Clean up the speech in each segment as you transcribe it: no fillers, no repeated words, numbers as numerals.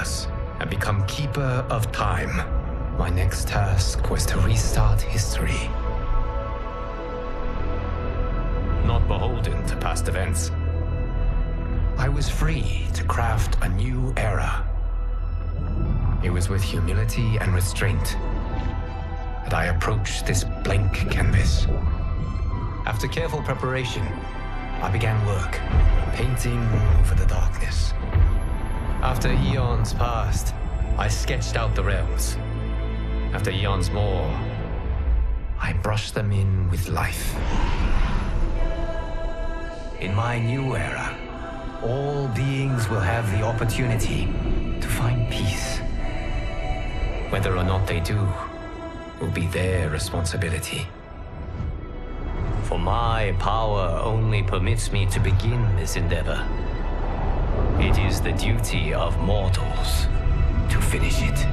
universe and become Keeper of Time. My next task was to restart history. Not beholden to past events. I was free to craft a new era. It was with humility and restraint that I approached this blank canvas. After careful preparation, I began work, painting over the darkness. After eons passed, I sketched out the realms. After eons more, I brushed them in with life. In my new era, all beings will have the opportunity to find peace. Whether or not they do will be their responsibility. For my power only permits me to begin this endeavor. It is the duty of mortals to finish it.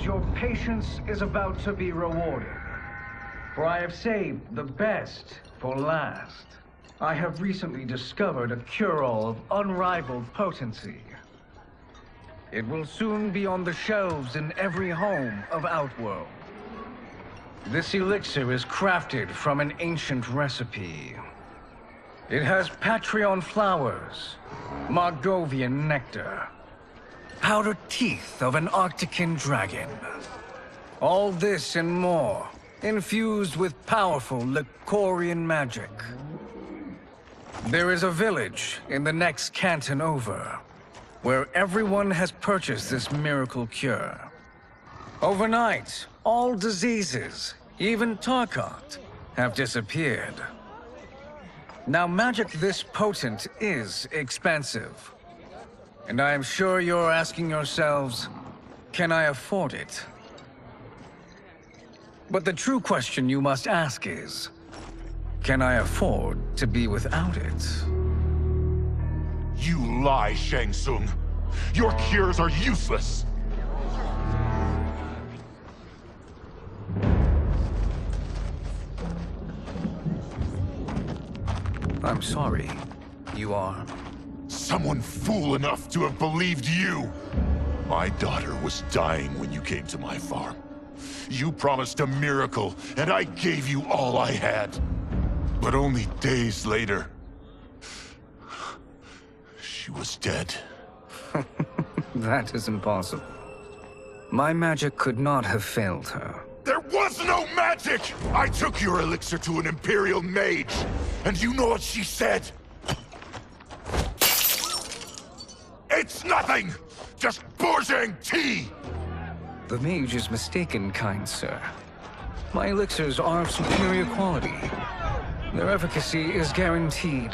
Your patience is about to be rewarded, for I have saved the best for last. I have recently discovered a cure-all of unrivaled potency. It will soon be on the shelves in every home of Outworld. This elixir is crafted from an ancient recipe. It has Patreon flowers, Margovian nectar, powdered teeth of an Arctican dragon. All this and more, infused with powerful Lycorian magic. There is a village in the next canton over, where everyone has purchased this miracle cure. Overnight, all diseases, even Tarkat, have disappeared. Now, magic this potent is expensive. And I am sure you're asking yourselves, can I afford it? But the true question you must ask is, can I afford to be without it? You lie, Shang Tsung. Your cures are useless. I'm sorry. You are? Someone fool enough to have believed you. My daughter was dying when you came to my farm. You promised a miracle, and I gave you all I had. But only days later, she was dead. That is impossible. My magic could not have failed her. There was no magic! I took your elixir to an Imperial mage, and you know what she said? It's nothing! Just Bourgeois tea! The mage is mistaken, kind sir. My elixirs are of superior quality. Their efficacy is guaranteed.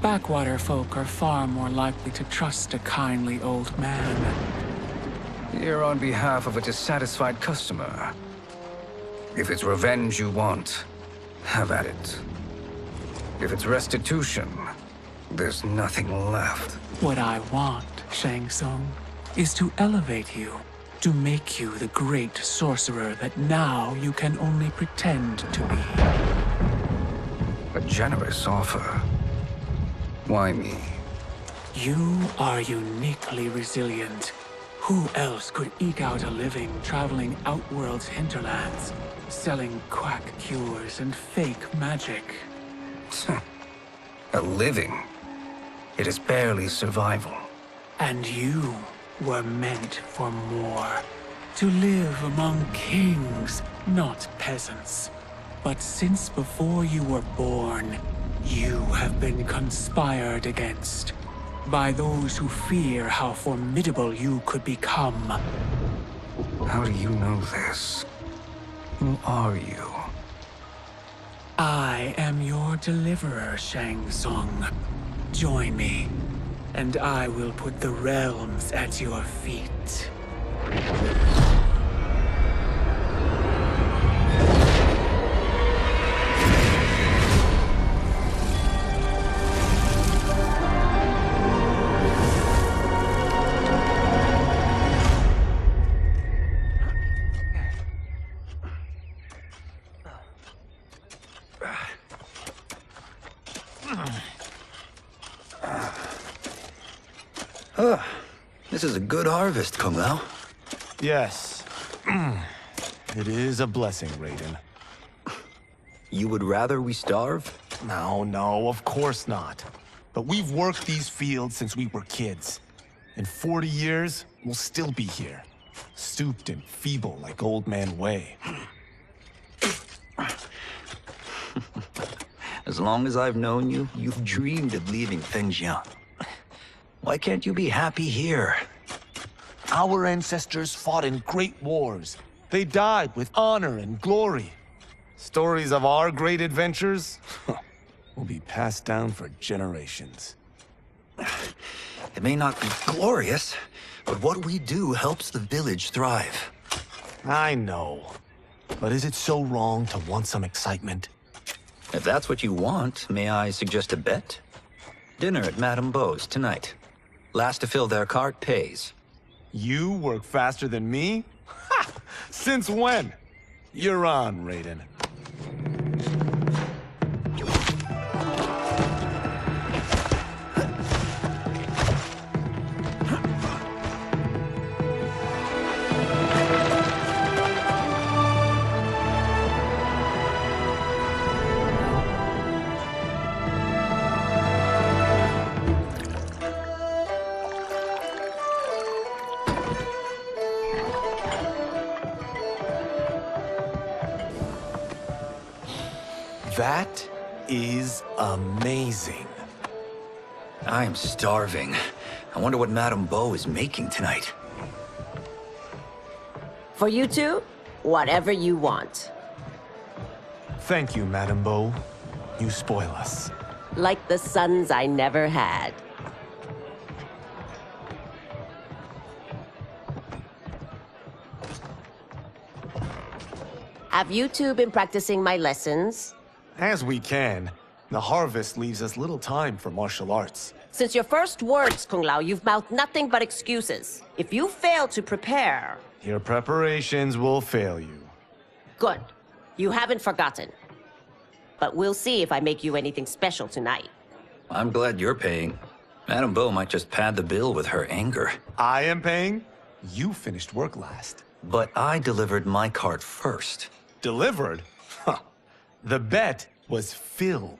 Backwater folk are far more likely to trust a kindly old man. Here on behalf of a dissatisfied customer. If it's revenge you want, have at it. If it's restitution, there's nothing left. What I want, Shang Tsung, is to elevate you, to make you the great sorcerer that now you can only pretend to be. A generous offer. Why me? You are uniquely resilient. Who else could eke out a living traveling Outworld's hinterlands, selling quack cures and fake magic? A living? It is barely survival. And you were meant for more. To live among kings, not peasants. But since before you were born, you have been conspired against by those who fear how formidable you could become. How do you know this? Who are you? I am your deliverer, Shang Tsung. Join me, and I will put the realms at your feet. This is a good harvest, Kung Lao. Yes. It is a blessing, Raiden. You would rather we starve? No, of course not. But we've worked these fields since we were kids. In 40 years, we'll still be here. Stooped and feeble like Old Man Wei. As long as I've known you, you've dreamed of leaving Fengjian. Why can't you be happy here? Our ancestors fought in great wars. They died with honor and glory. Stories of our great adventures will be passed down for generations. It may not be glorious, but what we do helps the village thrive. I know. But is it so wrong to want some excitement? If that's what you want, may I suggest a bet? Dinner at Madame Beau's tonight. Last to fill their cart pays. You work faster than me? Ha! Since when? You're on, Raiden. That is amazing. I am starving. I wonder what Madame Beau is making tonight. For you two, whatever you want. Thank you, Madame Beau. You spoil us. Like the sons I never had. Have you two been practicing my lessons? As we can. The harvest leaves us little time for martial arts. Since your first words, Kung Lao, you've mouthed nothing but excuses. If you fail to prepare... Your preparations will fail you. Good. You haven't forgotten. But we'll see if I make you anything special tonight. I'm glad you're paying. Madame Beau might just pad the bill with her anger. I am paying? You finished work last. But I delivered my cart first. Delivered? Huh. The bet was filled.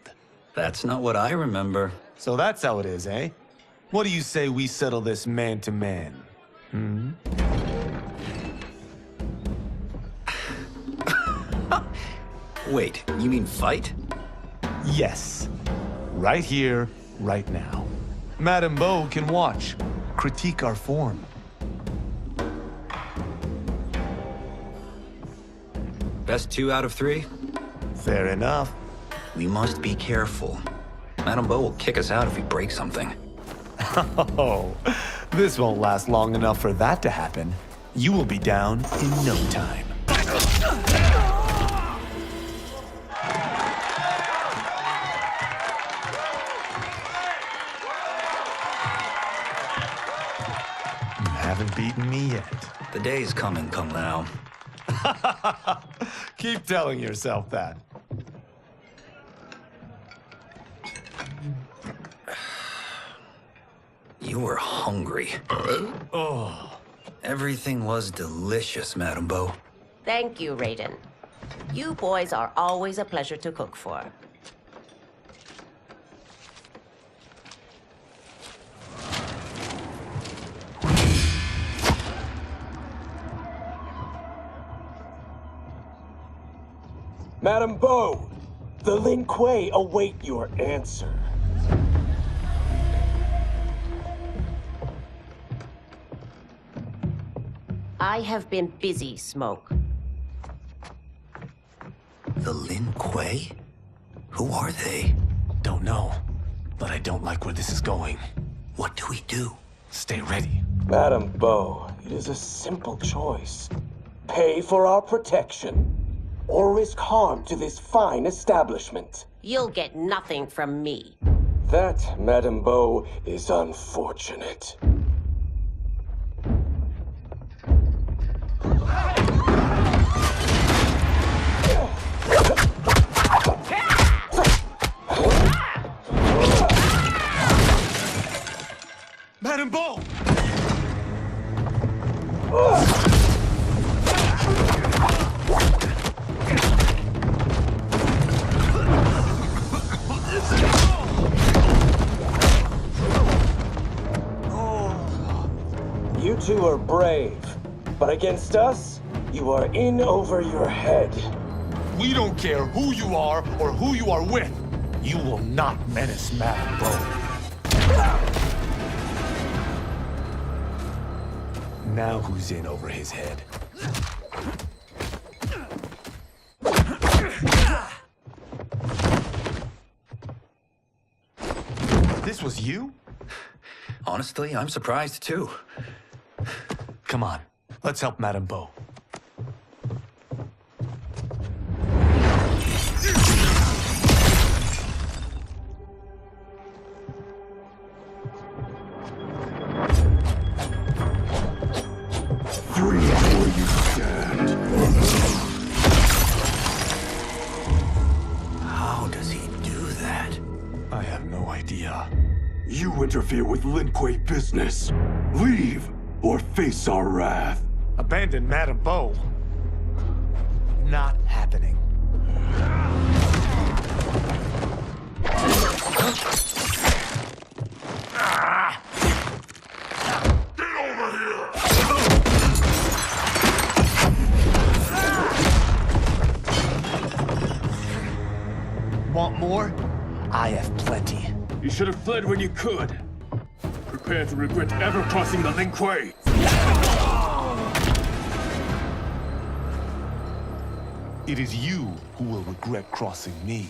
That's not what I remember. So that's how it is, eh? What do you say we settle this man to man? Hmm? Wait, you mean fight? Yes. Right here, right now. Madame Beau can watch, critique our form. Best 2 out of 3? Fair enough. We must be careful. Madame Beau will kick us out if we break something. Oh, this won't last long enough for that to happen. You will be down in no time. You haven't beaten me yet. The day's coming, Kung Lao. Keep telling yourself that. You were hungry. Oh. Everything was delicious, Madame Bo. Thank you, Raiden. You boys are always a pleasure to cook for. Madame Bo, the Lin Kuei await your answer. I have been busy, Smoke. The Lin Kuei? Who are they? Don't know, but I don't like where this is going. What do we do? Stay ready. Madame Bo, it is a simple choice. Pay for our protection, or risk harm to this fine establishment. You'll get nothing from me. That, Madame Bo, is unfortunate. Madame Bo! You two are brave, but against us, you are in over your head. We don't care who you are or who you are with. You will not menace Madame Bo. Now who's in over his head? This was you? Honestly, I'm surprised too. Come on, let's help Madame Bo. Free where you stand. How does he do that? I have no idea. You interfere with Lin Kuei business. Leave, or face our wrath. Abandon Madame Bo. Not happening. Want more? I have plenty. You should have fled when you could. Prepare to regret ever crossing the Lin Kuei. It is you who will regret crossing me.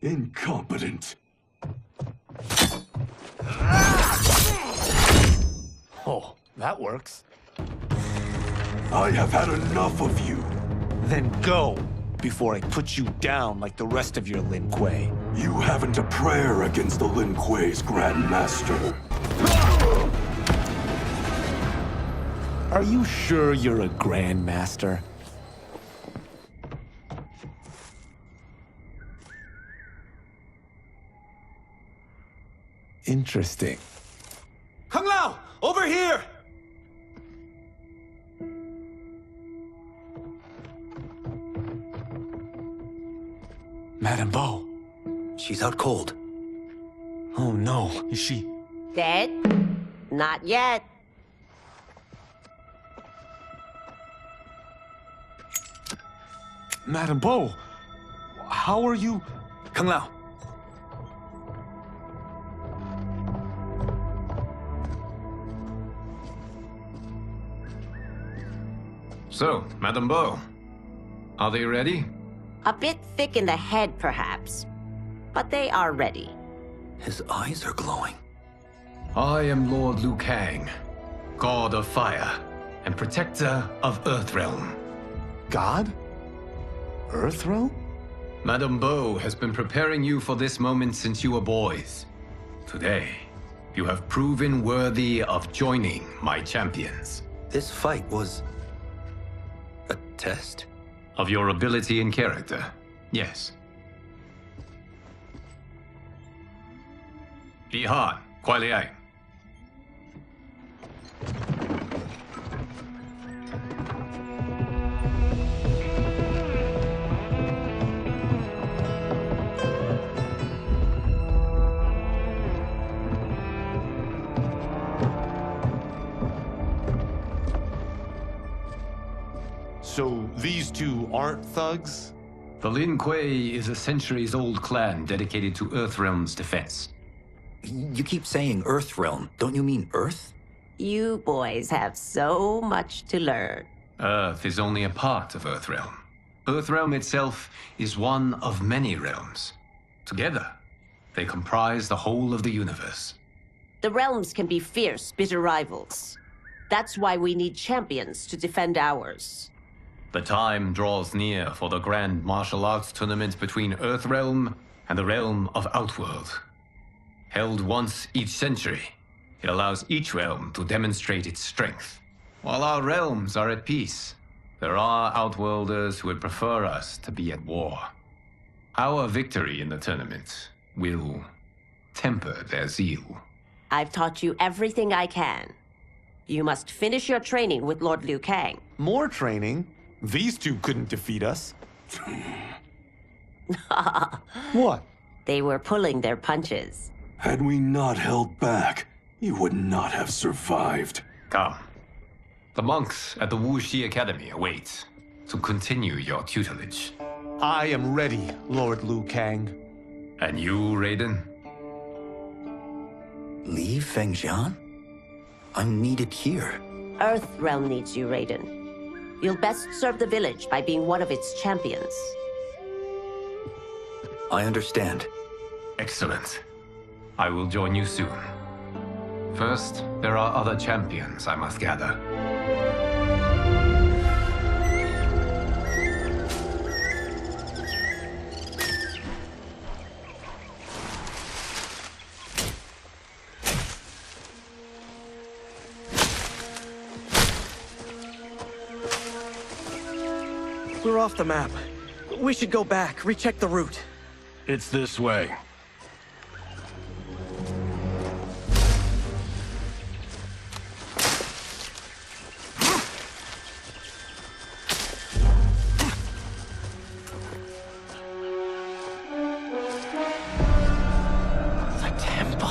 Incompetent. Oh, that works. I have had enough of you. Then go, before I put you down like the rest of your Lin Kuei. You haven't a prayer against the Lin Kuei's Grand Master. Are you sure you're a Grand Master? Interesting. Kung Lao! Over here! Madame Bo. She's out cold. Oh no, is she... Dead? Not yet. Madame Bo, how are you... Kung Lao. So, Madame Beau, are they ready? A bit thick in the head, perhaps. But they are ready. His eyes are glowing. I am Lord Liu Kang, God of Fire and Protector of Earthrealm. God? Earthrealm? Madame Beau has been preparing you for this moment since you were boys. Today, you have proven worthy of joining my champions. This fight was a test? Of your ability and character, yes. Ihan, Kuai Liang. So these two aren't thugs? The Lin Kuei is a centuries-old clan dedicated to Earthrealm's defense. You keep saying Earthrealm. Don't you mean Earth? You boys have so much to learn. Earth is only a part of Earthrealm. Earthrealm itself is one of many realms. Together, they comprise the whole of the universe. The realms can be fierce, bitter rivals. That's why we need champions to defend ours. The time draws near for the grand martial arts tournament between Earthrealm and the realm of Outworld. Held once each century, it allows each realm to demonstrate its strength. While our realms are at peace, there are Outworlders who would prefer us to be at war. Our victory in the tournament will temper their zeal. I've taught you everything I can. You must finish your training with Lord Liu Kang. More training? These two couldn't defeat us. What? They were pulling their punches. Had we not held back, you would not have survived. Come. The monks at the Wuxi Academy await to continue your tutelage. I am ready, Lord Liu Kang. And you, Raiden? Leave Fengjian? I'm needed here. Earthrealm needs you, Raiden. You'll best serve the village by being one of its champions. I understand. Excellent. I will join you soon. First, there are other champions I must gather. We're off the map. We should go back, recheck the route. It's this way. The temple.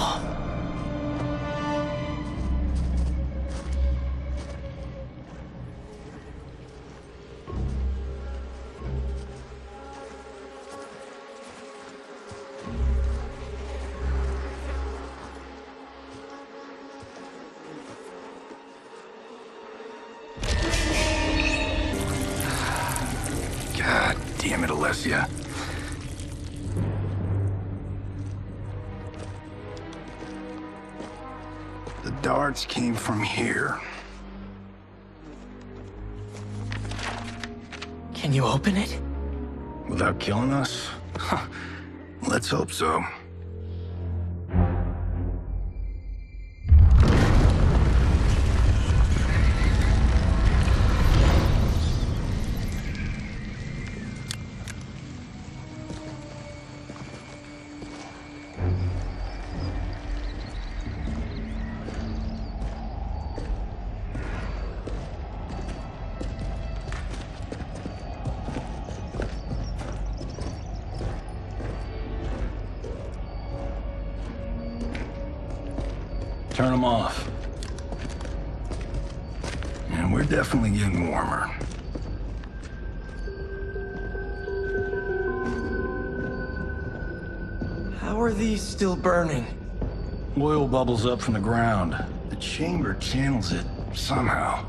God damn it, Alessia. The darts came from here. Can you open it? Without killing us? Huh. Let's hope so. Turn them off. And we're definitely getting warmer. How are these still burning? Oil bubbles up from the ground. The chamber channels it somehow.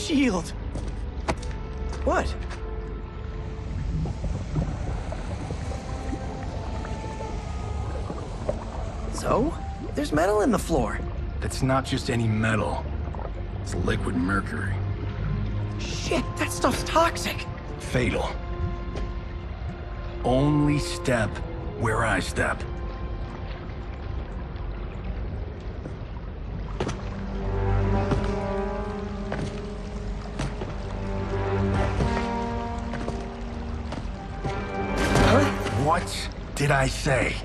shield. What? So? There's metal in the floor. That's not just any metal. It's liquid mercury. Shit, that stuff's toxic. Fatal. Only step where I step. What did I say?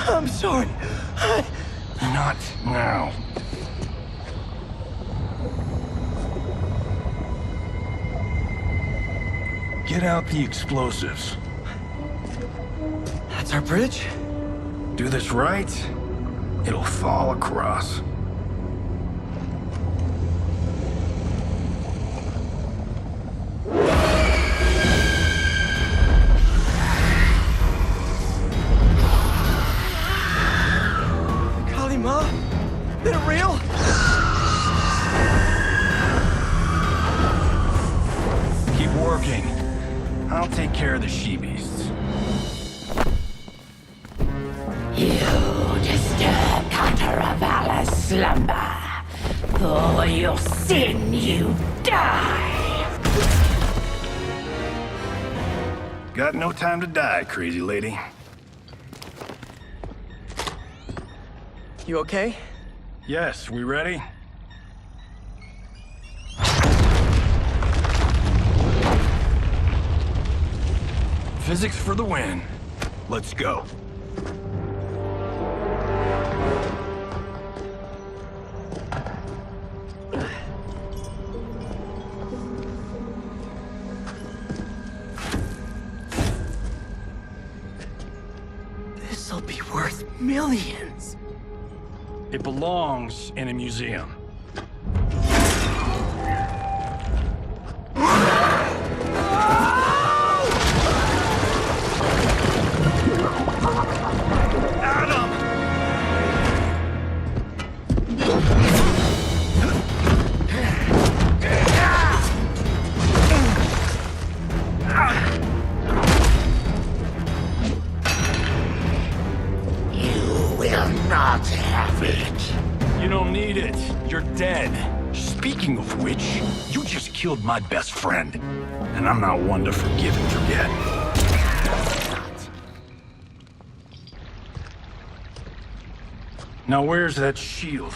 I'm sorry. Not now. Get out the explosives. That's our bridge? Do this right, it'll fall across. Kalima? Is it real? Keep working. I'll take care of the she-beasts. You disturb Cataravalla's slumber. For your sin, you die. Got no time to die, crazy lady. You okay? Yes, we ready? Physics for the win. Let's go. This'll be worth millions. It belongs in a museum. Not have it. You don't need it. You're dead. Speaking of which, you just killed my best friend. And I'm not one to forgive and forget. Now where's that shield?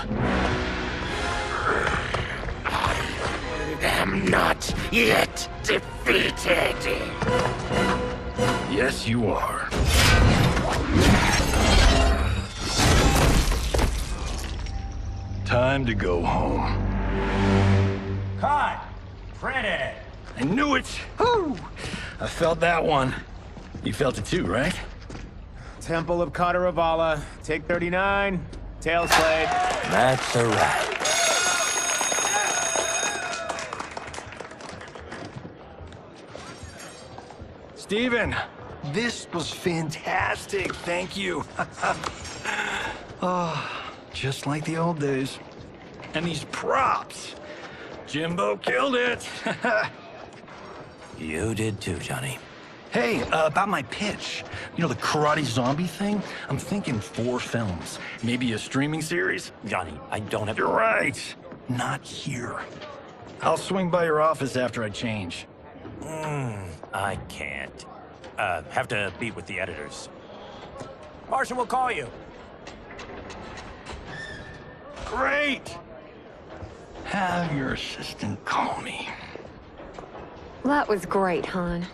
I'm not yet defeated. Yes, you are. Time to go home. Cut! Printed! I knew it! Woo! I felt that one. You felt it too, right? Temple of Kataravala, take 39, tail slate. That's a wrap. Steven, this was fantastic. Thank you. Oh, just like the old days. And these props. Jimbo killed it. You did too, Johnny. Hey, about my pitch. You know, the karate zombie thing? I'm thinking 4 films. Maybe a streaming series? Johnny, I don't have... You're right. Not here. I'll swing by your office after I change. I can't. Have to meet with the editors. Marshall will call you. Great! Have your assistant call me. That was great, hon.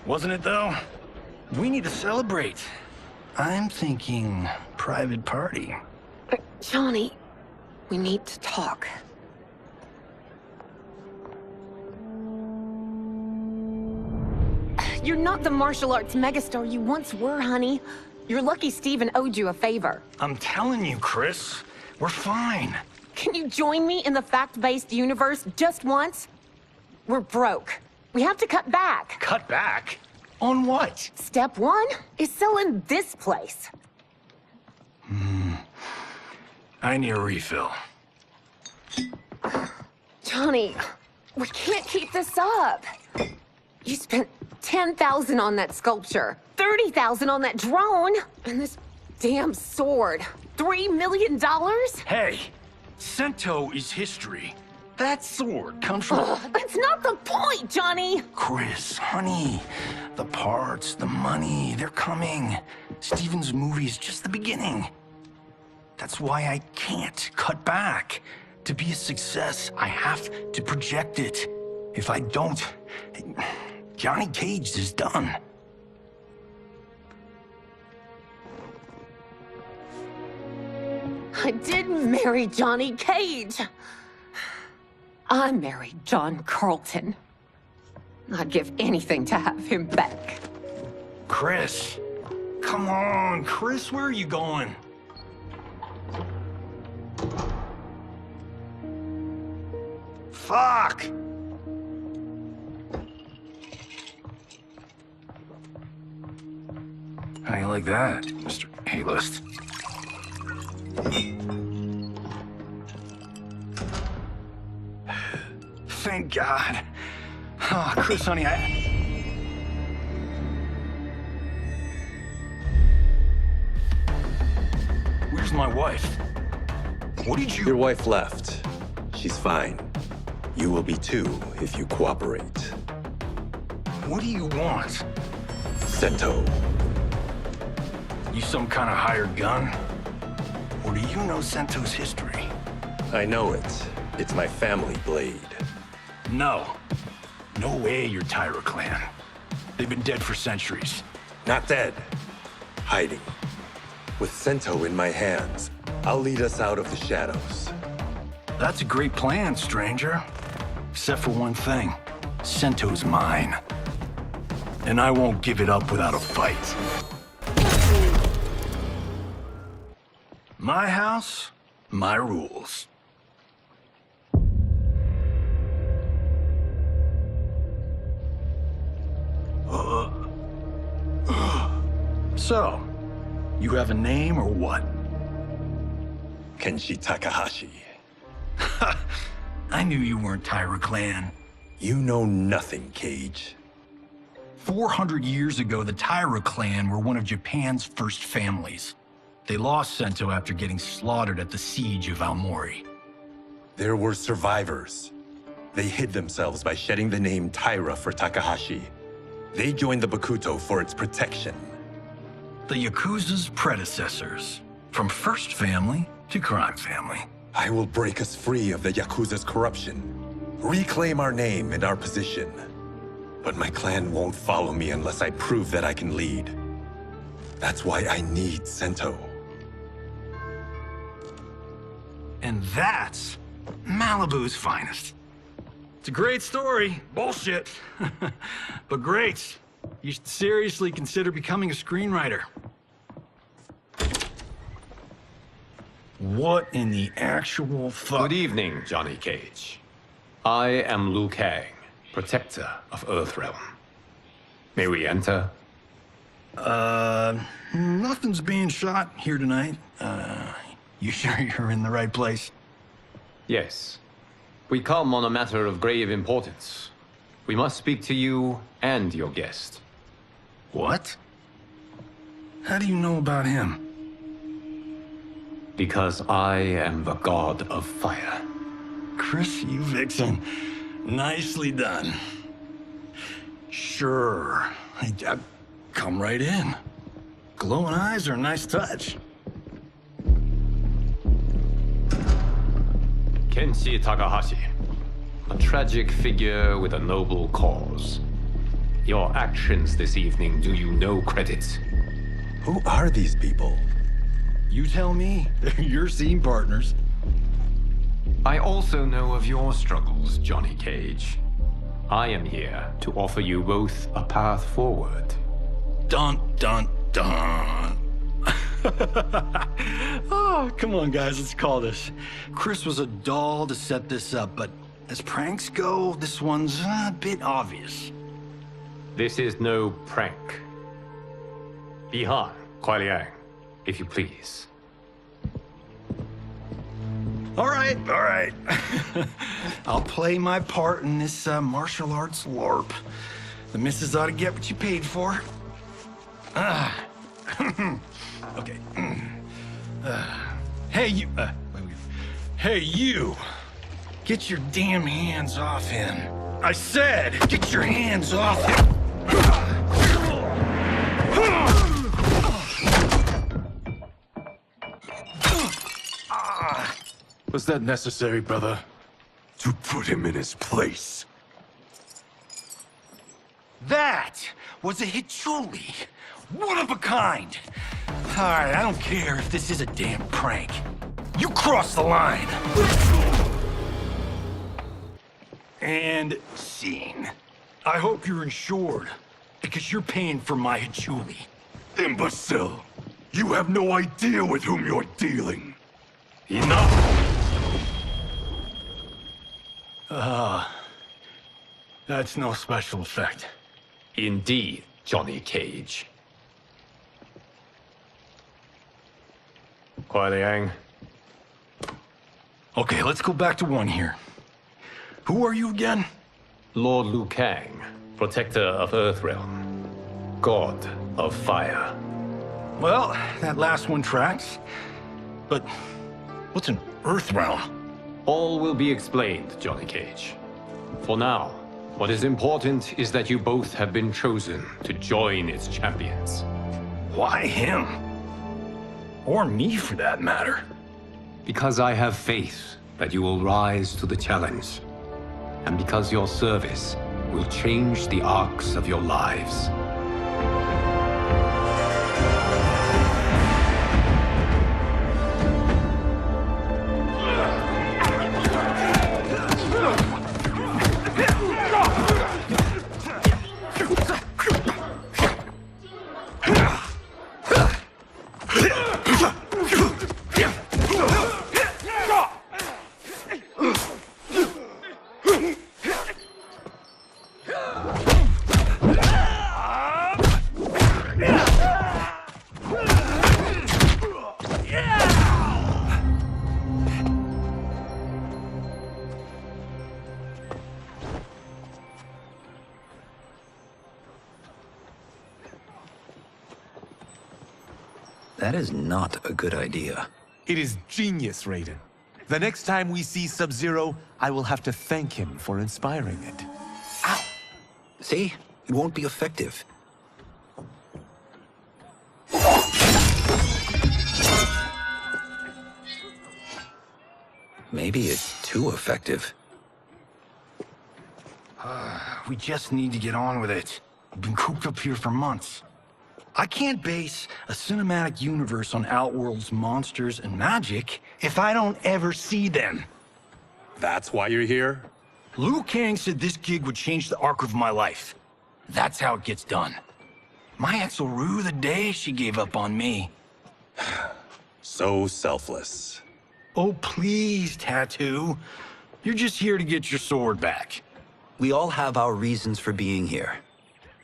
Wasn't it, though? We need to celebrate. I'm thinking private party. Johnny, we need to talk. You're not the martial arts megastar you once were, honey. You're lucky Steven owed you a favor. I'm telling you, Chris. We're fine. Can you join me in the fact-based universe just once? We're broke. We have to cut back. Cut back? On what? Step one is selling this place. I need a refill. Johnny, we can't keep this up. You spent $10,000 on that sculpture, $30,000 on that drone, and this damn sword. $3 million? Hey, Sento is history. That sword comes from... That's not the point, Johnny! Chris, honey, the parts, the money, they're coming. Steven's movie is just the beginning. That's why I can't cut back. To be a success, I have to project it. If I don't, Johnny Cage is done. I didn't marry Johnny Cage. I married John Carlton. I'd give anything to have him back. Chris, come on, Chris, where are you going? Fuck! How you like that, Mr. A-list? Thank God. Oh, Chris, honey, Where's my wife? What did you... Your wife left. She's fine. You will be too, if you cooperate. What do you want? Sento. You some kind of hired gun? Or do you know Sento's history? I know it. It's my family blade. No. No way you're Tyra clan. They've been dead for centuries. Not dead. Hiding. With Sento in my hands, I'll lead us out of the shadows. That's a great plan, stranger. Except for one thing. Sento's mine. And I won't give it up without a fight. My house, my rules. So, you have a name or what? Kenshi Takahashi. I knew you weren't Tyra clan. You know nothing, Cage. 400 years ago, the Tyra clan were one of Japan's first families. They lost Sento after getting slaughtered at the siege of Aomori. There were survivors. They hid themselves by shedding the name Tyra for Takahashi. They joined the Bakuto for its protection. The Yakuza's predecessors. From first family to crime family. I will break us free of the Yakuza's corruption. Reclaim our name and our position. But my clan won't follow me unless I prove that I can lead. That's why I need Sento. And that's Malibu's finest. It's a great story. Bullshit. But great. You should seriously consider becoming a screenwriter. What in the actual fuck? Good evening, Johnny Cage. I am Liu Kang, protector of Earthrealm. May we enter? Nothing's being shot here tonight. You sure you're in the right place? Yes. We come on a matter of grave importance. We must speak to you and your guest. What? How do you know about him? Because I am the god of fire. Chris, you vixen. Nicely done. Sure. I'd come right in. Glowing eyes are a nice touch. Kenshi Takahashi. A tragic figure with a noble cause. Your actions this evening do you no credit. Who are these people? You tell me. They're your scene partners. I also know of your struggles, Johnny Cage. I am here to offer you both a path forward. Dun, dun, dun. Oh, come on, guys, let's call this. Chris was a doll to set this up, but as pranks go, this one's a bit obvious. This is no prank. Bihan, Kuai Liang, if you please. All right. I'll play my part in this martial arts LARP. The missus ought to get what you paid for. Okay. Hey, you. Hey, you. Get your damn hands off him. I said, get your hands off him. Was that necessary, brother? To put him in his place. That was a Hichuli. One of a kind. All right, I don't care if this is a damn prank. You crossed the line. And scene. I hope you're insured, because you're paying for my Hichuli. Imbecile! You have no idea with whom you're dealing. Enough! That's no special effect. Indeed, Johnny Cage. Kuai Liang. Okay, let's go back to one here. Who are you again? Lord Liu Kang, protector of Earthrealm, god of fire. Well, that last one tracks. But what's an Earthrealm? All will be explained, Johnny Cage. For now, what is important is that you both have been chosen to join its champions. Why him? Or me, for that matter. Because I have faith that you will rise to the challenge. And because your service will change the arcs of your lives. That is not a good idea. It is genius, Raiden. The next time we see Sub-Zero, I will have to thank him for inspiring it. Ow! See? It won't be effective. Maybe it's too effective. We just need to get on with it. We've been cooped up here for months. I can't base a cinematic universe on Outworld's monsters and magic if I don't ever see them. That's why you're here? Liu Kang said this gig would change the arc of my life. That's how it gets done. My ex will rue the day she gave up on me. So selfless. Oh, please, Tattoo. You're just here to get your sword back. We all have our reasons for being here.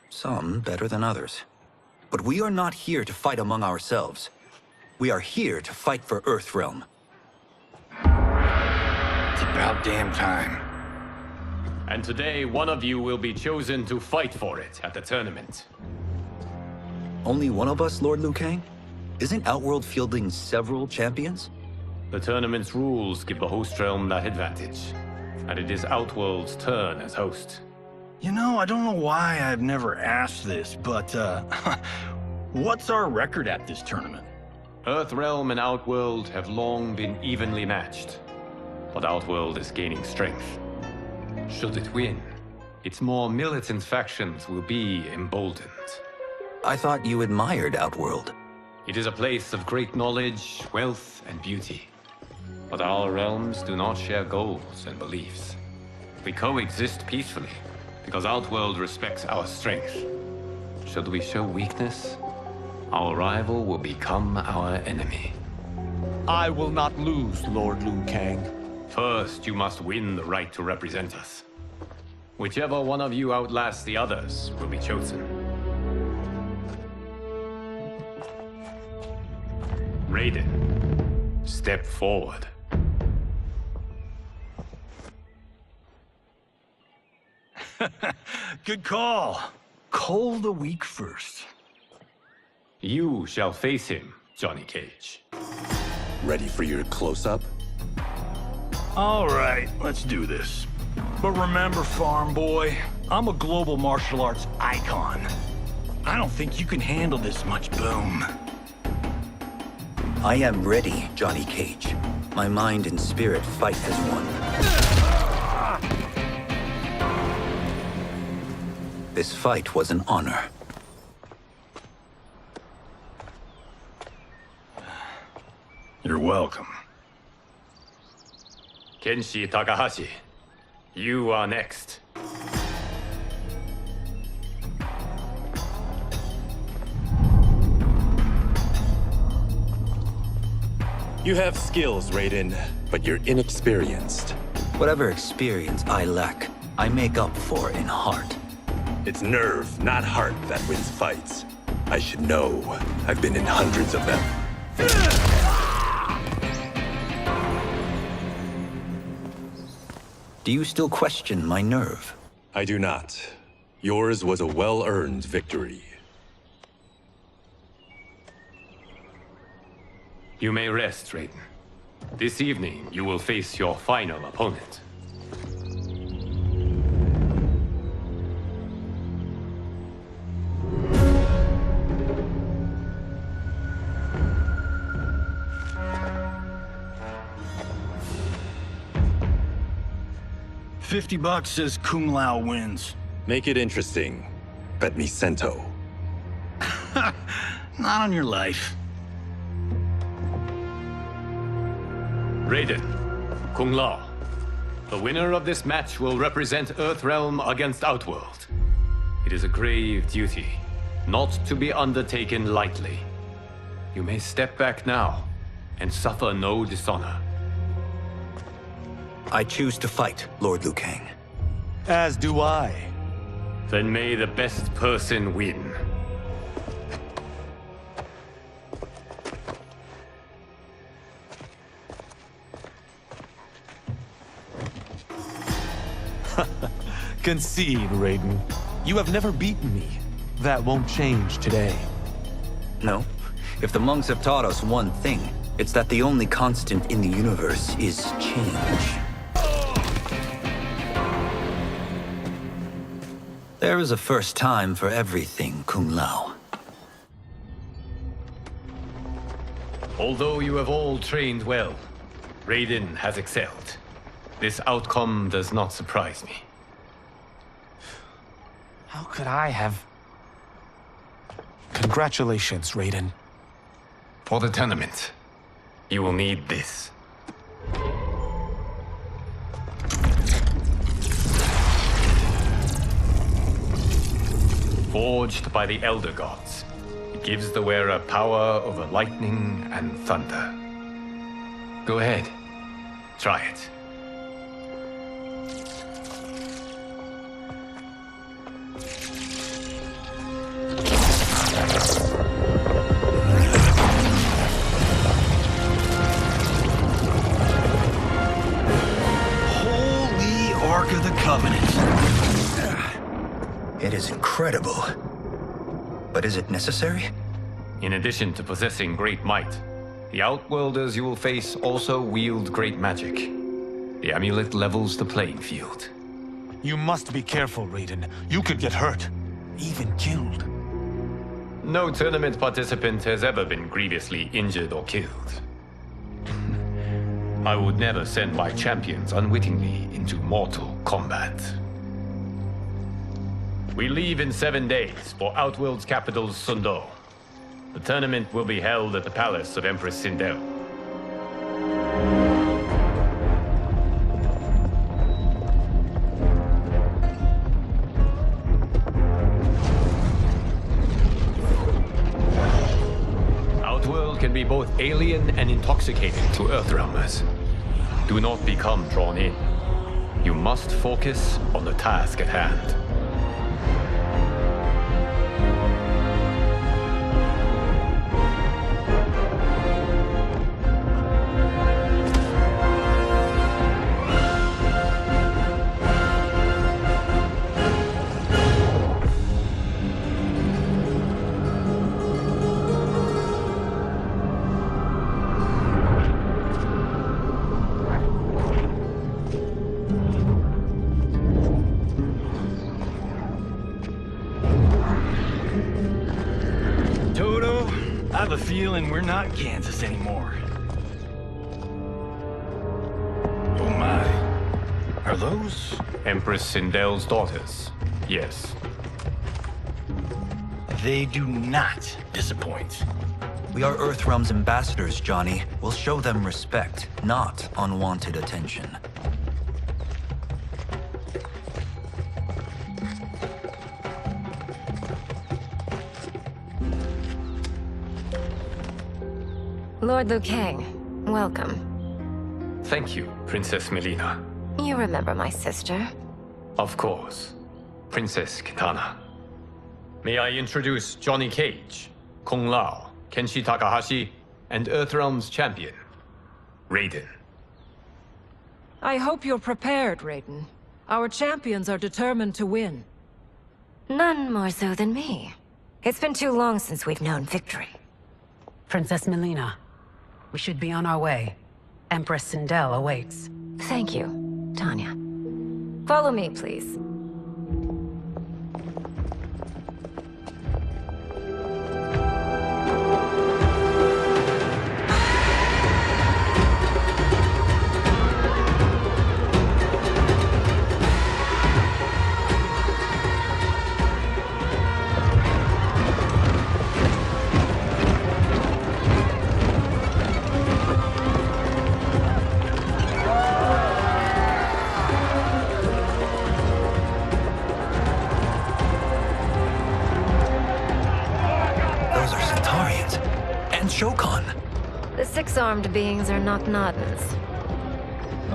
Some better than others. But we are not here to fight among ourselves. We are here to fight for Earthrealm. It's about damn time. And today, one of you will be chosen to fight for it at the tournament. Only one of us, Lord Liu Kang? Isn't Outworld fielding several champions? The tournament's rules give the host realm that advantage. And it is Outworld's turn as host. You know, I don't know why I've never asked this, but, what's our record at this tournament? Earthrealm and Outworld have long been evenly matched. But Outworld is gaining strength. Should it win, its more militant factions will be emboldened. I thought you admired Outworld. It is a place of great knowledge, wealth, and beauty. But our realms do not share goals and beliefs. We coexist peacefully, because Outworld respects our strength. Should we show weakness, our rival will become our enemy. I will not lose, Lord Liu Kang. First, you must win the right to represent us. Whichever one of you outlasts the others will be chosen. Raiden, step forward. Good call. Cole the weak first. You shall face him, Johnny Cage. Ready for your close-up? All right, let's do this. But remember, farm boy, I'm a global martial arts icon. I don't think you can handle this much boom. I am ready, Johnny Cage. My mind and spirit fight as one. This fight was an honor. You're welcome. Kenshi Takahashi, you are next. You have skills, Raiden, but you're inexperienced. Whatever experience I lack, I make up for in heart. It's nerve, not heart, that wins fights. I should know. I've been in hundreds of them. Do you still question my nerve? I do not. Yours was a well-earned victory. You may rest, Raiden. This evening, you will face your final opponent. $50 says Kung Lao wins. Make it interesting. Bet me cento. Not on your life. Raiden, Kung Lao. The winner of this match will represent Earthrealm against Outworld. It is a grave duty, not to be undertaken lightly. You may step back now and suffer no dishonor. I choose to fight, Lord Liu Kang. As do I. Then may the best person win. Concede, Raiden. You have never beaten me. That won't change today. No. If the monks have taught us one thing, it's that the only constant in the universe is change. There is a first time for everything, Kung Lao. Although you have all trained well, Raiden has excelled. This outcome does not surprise me. How could I have... Congratulations, Raiden. For the tournament, you will need this. Forged by the Elder Gods, it gives the wearer power over lightning and thunder. Go ahead, try it. Holy Ark of the Covenant. It is incredible. But is it necessary? In addition to possessing great might, the Outworlders you will face also wield great magic. The amulet levels the playing field. You must be careful, Raiden. You could get hurt. Even killed. No tournament participant has ever been grievously injured or killed. I would never send my champions unwittingly into mortal combat. We leave in 7 days for Outworld's capital, Sundo. The tournament will be held at the palace of Empress Sindel. Outworld can be both alien and intoxicating to Earthrealmers. Do not become drawn in. You must focus on the task at hand. I have a feeling we're not Kansas anymore. Oh my. Are those? Empress Sindel's daughters. Yes. They do not disappoint. We are Earthrealm's ambassadors, Johnny. We'll show them respect, not unwanted attention. Lord Liu Kang, welcome. Thank you, Princess Melina. You remember my sister? Of course. Princess Kitana. May I introduce Johnny Cage, Kung Lao, Kenshi Takahashi, and Earthrealm's champion, Raiden. I hope you're prepared, Raiden. Our champions are determined to win. None more so than me. It's been too long since we've known victory. Princess Melina, we should be on our way. Empress Sindel awaits. Thank you, Tanya. Follow me, please. The six-armed beings are Knock-Noddins.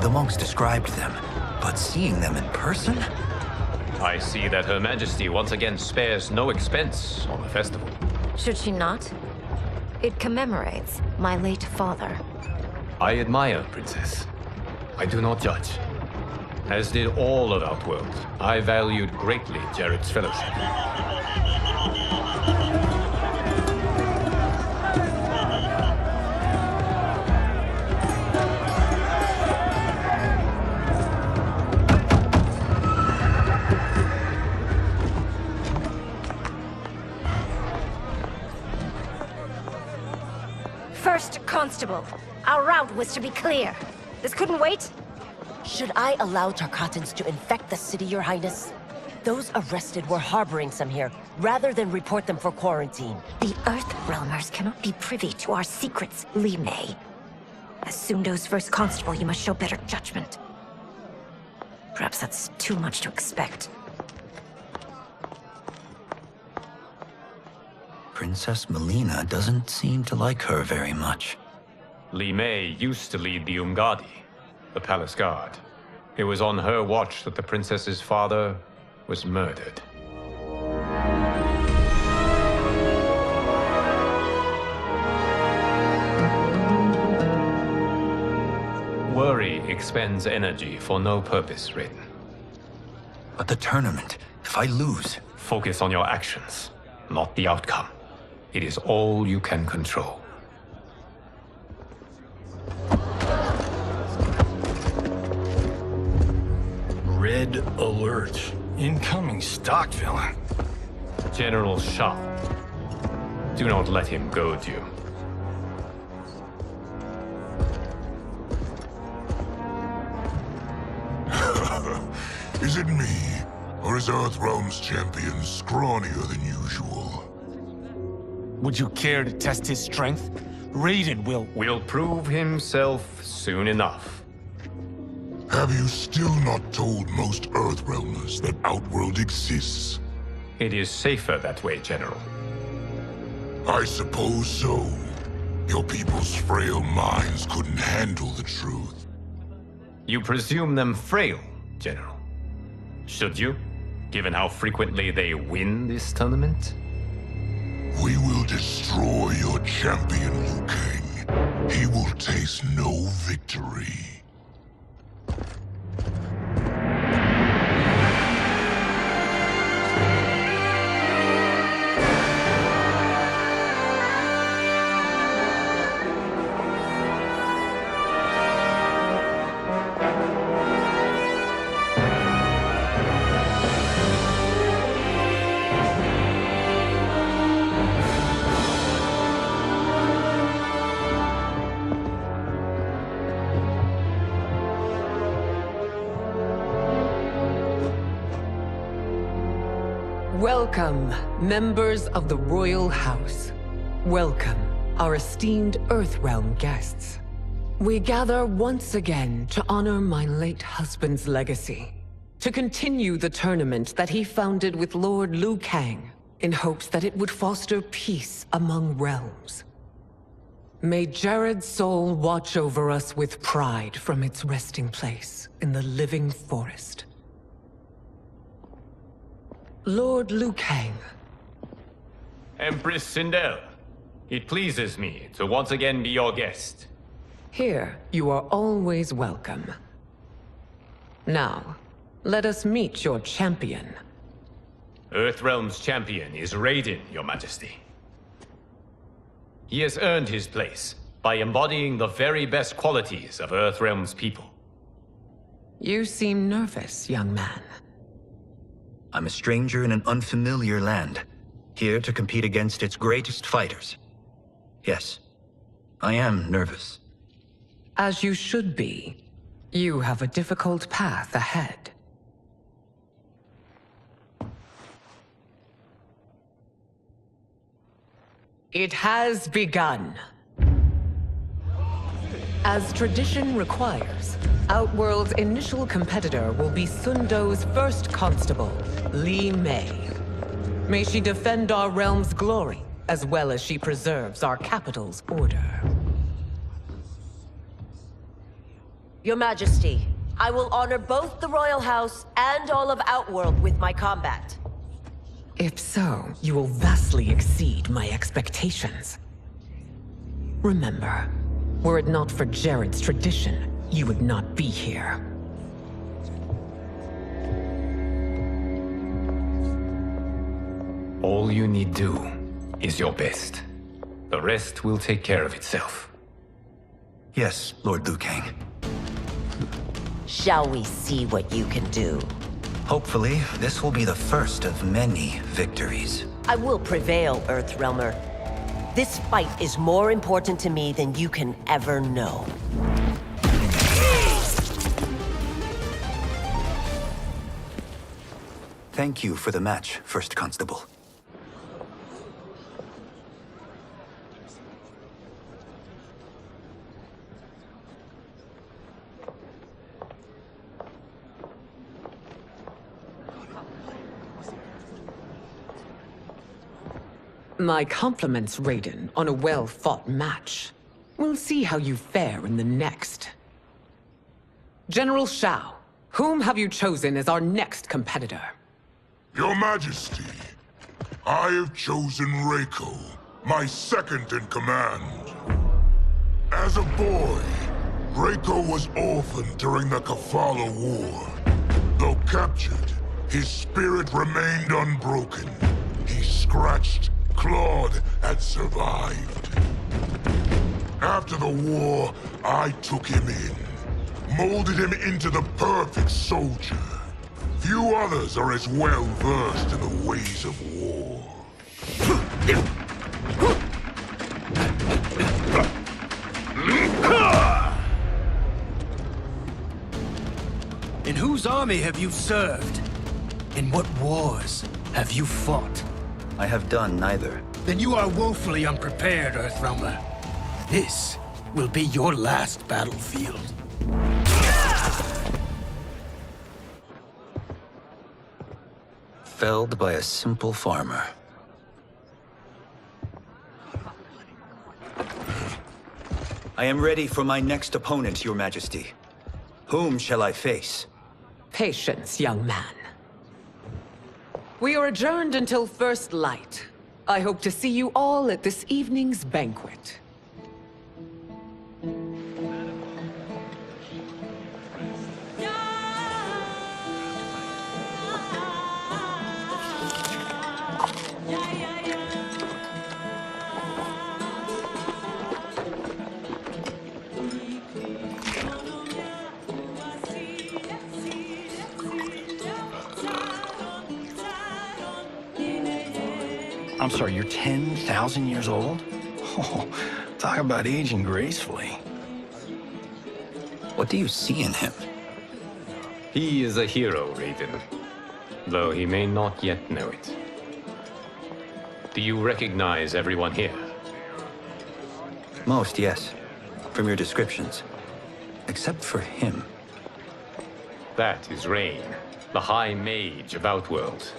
The monks described them, but seeing them in person? I see that Her Majesty once again spares no expense on the festival. Should she not? It commemorates my late father. I admire, Princess. I do not judge. As did all of Outworld, I valued greatly Jared's fellowship. First Constable, our route was to be clear. This couldn't wait? Should I allow Tarkatans to infect the city, Your Highness? Those arrested were harboring some here, rather than report them for quarantine. The Earthrealmers cannot be privy to our secrets, Li Mei. As Sundo's first constable, you must show better judgment. Perhaps that's too much to expect. Princess Melina doesn't seem to like her very much. Li Mei used to lead the Umgadi, the palace guard. It was on her watch that the princess's father was murdered. Worry expends energy for no purpose, Raiden. But the tournament, if I lose... Focus on your actions, not the outcome. It is all you can control. Red alert. Incoming stock villain. General Shao. Do not let him goad you. Is it me? Or is Earthrealm's champion scrawnier than usual? Would you care to test his strength? Raiden will prove himself soon enough. Have you still not told most Earthrealmers that Outworld exists? It is safer that way, General. I suppose so. Your people's frail minds couldn't handle the truth. You presume them frail, General. Should you, given how frequently they win this tournament? We will destroy your champion, Liu Kang. He will taste no victory. Welcome, members of the Royal House. Welcome, our esteemed Earthrealm guests. We gather once again to honor my late husband's legacy, to continue the tournament that he founded with Lord Liu Kang, in hopes that it would foster peace among realms. May Jared's soul watch over us with pride from its resting place in the living forest. Lord Liu Kang. Empress Sindel, it pleases me to once again be your guest. Here, you are always welcome. Now, let us meet your champion. Earthrealm's champion is Raiden, Your Majesty. He has earned his place by embodying the very best qualities of Earthrealm's people. You seem nervous, young man. I'm a stranger in an unfamiliar land, here to compete against its greatest fighters. Yes, I am nervous. As you should be. You have a difficult path ahead. It has begun. As tradition requires, Outworld's initial competitor will be Sundo's first constable, Li Mei. May she defend our realm's glory, as well as she preserves our capital's order. Your Majesty, I will honor both the Royal House and all of Outworld with my combat. If so, you will vastly exceed my expectations. Remember, were it not for Jared's tradition, you would not be here. All you need do is your best. The rest will take care of itself. Yes, Lord Liu Kang. Shall we see what you can do? Hopefully, this will be the first of many victories. I will prevail, Earthrealmer. This fight is more important to me than you can ever know. Thank you for the match, First Constable. My compliments, Raiden, on a well-fought match. We'll see how you fare in the next. General Shao, whom have you chosen as our next competitor? Your Majesty, I have chosen Reiko, my second in command. As a boy, Reiko was orphaned during the Kafala War. Though captured, his spirit remained unbroken. He scratched, clawed, and survived. After the war, I took him in, molded him into the perfect soldier. Few others are as well versed in the ways of war. In whose army have you served? In what wars have you fought? I have done neither. Then you are woefully unprepared, Earthrealmer. This will be your last battlefield. Felled by a simple farmer. I am ready for my next opponent, Your Majesty. Whom shall I face? Patience, young man. We are adjourned until first light. I hope to see you all at this evening's banquet. I'm sorry, you're 10,000 years old? Oh, talk about aging gracefully. What do you see in him? He is a hero, Raiden, though he may not yet know it. Do you recognize everyone here? Most, yes. From your descriptions. Except for him. That is Rain, the High Mage of Outworld.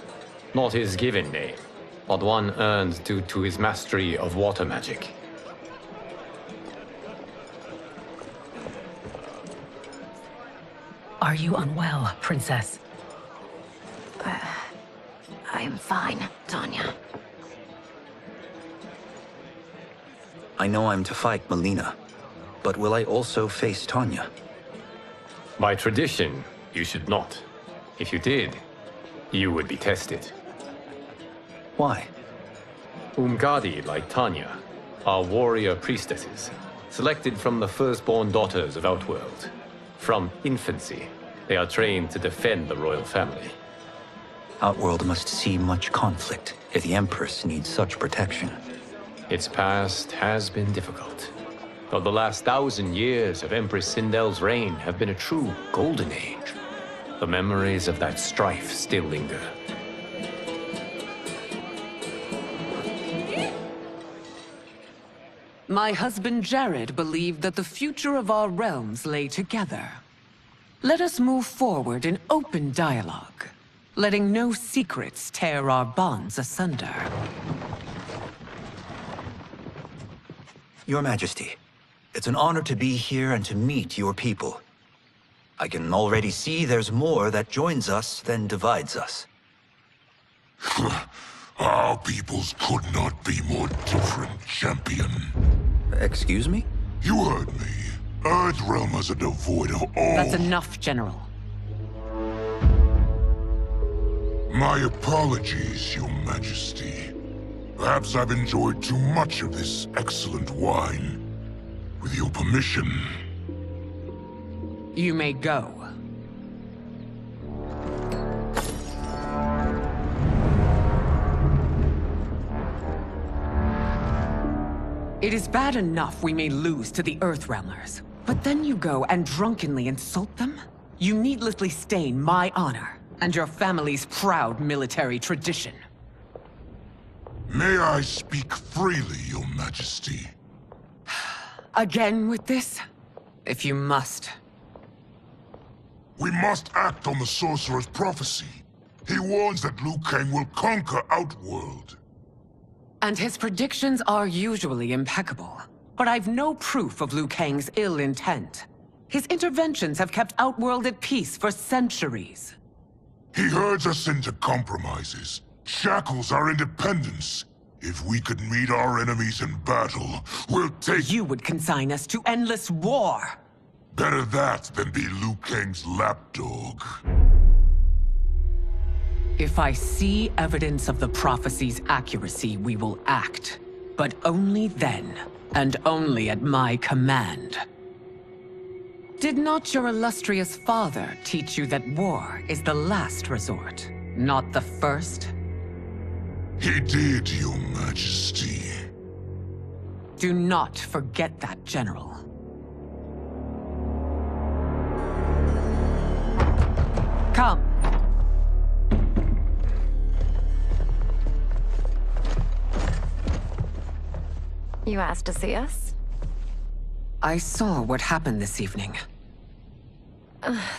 Not his given name, but one earned due to his mastery of water magic. Are you unwell, Princess? I am fine, Tanya. I know I'm to fight Mileena, but will I also face Tanya? By tradition, you should not. If you did, you would be tested. Why? Umgadi, like Tanya, are warrior priestesses, selected from the firstborn daughters of Outworld. From infancy, they are trained to defend the royal family. Outworld must see much conflict if the Empress needs such protection. Its past has been difficult, though the last 1,000 years of Empress Sindel's reign have been a true golden age. The memories of that strife still linger. My husband Jared believed that the future of our realms lay together. Let us move forward in open dialogue, letting no secrets tear our bonds asunder. Your Majesty, it's an honor to be here and to meet your people. I can already see there's more that joins us than divides us. Our peoples could not be more different, champion. Excuse me? You heard me. Earthrealmers are devoid of all... That's enough, General. My apologies, Your Majesty. Perhaps I've enjoyed too much of this excellent wine. With your permission... You may go. It is bad enough we may lose to the Earthrealmers, but then you go and drunkenly insult them? You needlessly stain my honor and your family's proud military tradition. May I speak freely, Your Majesty? Again with this? If you must. We must act on the Sorcerer's prophecy. He warns that Liu Kang will conquer Outworld. And his predictions are usually impeccable. But I've no proof of Liu Kang's ill intent. His interventions have kept Outworld at peace for centuries. He herds us into compromises, shackles our independence. If we could meet our enemies in battle, we'll take... You would consign us to endless war! Better that than be Liu Kang's lapdog. If I see evidence of the prophecy's accuracy, we will act. But only then, and only at my command. Did not your illustrious father teach you that war is the last resort, not the first? He did, Your Majesty. Do not forget that, General. Come. You asked to see us? I saw what happened this evening.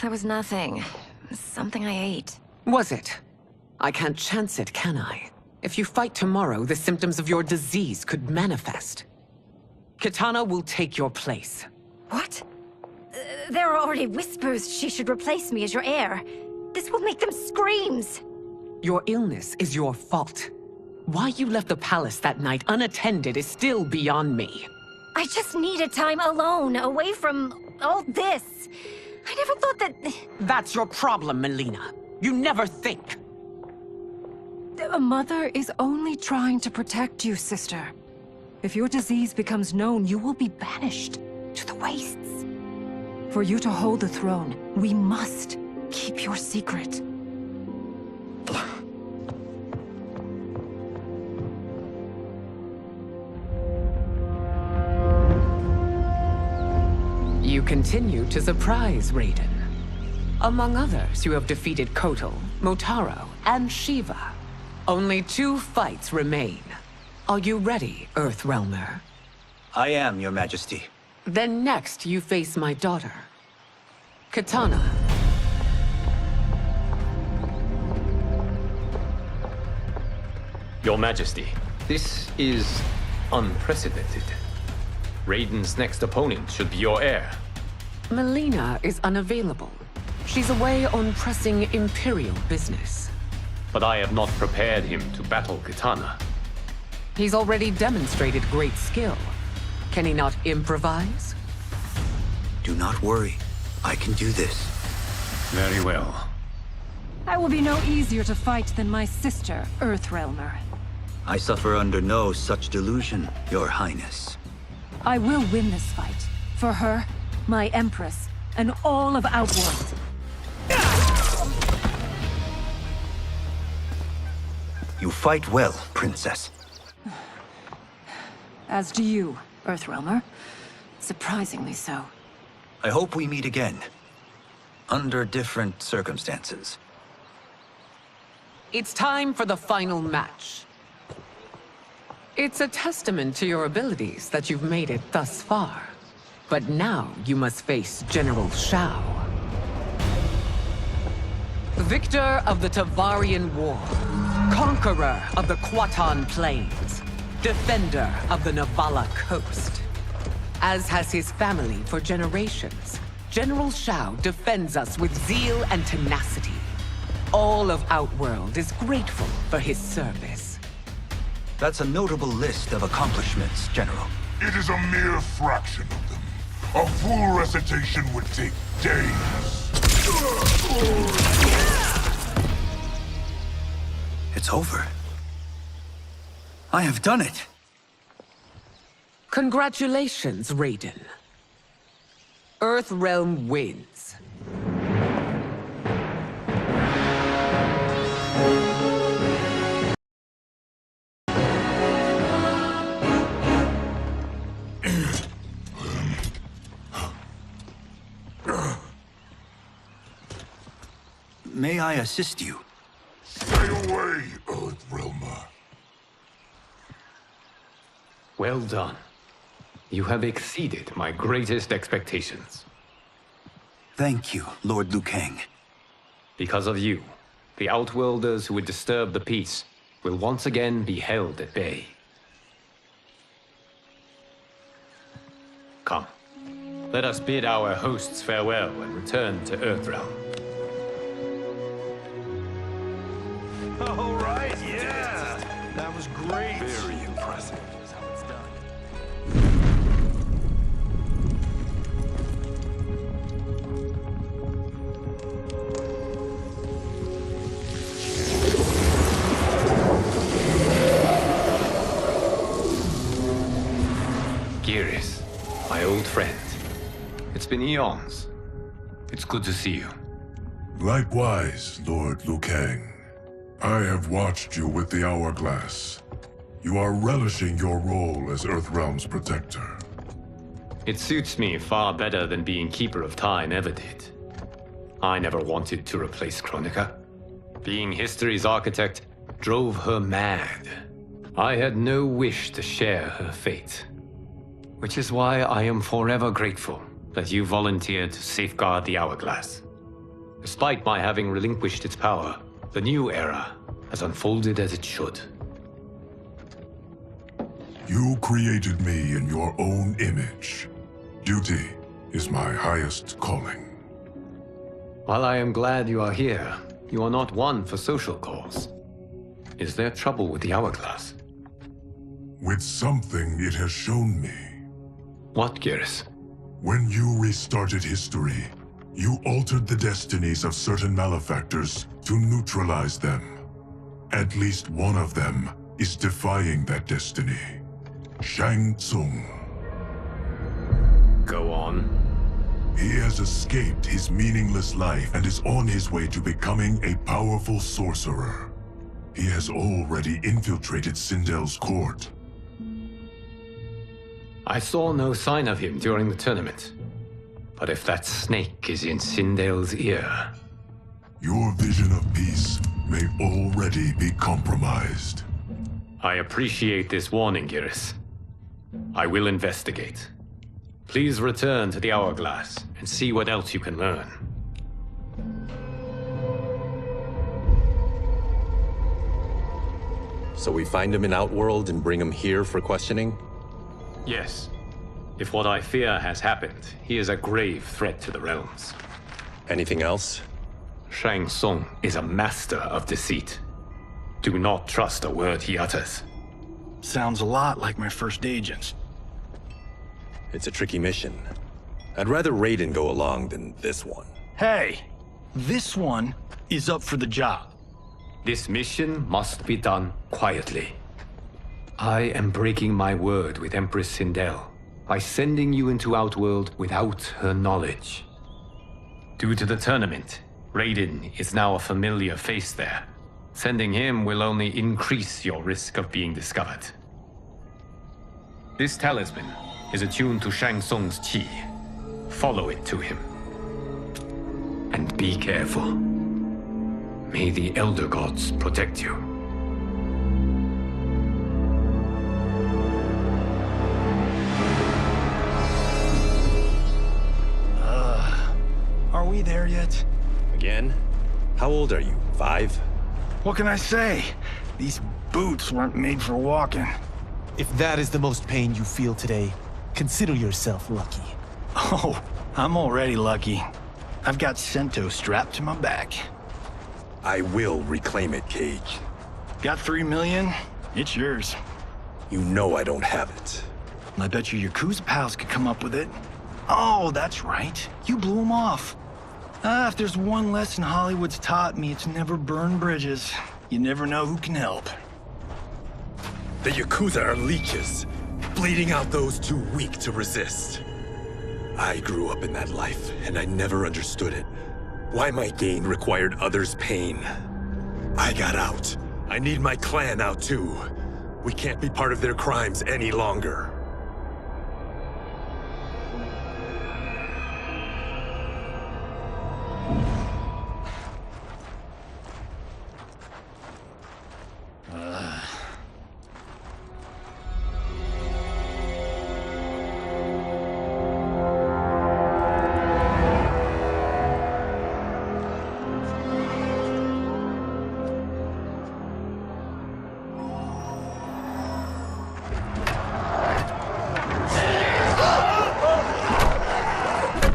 There was nothing. Something I ate. Was it? I can't chance it, can I? If you fight tomorrow, the symptoms of your disease could manifest. Kitana will take your place. What? There are already whispers she should replace me as your heir. This will make them screams. Your illness is your fault. Why you left the palace that night unattended is still beyond me. I just needed time alone, away from all this. I never thought that... That's your problem, Melina. You never think. A mother is only trying to protect you, sister. If your disease becomes known, you will be banished to the wastes. For you to hold the throne, we must keep your secret. You continue to surprise Raiden. Among others, you have defeated Kotal, Motaro, and Shiva. Only 2 fights remain. Are you ready, Earthrealmer? I am, Your Majesty. Then next, you face my daughter, Kitana. Your Majesty, this is unprecedented. Raiden's next opponent should be your heir. Melina is unavailable. She's away on pressing Imperial business. But I have not prepared him to battle Kitana. He's already demonstrated great skill. Can he not improvise? Do not worry. I can do this. Very well. I will be no easier to fight than my sister, Earthrealmer. I suffer under no such delusion, Your Highness. I will win this fight. For her, my Empress, and all of Outworld. You fight well, Princess. As do you, Earthrealmer. Surprisingly so. I hope we meet again. Under different circumstances. It's time for the final match. It's a testament to your abilities that you've made it thus far. But now you must face General Shao. Victor of the Tavarian War. Conqueror of the Kwatan Plains. Defender of the Navala Coast. As has his family for generations, General Shao defends us with zeal and tenacity. All of Outworld is grateful for his service. That's a notable list of accomplishments, General. It is a mere fraction of them. A full recitation would take days. It's over. I have done it. Congratulations, Raiden. Earthrealm wins. May I assist you? Stay away, Earthrealmer. Well done. You have exceeded my greatest expectations. Thank you, Lord Liu Kang. Because of you, the Outworlders who would disturb the peace will once again be held at bay. Come, let us bid our hosts farewell and return to Earthrealm. All right, yeah! That was great! Very impressive. Geras, my old friend. It's been eons. It's good to see you. Likewise, Lord Liu Kang. I have watched you with the hourglass. You are relishing your role as Earthrealm's protector. It suits me far better than being Keeper of Time ever did. I never wanted to replace Kronika. Being history's architect drove her mad. I had no wish to share her fate. Which is why I am forever grateful that you volunteered to safeguard the hourglass. Despite my having relinquished its power, the new era has unfolded as it should. You created me in your own image. Duty is my highest calling. While I am glad you are here, you are not one for social cause. Is there trouble with the hourglass? With something it has shown me. What, Geras? When you restarted history, you altered the destinies of certain malefactors to neutralize them. At least one of them is defying that destiny. Shang Tsung. Go on. He has escaped his meaningless life and is on his way to becoming a powerful sorcerer. He has already infiltrated Sindel's court. I saw no sign of him during the tournament. But if that snake is in Sindel's ear... Your vision of peace may already be compromised. I appreciate this warning, Geras. I will investigate. Please return to the hourglass and see what else you can learn. So we find him in Outworld and bring him here for questioning? Yes. If what I fear has happened, he is a grave threat to the realms. Anything else? Shang Tsung is a master of deceit. Do not trust a word he utters. Sounds a lot like my first agents. It's a tricky mission. I'd rather Raiden go along than this one. Hey! This one is up for the job. This mission must be done quietly. I am breaking my word with Empress Sindel by sending you into Outworld without her knowledge. Due to the tournament, Raiden is now a familiar face there. Sending him will only increase your risk of being discovered. This talisman is attuned to Shang Tsung's chi. Follow it to him. And be careful. May the Elder Gods protect you. Are we there yet? Again? How old are you? 5? What can I say? These boots weren't made for walking. If that is the most pain you feel today, consider yourself lucky. Oh, I'm already lucky. I've got Sento strapped to my back. I will reclaim it, Cage. Got 3 million? It's yours. You know I don't have it. I bet your Yakuza pals could come up with it. Oh, that's right. You blew them off. If there's one lesson Hollywood's taught me, it's never burn bridges. You never know who can help. The Yakuza are leeches, bleeding out those too weak to resist. I grew up in that life, and I never understood it. Why my gain required others' pain. I got out. I need my clan out too. We can't be part of their crimes any longer.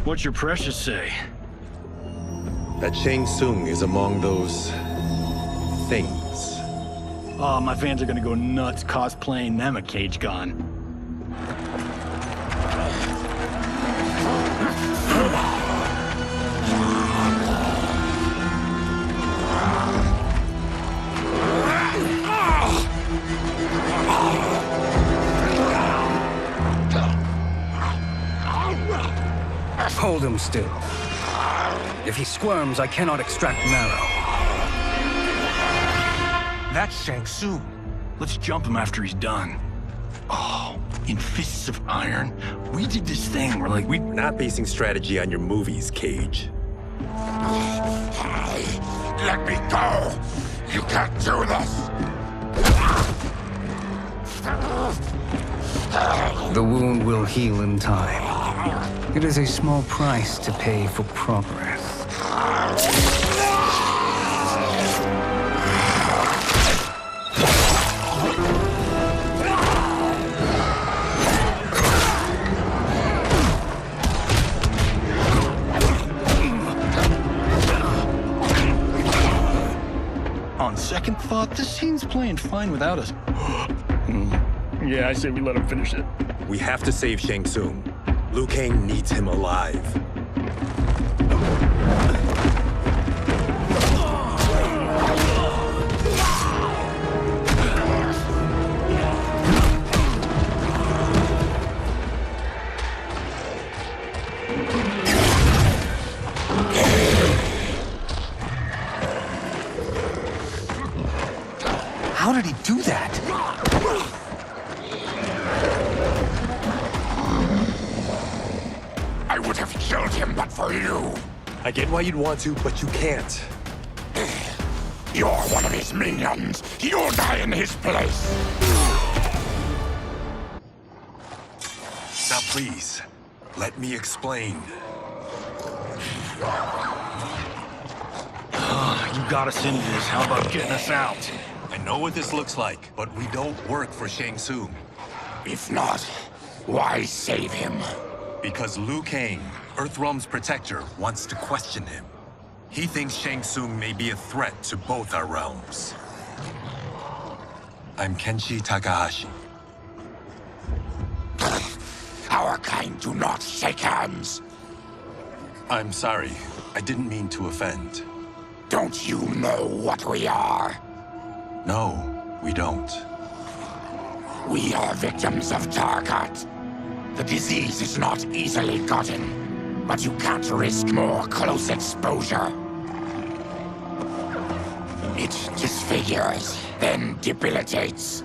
What's your precious say? That Shang Tsung is among those... things. Oh, my fans are gonna go nuts cosplaying them a Cage Gun. Hold him still. If he squirms, I cannot extract marrow. That's Shang Tsung. Let's jump him after he's done. Oh, in Fists of Iron, we did this thing where like We're not basing strategy on your movies, Cage. Let me go! You can't do this! The wound will heal in time. It is a small price to pay for progress. second thought, this scene's playing fine without us. Yeah, I say we let him finish it. We have to save Shang Tsung. Liu Kang needs him alive. How did he do that? I would have killed him but for you. I get why you'd want to, but you can't. You're one of his minions. You'll die in his place. Now please, let me explain. You got us into this. How about getting us out? I know what this looks like, but we don't work for Shang Tsung. If not, why save him? Because Liu Kang, Earthrealm's protector, wants to question him. He thinks Shang Tsung may be a threat to both our realms. I'm Kenshi Takahashi. Our kind do not shake hands. I'm sorry. I didn't mean to offend. Don't you know what we are? No, we don't. We are victims of Tarkat. The disease is not easily gotten, but you can't risk more close exposure. It disfigures, then debilitates.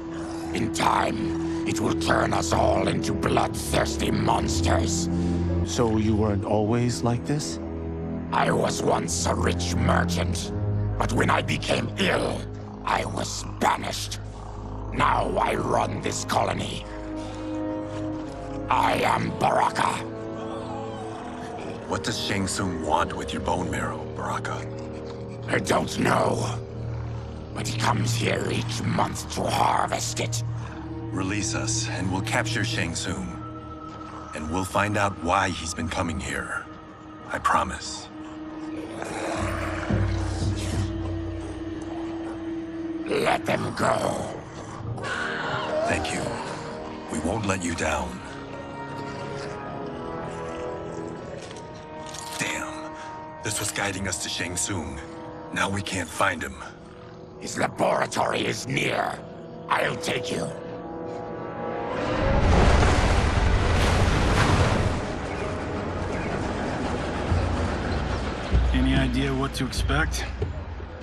In time, it will turn us all into bloodthirsty monsters. So you weren't always like this? I was once a rich merchant, but when I became ill, I was banished. Now I run this colony. I am Baraka. What does Shang Tsung want with your bone marrow, Baraka? I don't know. But he comes here each month to harvest it. Release us, and we'll capture Shang Tsung. And we'll find out why he's been coming here. I promise. Let them go. Thank you. We won't let you down. Damn. This was guiding us to Shang Tsung. Now we can't find him. His laboratory is near. I'll take you. Any idea what to expect?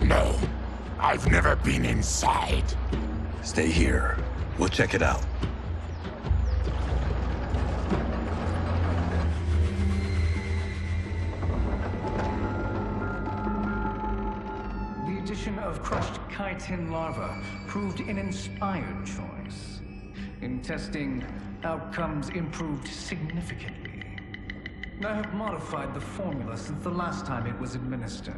No. I've never been inside. Stay here. We'll check it out. The addition of crushed chitin larva proved an inspired choice. In testing, outcomes improved significantly. I have modified the formula since the last time it was administered.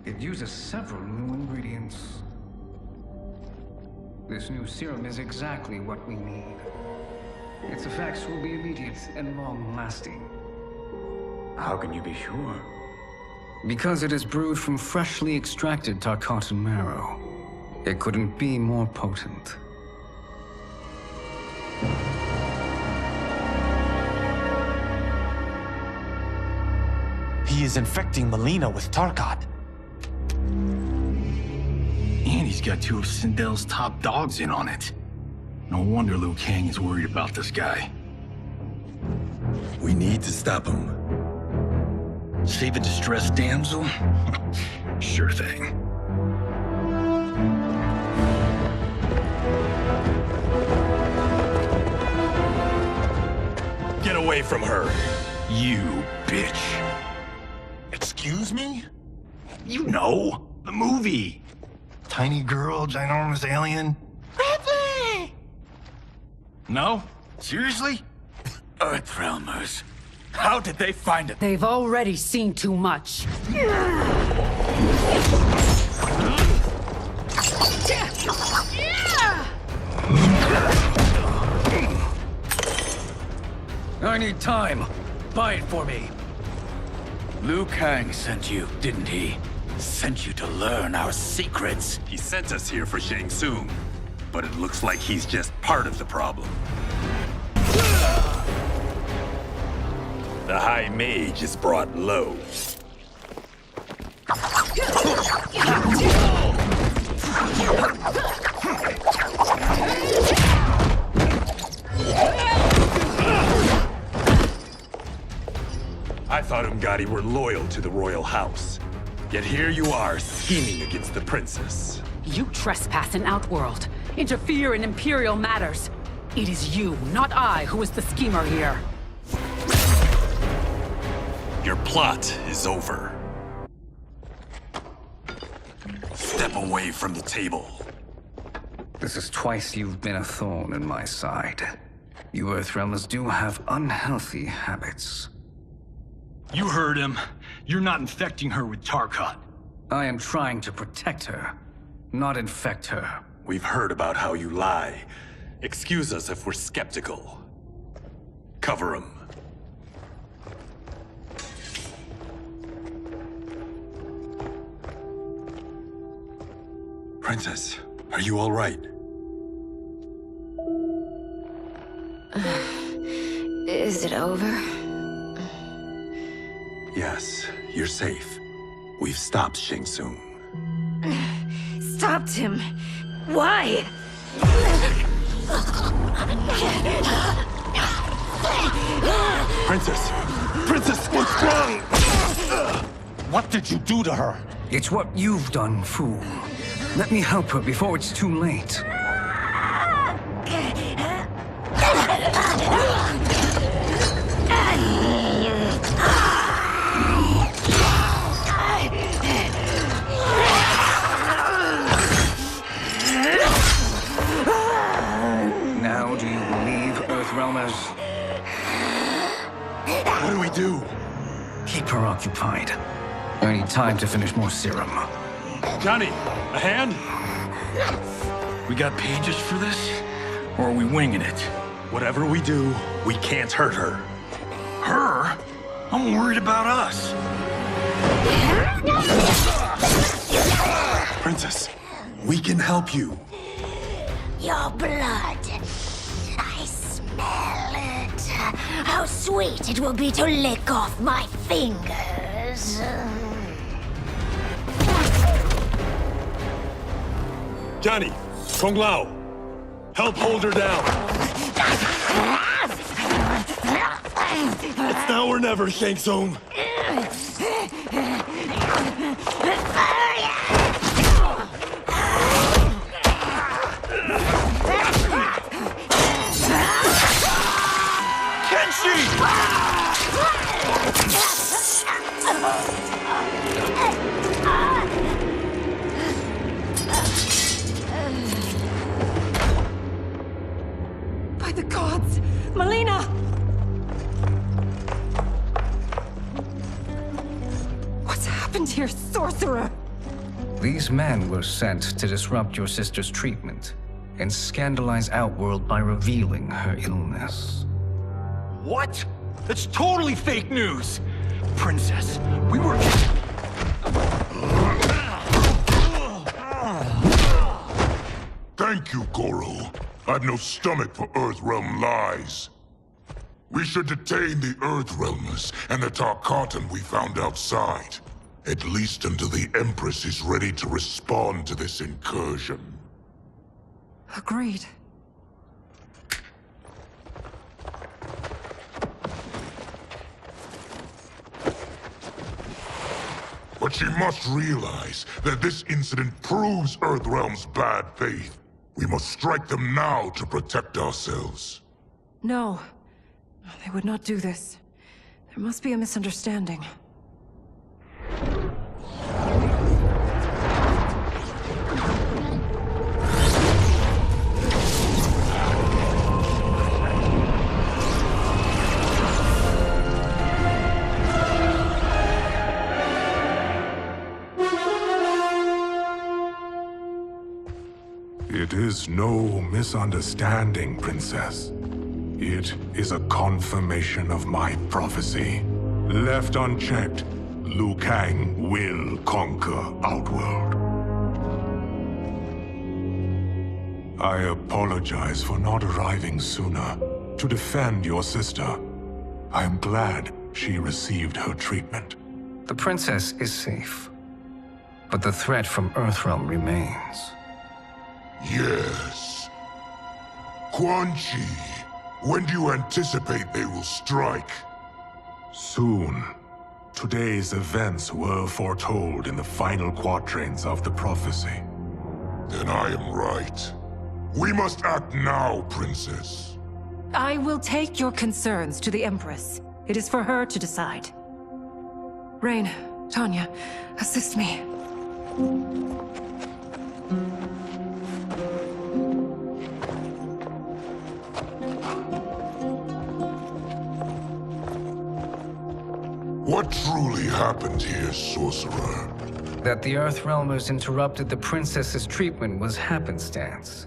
It uses several new ingredients. This new serum is exactly what we need. Its effects will be immediate and long-lasting. How can you be sure? Because it is brewed from freshly extracted Tarkatan marrow. It couldn't be more potent. He is infecting Melina with Tarkat. And he's got two of Sindel's top dogs in on it. No wonder Liu Kang is worried about this guy. We need to stop him. Save a distressed damsel? Sure thing. Get away from her! You bitch. Excuse me? You know, the movie. Tiny girl, ginormous alien. Bradley! No? Seriously? Earthrealmers. How did they find it? They've already seen too much. I need time. Buy it for me. Liu Kang sent you, didn't he? Sent you to learn our secrets. He sent us here for Shang Tsung, but it looks like he's just part of the problem. The High Mage is brought low. I thought Umgadi were loyal to the royal house. Yet here you are, scheming against the princess. You trespass in Outworld, interfere in Imperial matters. It is you, not I, who is the schemer here. Your plot is over. Step away from the table. This is twice you've been a thorn in my side. You Earthrealmers do have unhealthy habits. You heard him. You're not infecting her with Tarkat. I am trying to protect her, not infect her. We've heard about how you lie. Excuse us if we're skeptical. Cover him. Princess, are you all right? Is it over? Yes, you're safe. We've stopped Shang Tsung. Stopped him? Why? Princess! Princess, what's wrong? What did you do to her? It's what you've done, fool. Let me help her before it's too late. Now do you believe, Earthrealmers? What do we do? Keep her occupied. I need time to finish more serum. Johnny, a hand? We got pages for this? Or are we winging it? Whatever we do, we can't hurt her. Her? I'm worried about us. Princess, we can help you. Your blood. I smell it. How sweet it will be to lick off my fingers. Johnny, Kung Lao, help hold her down. It's now or never, Shang Tsung. By the gods! Melina! What's happened here, sorcerer? These men were sent to disrupt your sister's treatment and scandalize Outworld by revealing her illness. What? That's totally fake news! Princess, we were... Thank you, Goro. I've no stomach for Earthrealm lies. We should detain the Earthrealmers and the Tarkatan we found outside. At least until the Empress is ready to respond to this incursion. Agreed. But she must realize that this incident proves Earthrealm's bad faith. We must strike them now to protect ourselves. No. They would not do this. There must be a misunderstanding. It is no misunderstanding, Princess. It is a confirmation of my prophecy. Left unchecked, Liu Kang will conquer Outworld. I apologize for not arriving sooner to defend your sister. I am glad she received her treatment. The princess is safe, but the threat from Earthrealm remains. Yes. Quan Chi, when do you anticipate they will strike? Soon. Today's events were foretold in the final quatrains of the prophecy. Then I am right. We must act now, Princess. I will take your concerns to the Empress. It is for her to decide. Rain, Tanya, assist me. What truly happened here, Sorcerer? That the Earthrealmers interrupted the princess's treatment was happenstance.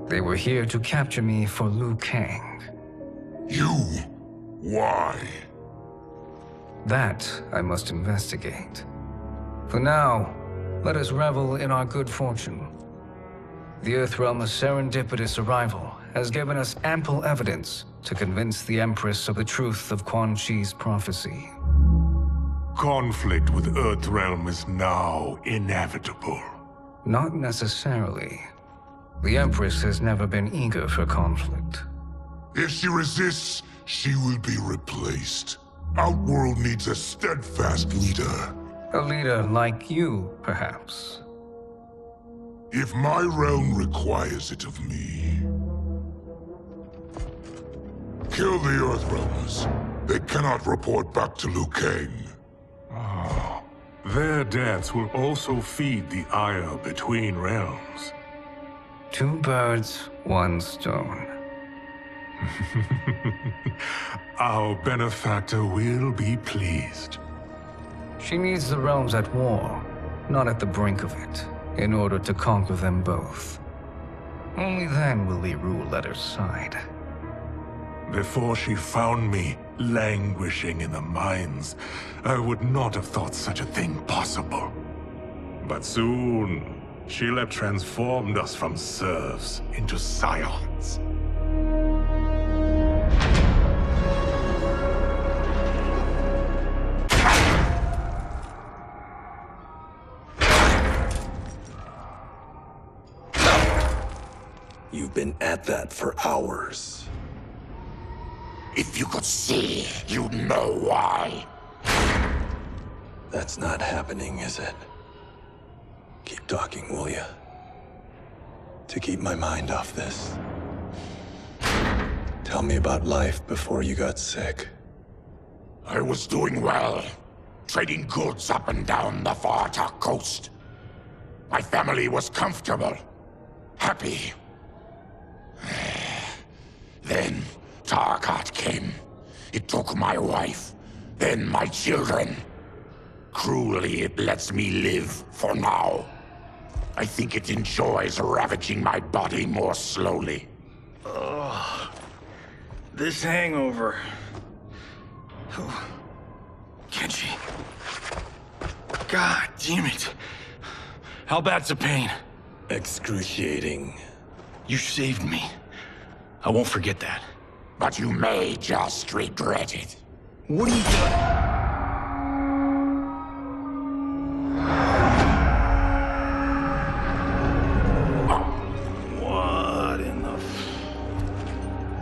They were here to capture me for Liu Kang. You? Why? That I must investigate. For now, let us revel in our good fortune. The Earthrealm's serendipitous arrival has given us ample evidence to convince the Empress of the truth of Quan Chi's prophecy. Conflict with Earthrealm is now inevitable. Not necessarily. The Empress has never been eager for conflict. If she resists, she will be replaced. Outworld needs a steadfast leader. A leader like you, perhaps. If my realm requires it of me. Kill the Earthrealmers. They cannot report back to Liu Kang. Oh, their deaths will also feed the ire between realms. 2 birds, 1 stone. Our benefactor will be pleased. She needs the realms at war, not at the brink of it, in order to conquer them both. Only then will we rule at her side. Before she found me languishing in the mines, I would not have thought such a thing possible. But soon, she'll have transformed us from serfs into scions. You've been at that for hours. If you could see, you'd know why. That's not happening, is it? Keep talking, will ya? To keep my mind off this. Tell me about life before you got sick. I was doing well, trading goods up and down the Varta coast. My family was comfortable, happy. Then Tarkat came. It took my wife, then my children. Cruelly, it lets me live for now. I think it enjoys ravaging my body more slowly. Ugh. This hangover. Oh. Kenji. God damn it. How bad's the pain? Excruciating. You saved me. I won't forget that. But you may just regret it. What are you doing? What in the...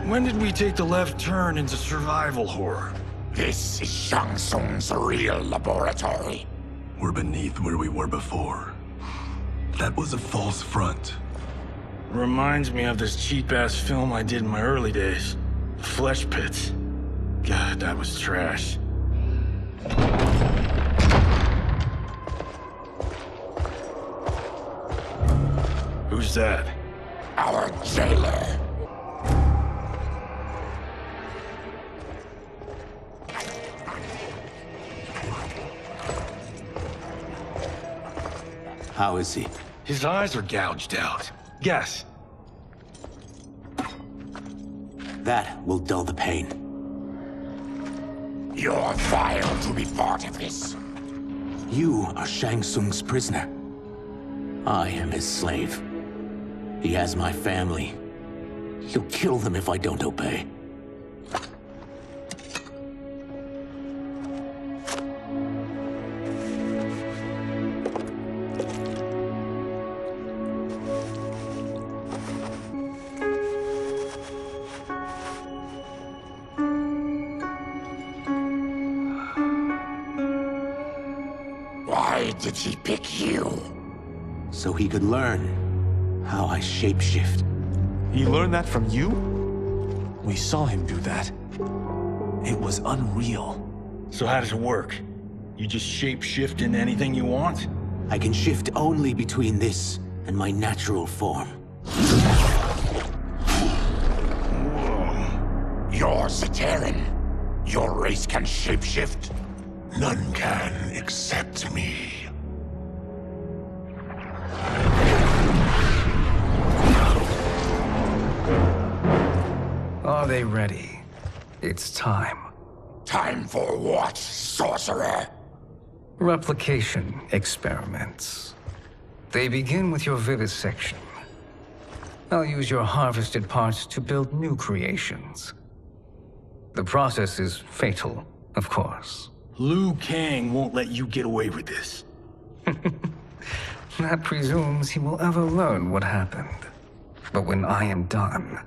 When did we take the left turn into survival horror? This is Shang Tsung's real laboratory. We're beneath where we were before. That was a false front. Reminds me of this cheap-ass film I did in my early days. Flesh Pits. God, that was trash. Who's that? Our jailer. How is he? His eyes are gouged out. Guess. That will dull the pain. You're vile to be part of this. You are Shang Tsung's prisoner. I am his slave. He has my family. He'll kill them if I don't obey. Why did he pick you? So he could learn how I shapeshift. He learned that from you? We saw him do that. It was unreal. So how does it work? You just shape-shift into anything you want? I can shift only between this and my natural form. You're Zaterran. Your race can shapeshift. None can except me. Are they ready? It's time. Time for what, sorcerer? Replication experiments. They begin with your vivisection. I'll use your harvested parts to build new creations. The process is fatal, of course. Liu Kang won't let you get away with this. That presumes he will ever learn what happened. But when I am done,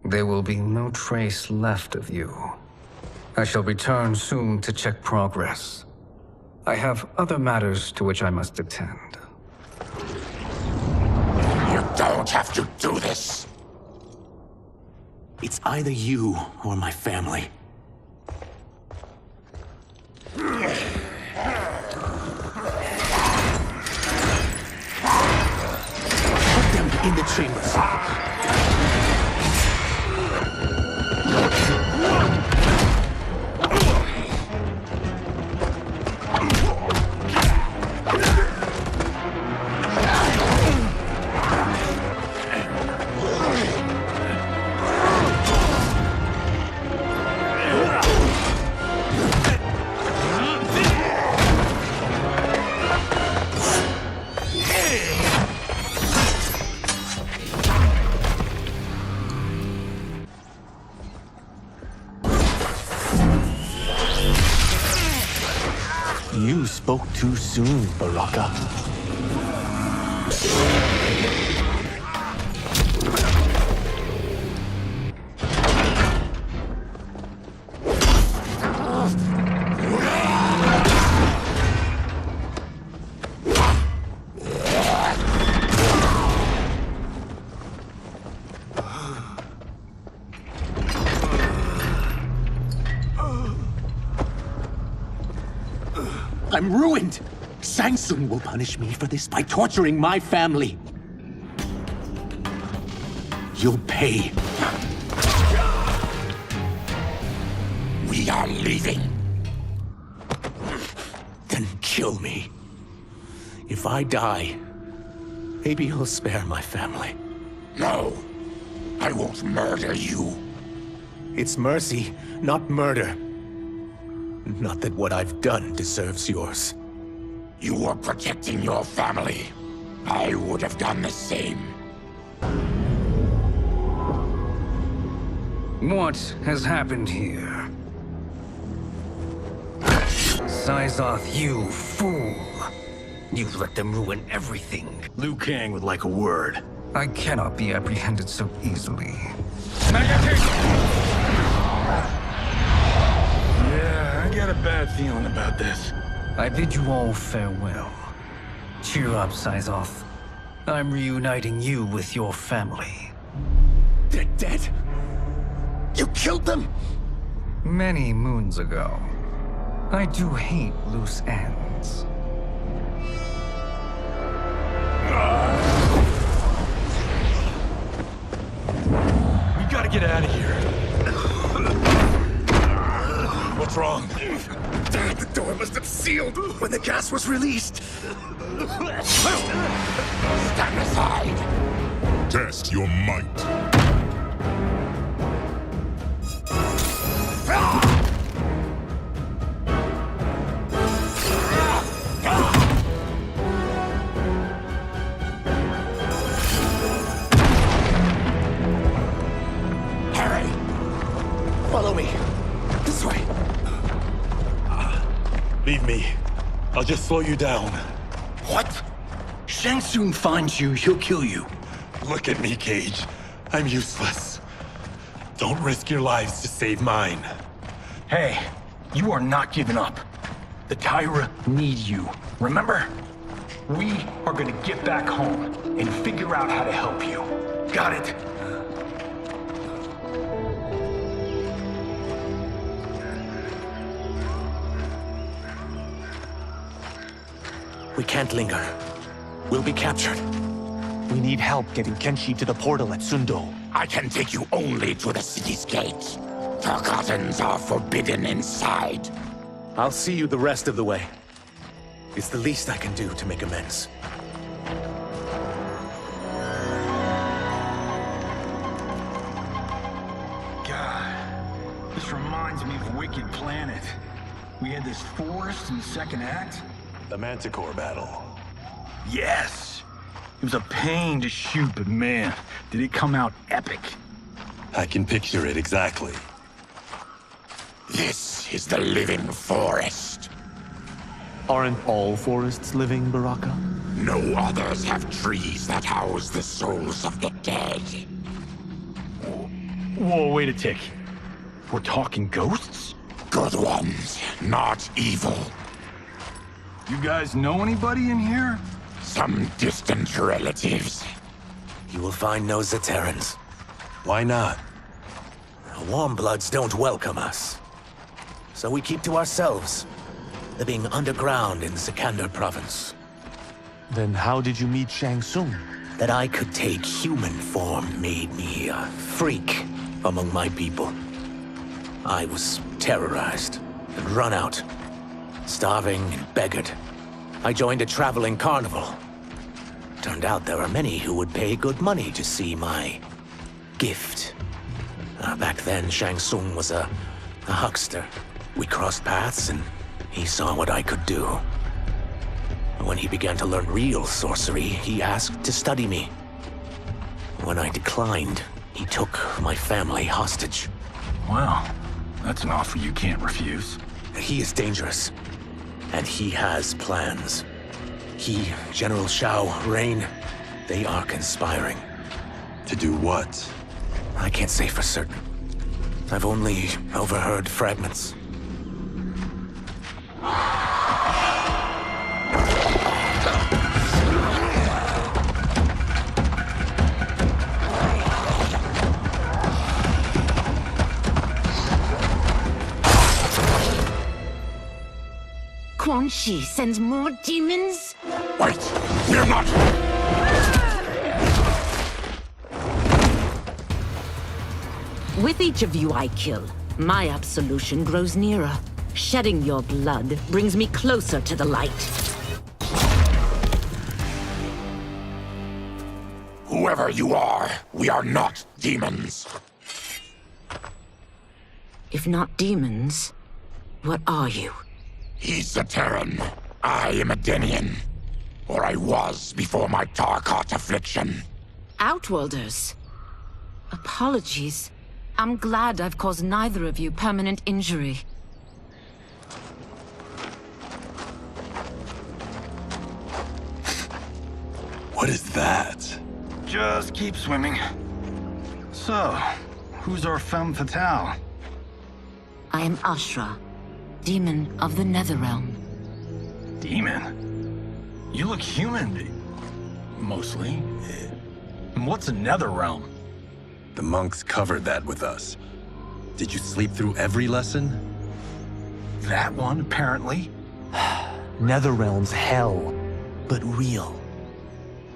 there will be no trace left of you. I shall return soon to check progress. I have other matters to which I must attend. You don't have to do this. It's either you or my family. Put them in the chambers. You spoke too soon, Baraka. I'm ruined! Shang Tsung will punish me for this by torturing my family. You'll pay. We are leaving. Then kill me. If I die, maybe you'll spare my family. No, I won't murder you. It's mercy, not murder. Not that what I've done deserves yours. You were protecting your family. I would have done the same. What has happened here? Syzoth, you fool! You let them ruin everything. Liu Kang would like a word. I cannot be apprehended so easily. Yeah, I got a bad feeling about this. I bid you all farewell. Cheer up, Syzoth. I'm reuniting you with your family. They're dead? You killed them? Many moons ago. I do hate loose ends. We gotta get out of here. What's wrong? The door must have sealed when the gas was released. Stand aside. Test your might. Follow me. This way. Leave me. I'll just slow you down. What? Shang Tsung finds you, he'll kill you. Look at me, Cage. I'm useless. Don't risk your lives to save mine. Hey, you are not giving up. The Tyra need you, remember? We are gonna get back home and figure out how to help you. Got it? We can't linger. We'll be captured. We need help getting Kenshi to the portal at Sundo. I can take you only to the city's gate. Tarkatans are forbidden inside. I'll see you the rest of the way. It's the least I can do to make amends. God, this reminds me of Wicked Planet. We had this forest in the second act. The Manticore battle. Yes! It was a pain to shoot, but man, did it come out epic. I can picture it exactly. This is the living forest. Aren't all forests living, Baraka? No others have trees that house the souls of the dead. Whoa, wait a tick. We're talking ghosts? Good ones, not evil. You guys know anybody in here? Some distant relatives. You will find no Zaterrans. Why not? The Warmbloods don't welcome us. So we keep to ourselves, living underground in Sikander province. Then how did you meet Shang Tsung? That I could take human form made me a freak among my people. I was terrorized and run out, starving and beggared. I joined a traveling carnival. Turned out there were many who would pay good money to see my gift. Back then, Shang Tsung was a huckster. We crossed paths and he saw what I could do. When he began to learn real sorcery, he asked to study me. When I declined, he took my family hostage. Well, that's an offer you can't refuse. He is dangerous, and he has plans. He, General Shao, Rain, they are conspiring. To do what? I can't say for certain. I've only overheard fragments. Quan Chi sends more demons? Wait! We're not... With each of you I kill, my absolution grows nearer. Shedding your blood brings me closer to the light. Whoever you are, we are not demons. If not demons, what are you? He's a Terran. I am a Denian. Or I was before my Tarkat affliction. Outworlders. Apologies. I'm glad I've caused neither of you permanent injury. What is that? Just keep swimming. So, who's our femme fatale? I am Ashra, demon of the Netherrealm. Demon? You look human, mostly. And what's a Netherrealm? The monks covered that with us. Did you sleep through every lesson? That one, apparently. Netherrealm's hell, but real.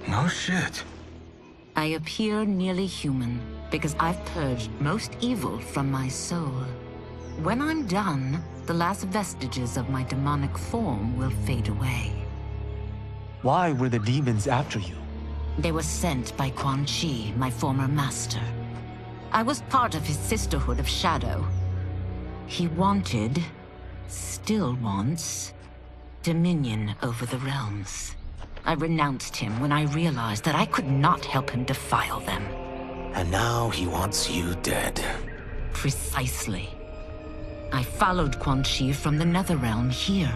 No shit. I appear nearly human because I've purged most evil from my soul. When I'm done, the last vestiges of my demonic form will fade away. Why were the demons after you? They were sent by Quan Chi, my former master. I was part of his Sisterhood of Shadow. He wanted, still wants, dominion over the realms. I renounced him when I realized that I could not help him defile them. And now he wants you dead. Precisely. I followed Quan Chi from the Netherrealm here.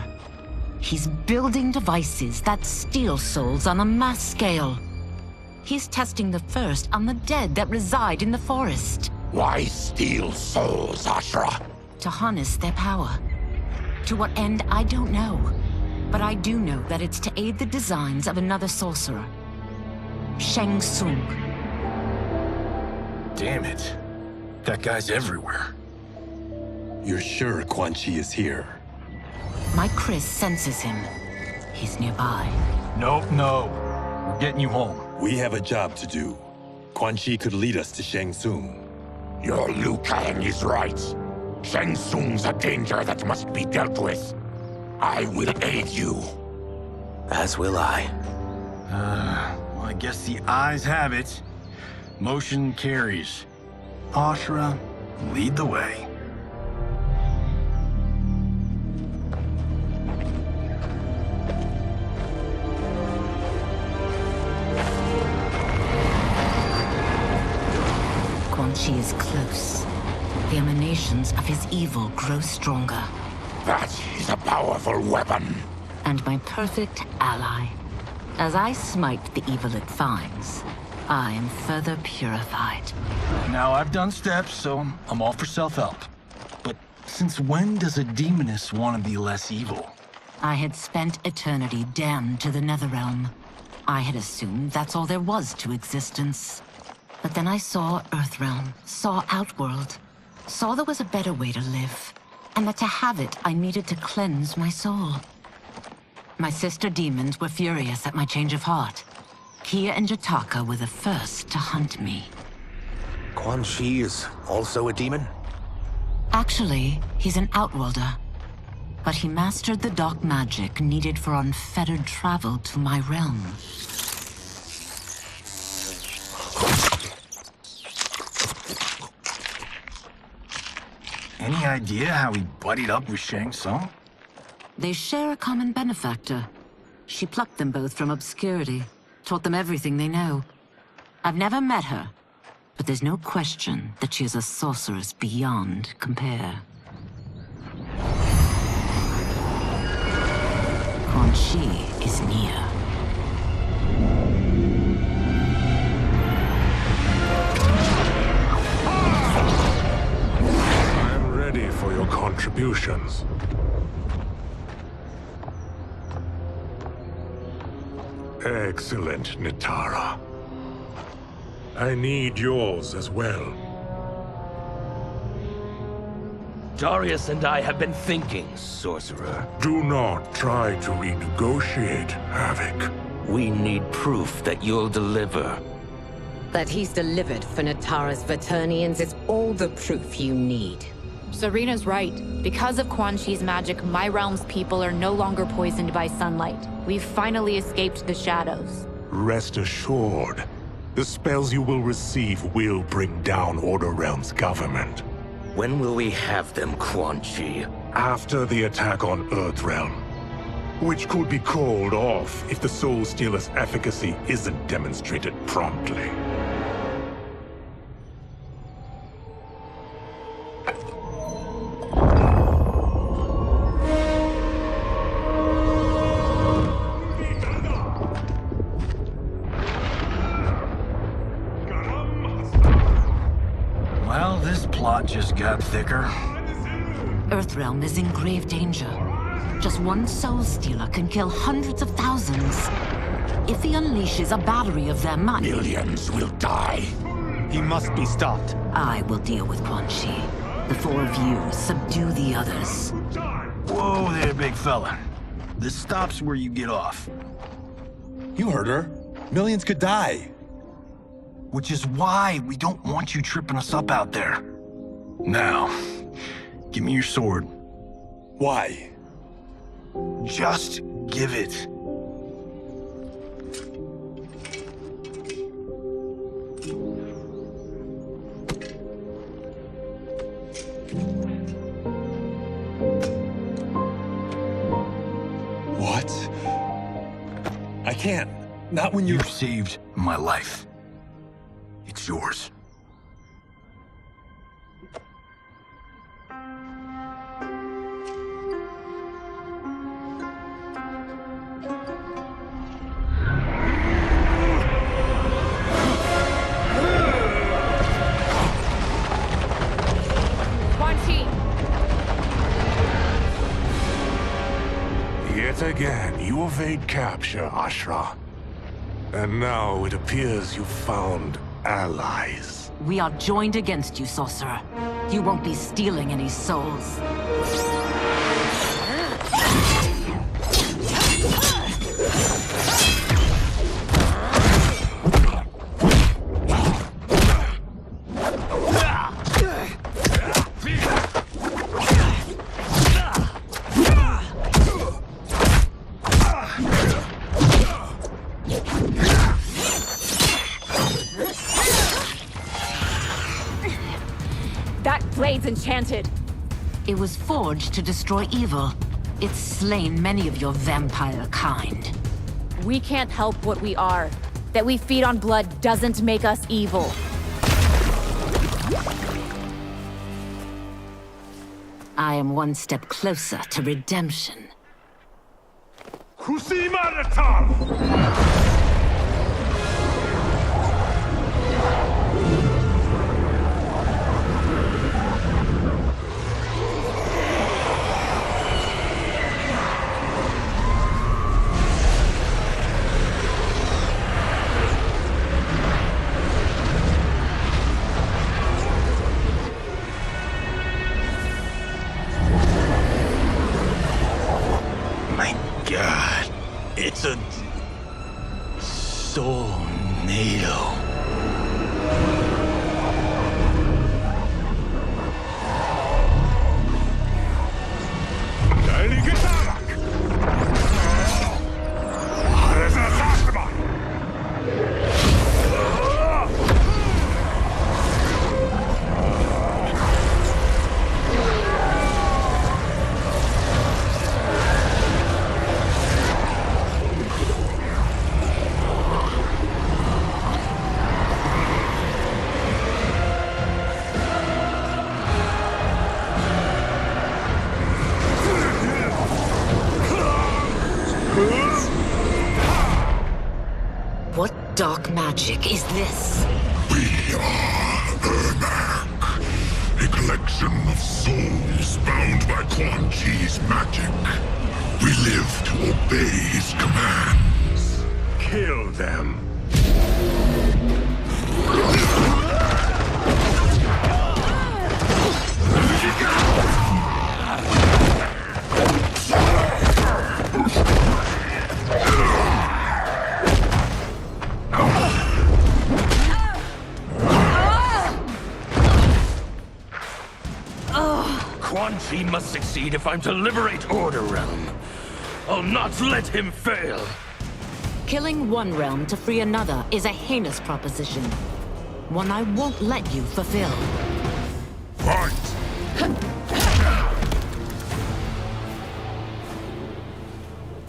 He's building devices that steal souls on a mass scale. He's testing the first on the dead that reside in the forest. Why steal souls, Ashra? To harness their power. To what end, I don't know. But I do know that it's to aid the designs of another sorcerer. Shang Tsung. Damn it. That guy's everywhere. You're sure Quan Chi is here? My Chris senses him. He's nearby. No. We're getting you home. We have a job to do. Quan Chi could lead us to Shang Tsung. Your Liu Kang is right. Shang Tsung's a danger that must be dealt with. I will aid you. As will I. Well, I guess the eyes have it. Motion carries. Ashra, lead the way. Quan Chi is close. The emanations of his evil grow stronger. That is a powerful weapon. And my perfect ally. As I smite the evil it finds, I am further purified. Now, I've done steps, so I'm all for self-help. But since when does a demoness want to be less evil? I had spent eternity damned to the Netherrealm. I had assumed that's all there was to existence. But then I saw Earthrealm, saw Outworld, saw there was a better way to live, and that to have it, I needed to cleanse my soul. My sister demons were furious at my change of heart. Kia and Jataka were the first to hunt me. Quan Chi is also a demon? Actually, he's an Outworlder. But he mastered the dark magic needed for unfettered travel to my realm. Any idea how he buddied up with Shang Tsung? They share a common benefactor. She plucked them both from obscurity, taught them everything they know. I've never met her, but there's no question that she is a sorceress beyond compare. Quan Chi is near. I'm ready for your contributions. Excellent, Nitara. I need yours as well. Darius and I have been thinking, Sorcerer. Do not try to renegotiate, Havoc. We need proof that you'll deliver. That he's delivered for Natara's Vaternians is all the proof you need. Serena's right. Because of Quan Chi's magic, my realm's people are no longer poisoned by sunlight. We've finally escaped the shadows. Rest assured, the spells you will receive will bring down Order Realm's government. When will we have them, Quan Chi? After the attack on Earthrealm, which could be called off if the Soul Stealer's efficacy isn't demonstrated promptly. Well, this plot just got thicker. Earthrealm is in grave danger. Just one Soul Stealer can kill hundreds of thousands. If he unleashes a battery of them, Millions will die. He must be stopped. I will deal with Quan Chi. The four of you subdue the others. Whoa there, big fella. This stops where you get off. You heard her. Millions could die. Which is why we don't want you tripping us up out there. Now, give me your sword. Why? Just give it. What? I can't. Not when You've saved my life. It's yours. Yet again, you evade capture, Ashra. And now it appears you've found allies. We are joined against you, sorcerer. You won't be stealing any souls. Blade's enchanted. It was forged to destroy evil. It's slain many of your vampire kind. We can't help what we are. That we feed on blood doesn't make us evil. I am one step closer to redemption. God, it's a tornado. What dark magic is this? We are Ermac, a collection of souls bound by Quan Chi's magic. We live to obey his commands. Kill them. Quan Chi must succeed if I'm to liberate Order Realm. I'll not let him fail. Killing one realm to free another is a heinous proposition. One I won't let you fulfill. Fight!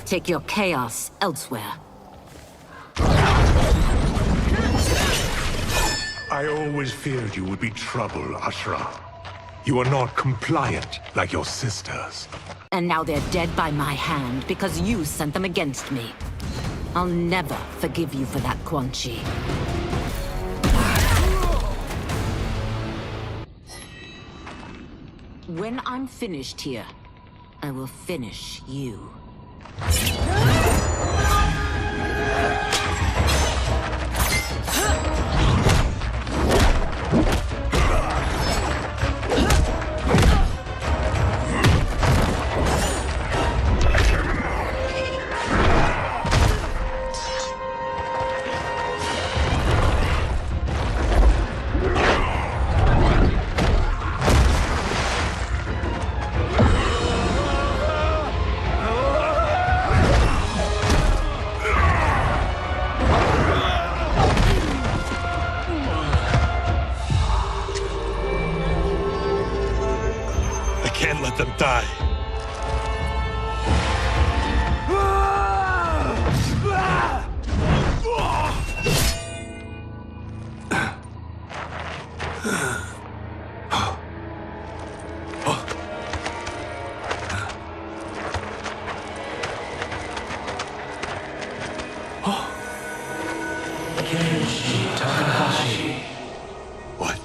Take your chaos elsewhere. I always feared you would be trouble, Ashra. You are not compliant like your sisters. And now they're dead by my hand because you sent them against me. I'll never forgive you for that, Quan Chi. When I'm finished here, I will finish you. Can't let them die. What?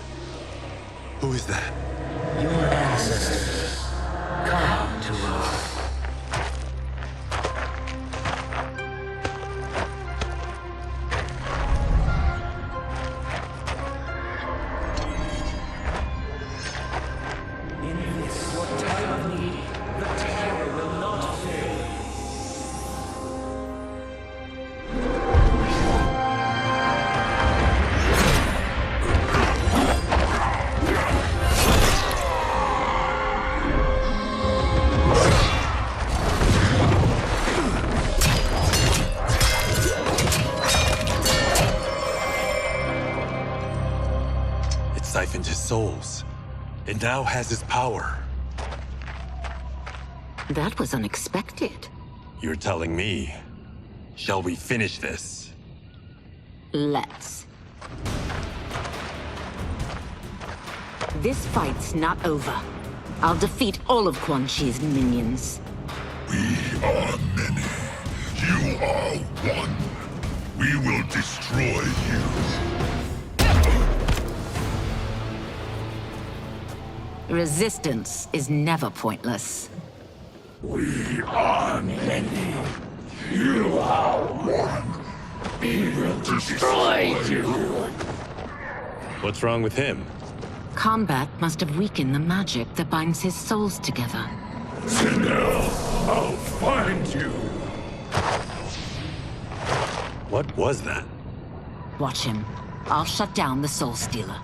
Who is that? Your ancestors. Come to us. and now has his power. That was unexpected. You're telling me. Shall we finish this? Let's. This fight's not over. I'll defeat all of Quan Chi's minions. We are many. You are one. We will destroy you. Resistance is never pointless. We are many. You are one. We will destroy you. What's wrong with him? Combat must have weakened the magic that binds his souls together. Sinner, I'll find you. What was that? Watch him. I'll shut down the Soul Stealer.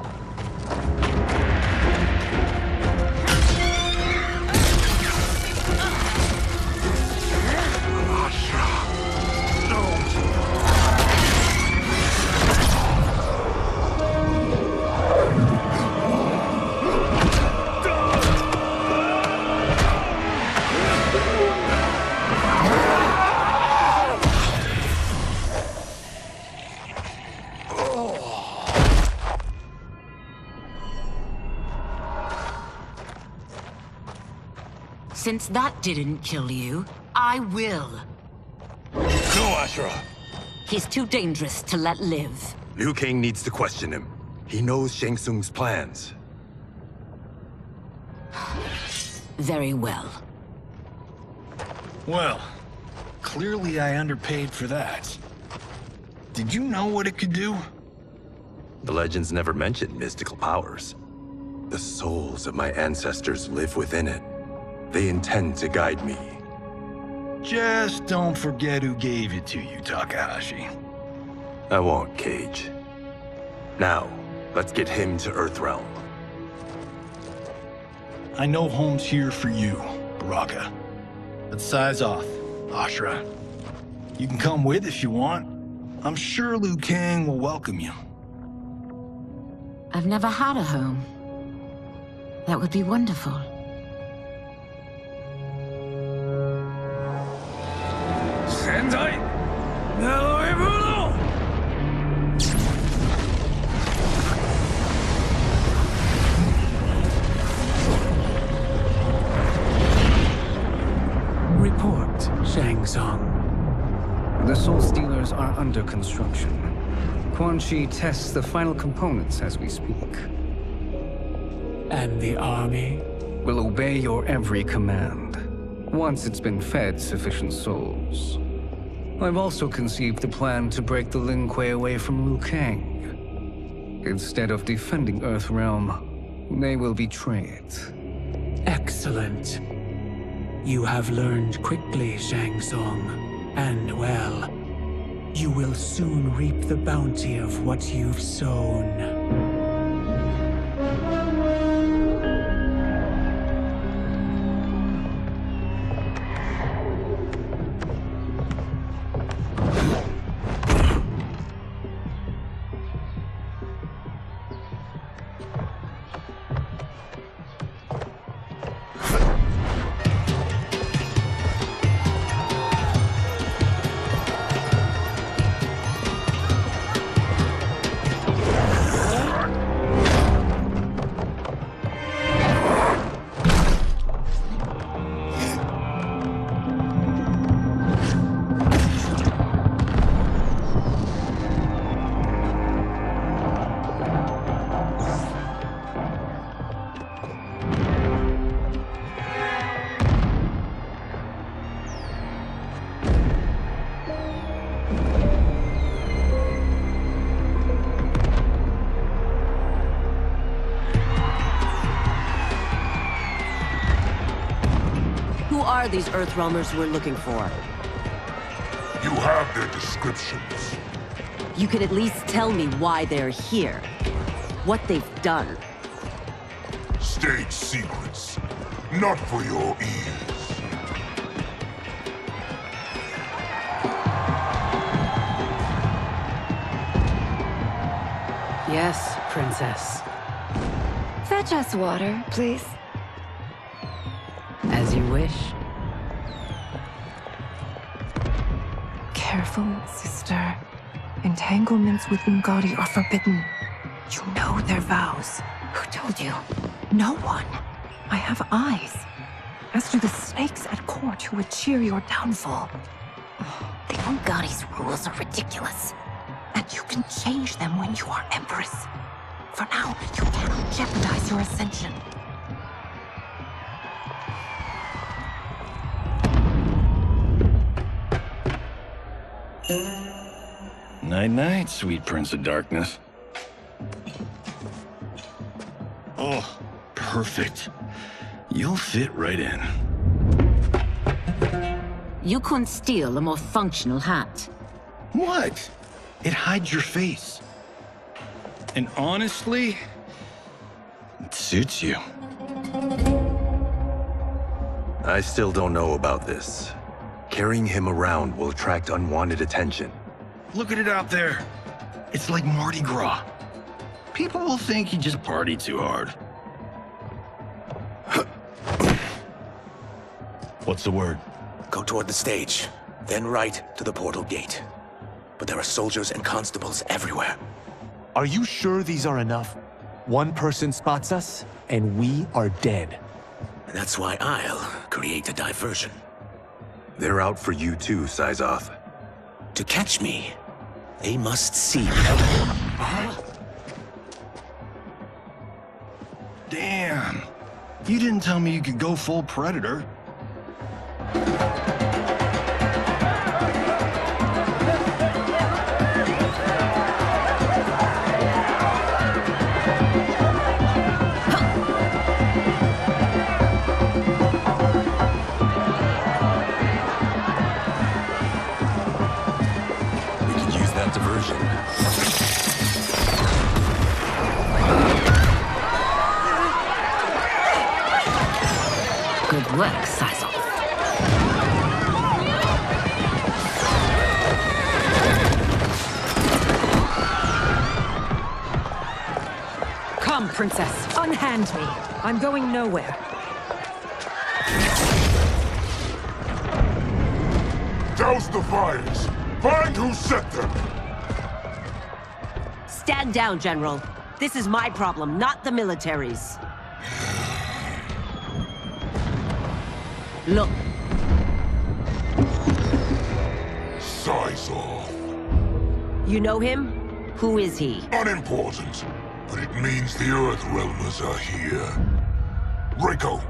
Since that didn't kill you, I will. No, Ashura! He's too dangerous to let live. Liu Kang needs to question him. He knows Shang Tsung's plans. Very well. Well, clearly I underpaid for that. Did you know what it could do? The legends never mentioned mystical powers. The souls of my ancestors live within it. They intend to guide me. Just don't forget who gave it to you, Takahashi. I won't, Cage. Now, let's get him to Earthrealm. I know home's here for you, Baraka. But size off, Ashura. You can come with if you want. I'm sure Liu Kang will welcome you. I've never had a home. That would be wonderful. Sendai, Naloibuno! Report, Shang Tsung. The Soul Stealers are under construction. Quan Chi tests the final components as we speak. And the army? Will obey your every command, once it's been fed sufficient souls. I've also conceived the plan to break the Lin Kuei away from Liu Kang. Instead of defending Earthrealm, they will betray it. Excellent. You have learned quickly, Shang Tsung. And well, you will soon reap the bounty of what you've sown. Who are these Earthrealmers we're looking for? You have their descriptions. You can at least tell me why they're here. What they've done. State secrets. Not for your ears. Yes, Princess. That fetch us water, please? As you wish. Careful, sister. Entanglements with Ungadi are forbidden. You know their vows. Who told you? No one. I have eyes. As do the snakes at court who would cheer your downfall. The Ungadi's rules are ridiculous. And you can change them when you are Empress. For now, you cannot jeopardize your ascension. Night-night, sweet Prince of Darkness. Oh, perfect. You'll fit right in. You couldn't steal a more functional hat. What? It hides your face. And honestly, it suits you. I still don't know about this. Carrying him around will attract unwanted attention. Look at it out there. It's like Mardi Gras. People will think you just party too hard. What's the word? Go toward the stage, then right to the portal gate. But there are soldiers and constables everywhere. Are you sure these are enough? One person spots us, and we are dead. That's why I'll create a diversion. They're out for you too, Syzoth. To catch me, they must see me. Damn. You didn't tell me you could go full Predator. Diversion. Good work, Syzoth. Come, Princess. Unhand me. I'm going nowhere. Douse the fires! Find who set them! Stand down, General. This is my problem, not the military's. Look. Syzoth. You know him? Who is he? Unimportant, but it means the Earthrealmers are here. Reiko.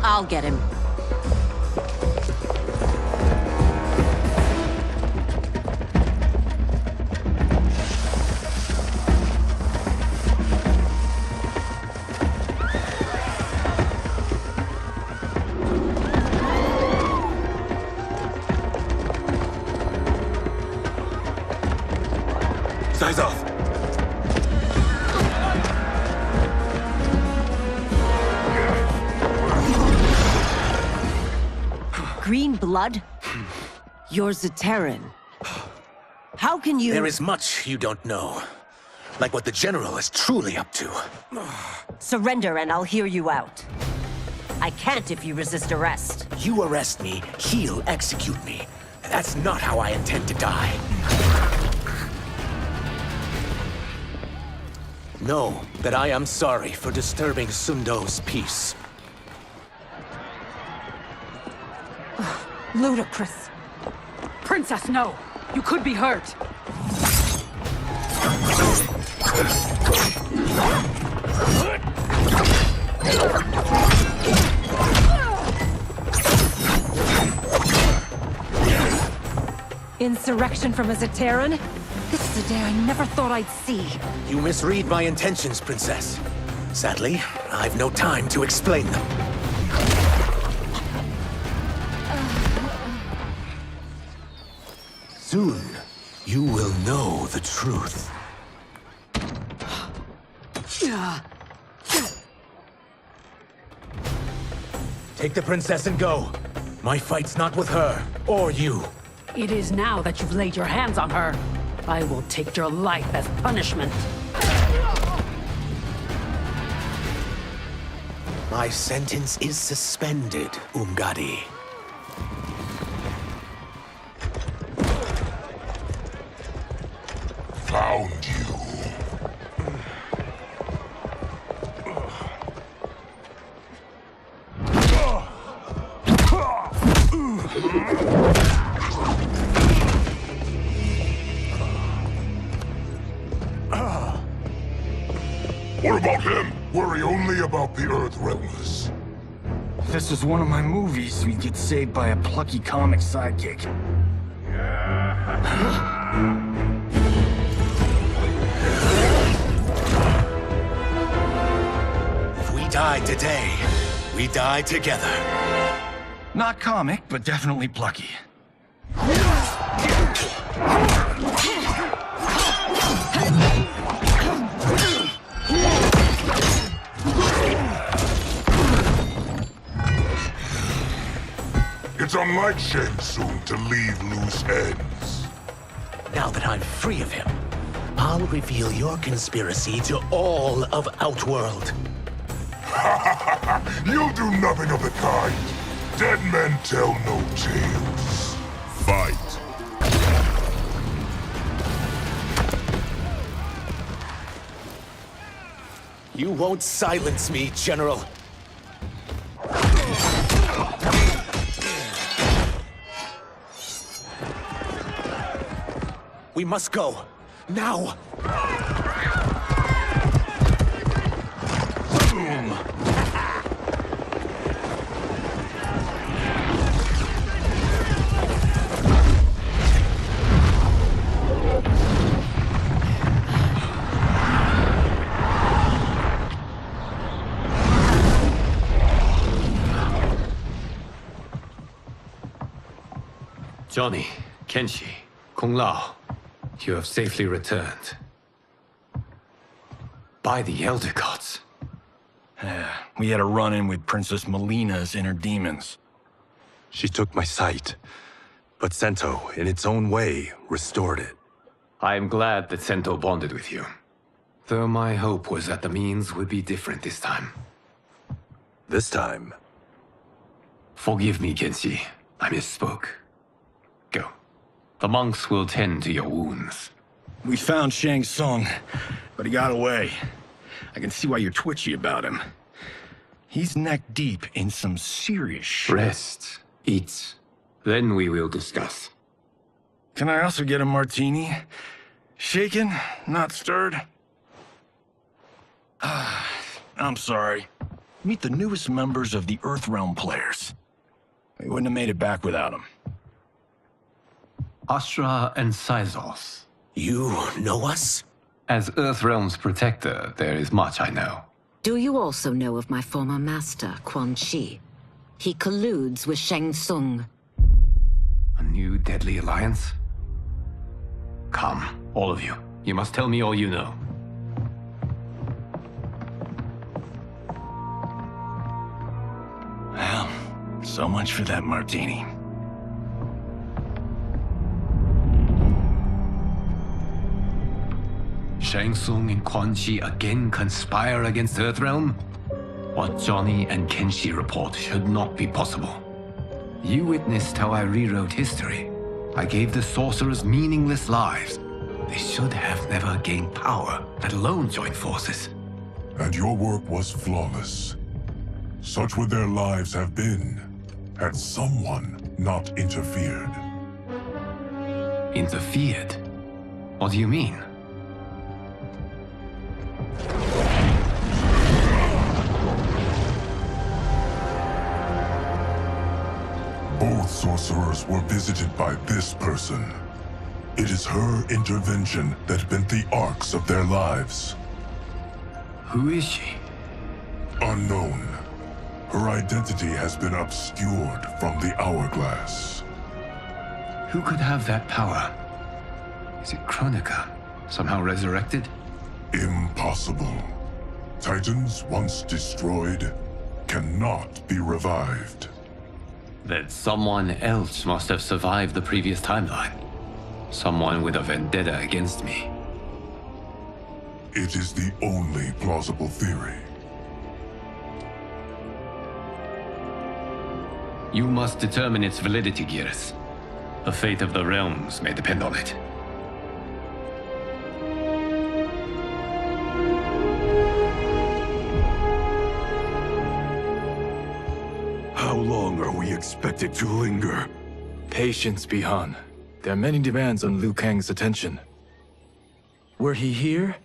I'll get him. Syzoth! Green blood? You're Zaterran. How can you— There is much you don't know. Like what the General is truly up to. Surrender and I'll hear you out. I can't if you resist arrest. You arrest me, he'll execute me. That's not how I intend to die. Know that I am sorry for disturbing Sundo's peace. Ludicrous. Princess, no! You could be hurt! Insurrection from a Zaterran? This is a day I never thought I'd see. You misread my intentions, Princess. Sadly, I've no time to explain them. Soon, you will know the truth. Take the princess and go. My fight's not with her, or you. It is now that you've laid your hands on her. I will take your life as punishment. My sentence is suspended, Umgadi. Found you. What about him? Worry only about the Earthrealmers. If this was one of my movies, we'd get saved by a plucky comic sidekick. If we die today, we die together. Not comic, but definitely plucky. It's unlike Shang Tsung to leave loose ends. Now that I'm free of him, I'll reveal your conspiracy to all of Outworld. You'll do nothing of the kind. Dead men tell no tales. Fight. You won't silence me, General. We must go. Now! Boom! Johnny, Kenshi, Kung Lao, you have safely returned. By the Elder Gods. We had a run-in with Princess Melina's inner demons. She took my sight, but Sento, in its own way, restored it. I am glad that Sento bonded with you. Though my hope was that the means would be different this time. This time? Forgive me, Kenshi. I misspoke. Go. The monks will tend to your wounds. We found Shang Tsung, but he got away. I can see why you're twitchy about him. He's neck deep in some serious shit. Rest. Eat. Then we will discuss. Can I also get a martini? Shaken, not stirred? I'm sorry. Meet the newest members of the Earthrealm players. We wouldn't have made it back without them. Astra and Sizos. You know us? As Earthrealm's protector, there is much I know. Do you also know of my former master, Quan Chi? He colludes with Shang Tsung. A new deadly alliance? Come, all of you. You must tell me all you know. Well, so much for that martini. Shang Tsung and Quan Chi again conspire against Earthrealm? What Johnny and Kenshi report should not be possible. You witnessed how I rewrote history. I gave the sorcerers meaningless lives. They should have never gained power, let alone joined forces. And your work was flawless. Such would their lives have been, had someone not interfered. Interfered? What do you mean? Both sorcerers were visited by this person. It is her intervention that bent the arcs of their lives. Who is she? Unknown. Her identity has been obscured from the hourglass. Who could have that power? Is it Kronika? Somehow resurrected? Impossible. Titans, once destroyed, cannot be revived. Then someone else must have survived the previous timeline. Someone with a vendetta against me. It is the only plausible theory. You must determine its validity, Geras. The fate of the realms may depend on it. How long are we expected to linger? Patience, Bihan. There are many demands on Liu Kang's attention. Were he here,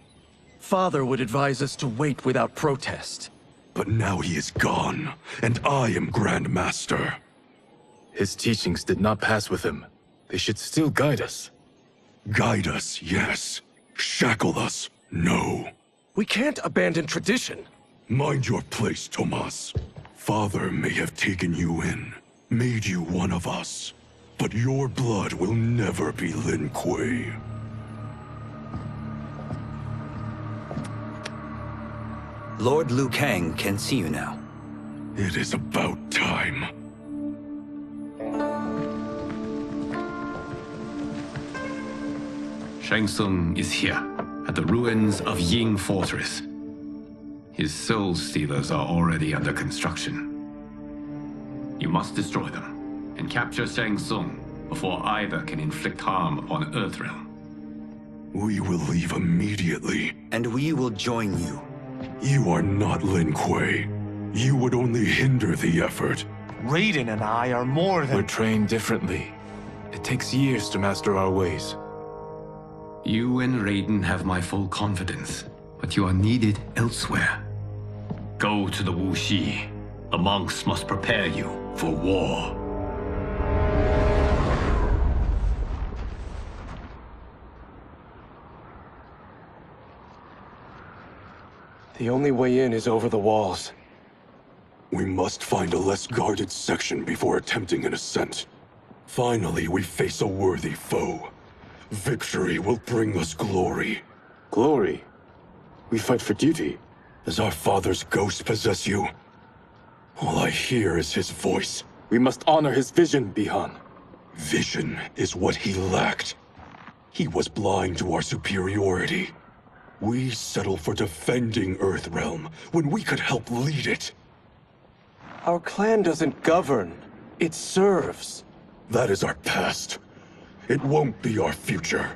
Father would advise us to wait without protest. But now he is gone, and I am Grand Master. His teachings did not pass with him. They should still guide us. Guide us, yes. Shackle us, no. We can't abandon tradition. Mind your place, Tomas. Father may have taken you in, made you one of us. But your blood will never be Lin Kuei. Lord Liu Kang can see you now. It is about time. Shang Tsung is here, at the ruins of Ying Fortress. His Soul Stealers are already under construction. You must destroy them, and capture Shang Tsung before either can inflict harm upon Earthrealm. We will leave immediately. And we will join you. You are not Lin Kuei. You would only hinder the effort. Raiden and I are more than— We're trained differently. It takes years to master our ways. You and Raiden have my full confidence, but you are needed elsewhere. Go to the Wuxi. The monks must prepare you for war. The only way in is over the walls. We must find a less guarded section before attempting an ascent. Finally, we face a worthy foe. Victory will bring us glory. Glory? We fight for duty. Does our father's ghost possess you? All I hear is his voice. We must honor his vision, Bihan. Vision is what he lacked. He was blind to our superiority. We settle for defending Earthrealm when we could help lead it. Our clan doesn't govern. It serves. That is our past. It won't be our future.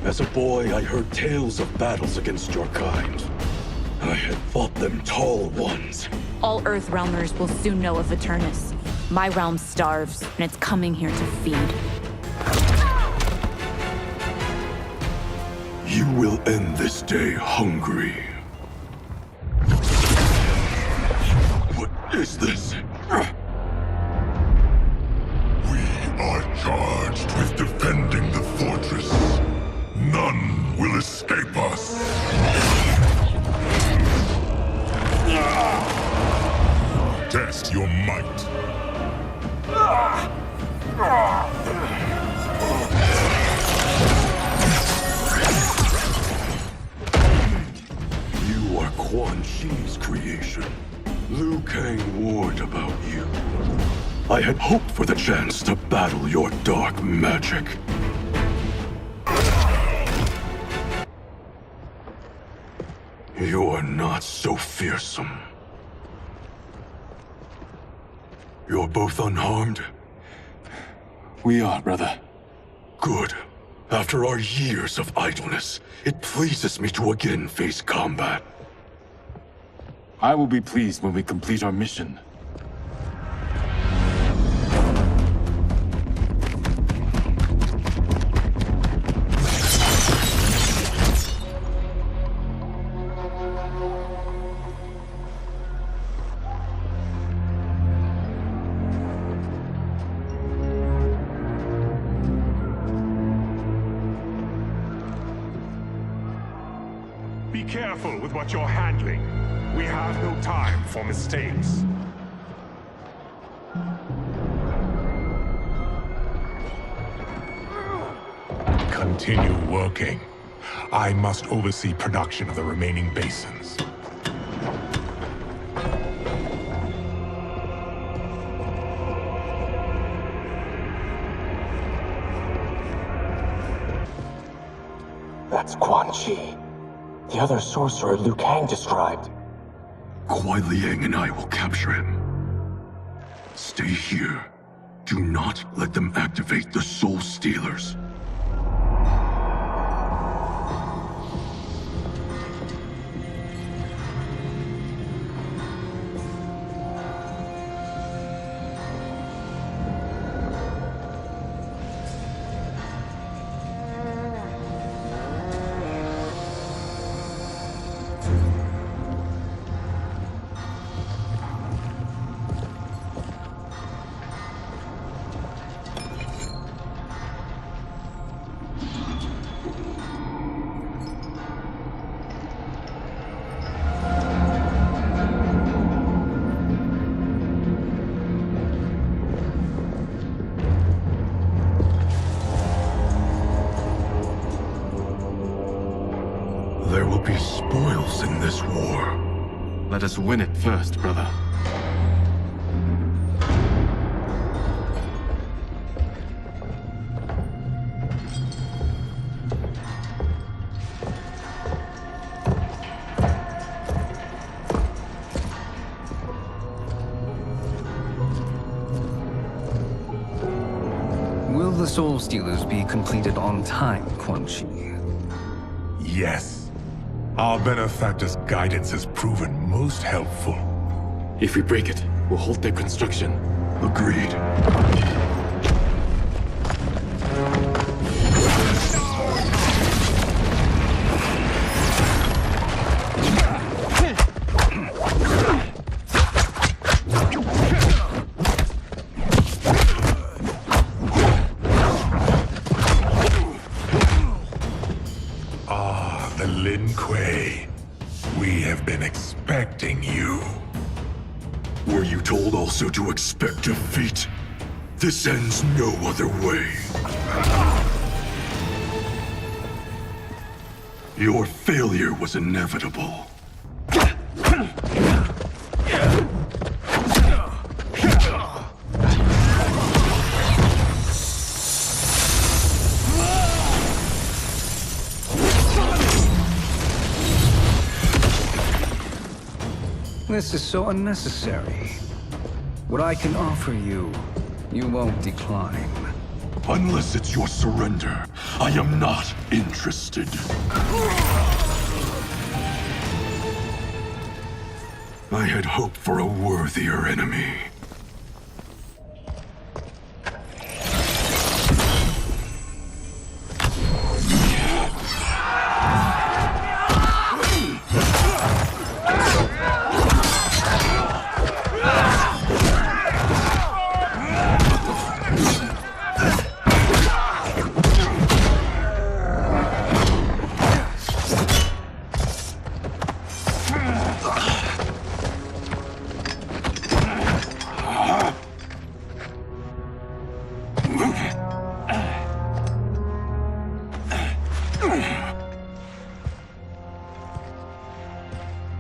As a boy, I heard tales of battles against your kind. I had fought them tall ones. All Earthrealmers will soon know of Eternus. My realm starves, and it's coming here to feed. You will end this day hungry. What is this? We are charged with defending the fortress. None will escape us. Test your might. are Quan Chi's creation. Liu Kang warned about you. I had hoped for the chance to battle your dark magic. You are not so fearsome. You're both unharmed? We are, brother. Good. After our years of idleness, it pleases me to again face combat. I will be pleased when we complete our mission. Be careful with what you're handling. We have no time for mistakes. Continue working. I must oversee production of the remaining basins. That's Quan Chi. The other sorcerer Liu Kang described. Kuai Liang and I will capture him. Stay here. Do not let them activate the Soul Stealers. There will be spoils in this war. Let us win it first, brother. Will the Soul Stealers be completed on time, Quan Chi? Yes. Our benefactor's guidance has proven most helpful. If we break it, we'll halt their construction. Agreed. Lin Kuei, we have been expecting you. Were you told also to expect defeat? This ends no other way. Your failure was inevitable. This is so unnecessary. What I can offer you, you won't decline. Unless it's your surrender, I am not interested. I had hoped for a worthier enemy.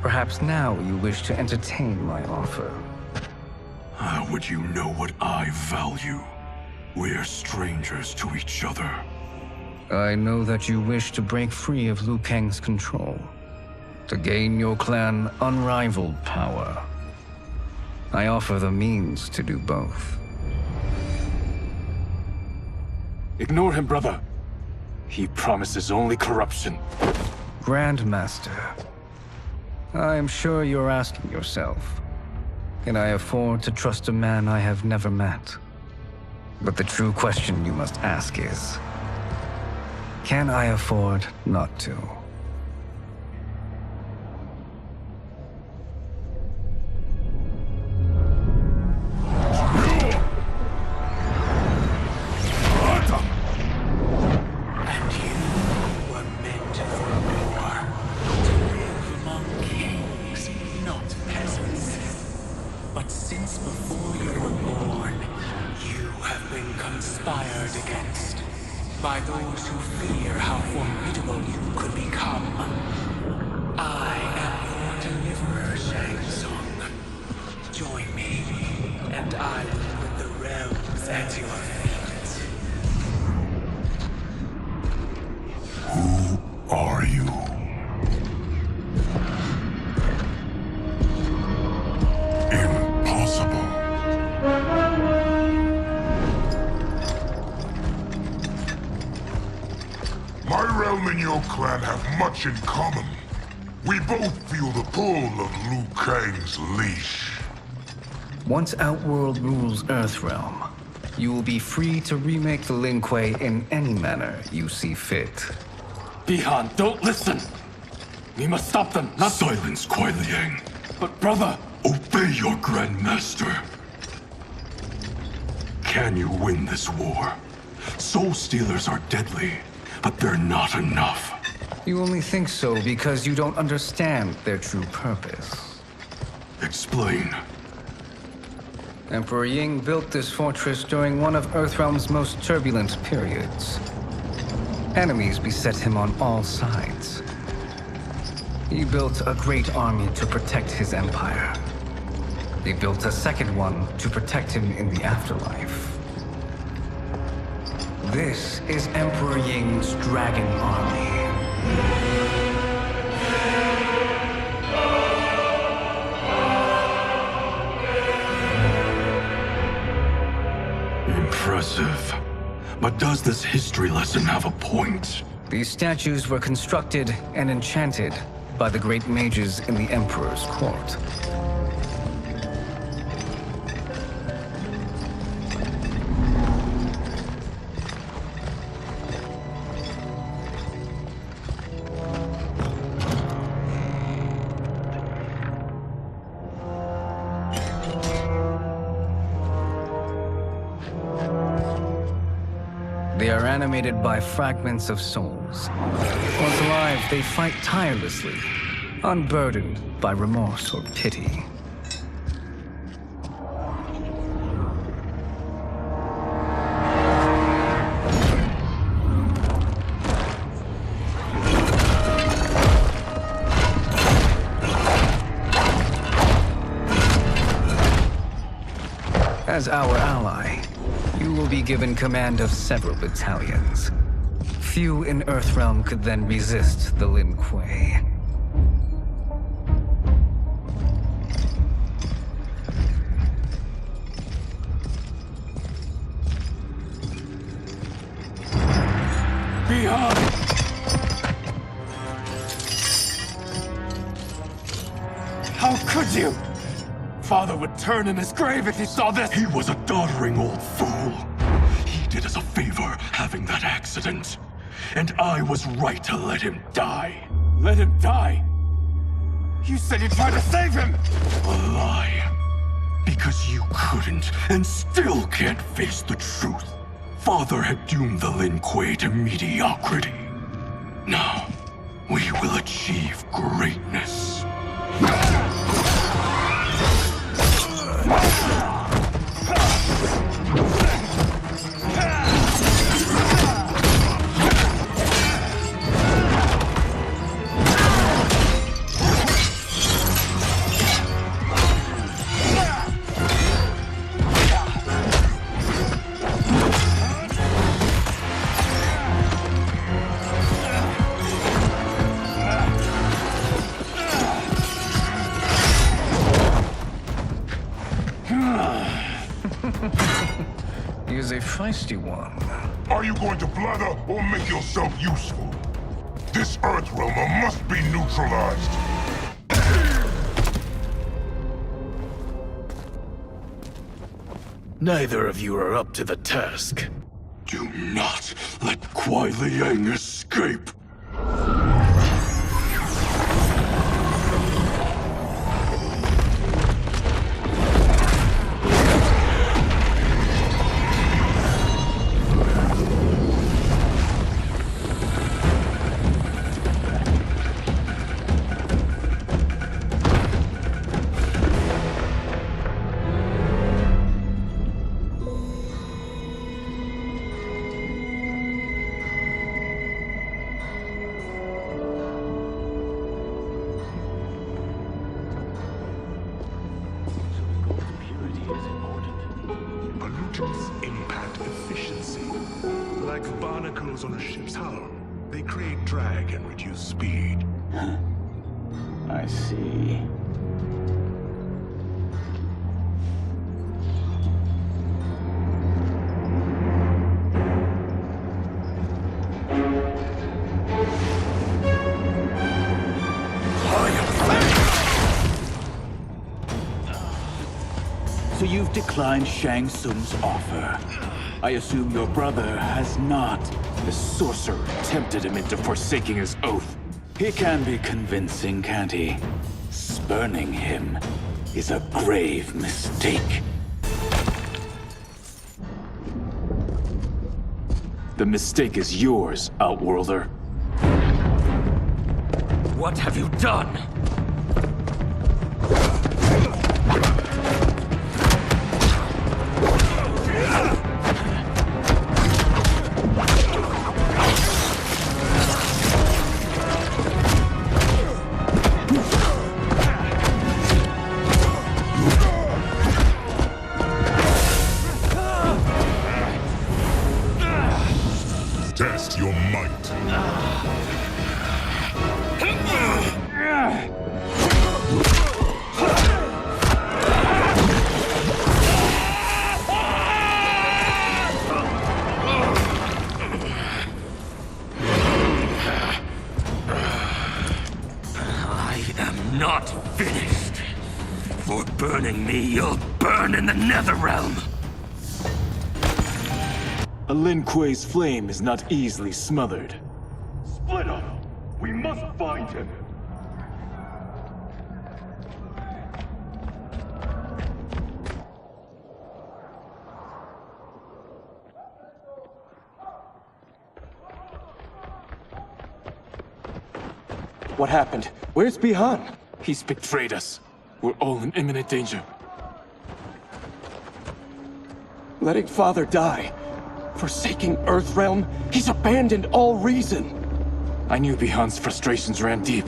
Perhaps now you wish to entertain my offer. How would you know what I value? We're strangers to each other. I know that you wish to break free of Liu Kang's control, to gain your clan unrivaled power. I offer the means to do both. Ignore him, brother. He promises only corruption. Grandmaster, I am sure you're asking yourself, can I afford to trust a man I have never met? But the true question you must ask is, can I afford not to? By those who fear how formidable you could become. I am your deliverer, Shang Tsung. Join me, and I will put the realms at your feet. Who are you? Impossible. My realm and your clan have much in common. We both feel the pull of Liu Kang's leash. Once Outworld rules Earthrealm, you will be free to remake the Lin Kuei in any manner you see fit. Bihan, don't listen! We must stop them, not— Silence, Kuai Liang. But brother— Obey your Grandmaster. Can you win this war? Soul Stealers are deadly, but they're not enough. You only think so because you don't understand their true purpose. Explain. Emperor Ying built this fortress during one of Earthrealm's most turbulent periods. Enemies beset him on all sides. He built a great army to protect his empire. He built a second one to protect him in the afterlife. This is Emperor Ying's Dragon Army. Impressive. But does this history lesson have a point? These statues were constructed and enchanted by the great mages in the Emperor's court. They are animated by fragments of souls. Once alive, they fight tirelessly, unburdened by remorse or pity. As our ally, you will be given command of several battalions. Few in Earthrealm could then resist the Lin Kuei. Bihan! How could you? Father would turn in his grave if he saw this! He was a doddering old fool. He did us a favor having that accident. And I was right to let him die. Let him die? You said you tried to save him! A lie. Because you couldn't and still can't face the truth. Father had doomed the Lin Kuei to mediocrity. Now, we will achieve greatness. feisty one. Are you going to blather or make yourself useful? This Earthrealmer must be neutralized. Neither of you are up to the task. Do not let Kuai Liang escape. Pollutants impact efficiency. Like barnacles on a ship's hull. They create drag and reduce speed. I see. So you've declined Shang Tsung's offer. I assume your brother has not. The sorcerer tempted him into forsaking his oath. He can be convincing, can't he? Spurning him is a grave mistake. The mistake is yours, Outworlder. What have you done? Test your might. I am not finished. For burning me, you'll burn in the Netherrealm. A Lin Kuei's flame is not easily smothered. Split up! We must find him! What happened? Where's Bihan? He's betrayed us. We're all in imminent danger. Letting Father die. Forsaking Earthrealm? He's abandoned all reason! I knew Bihan's frustrations ran deep,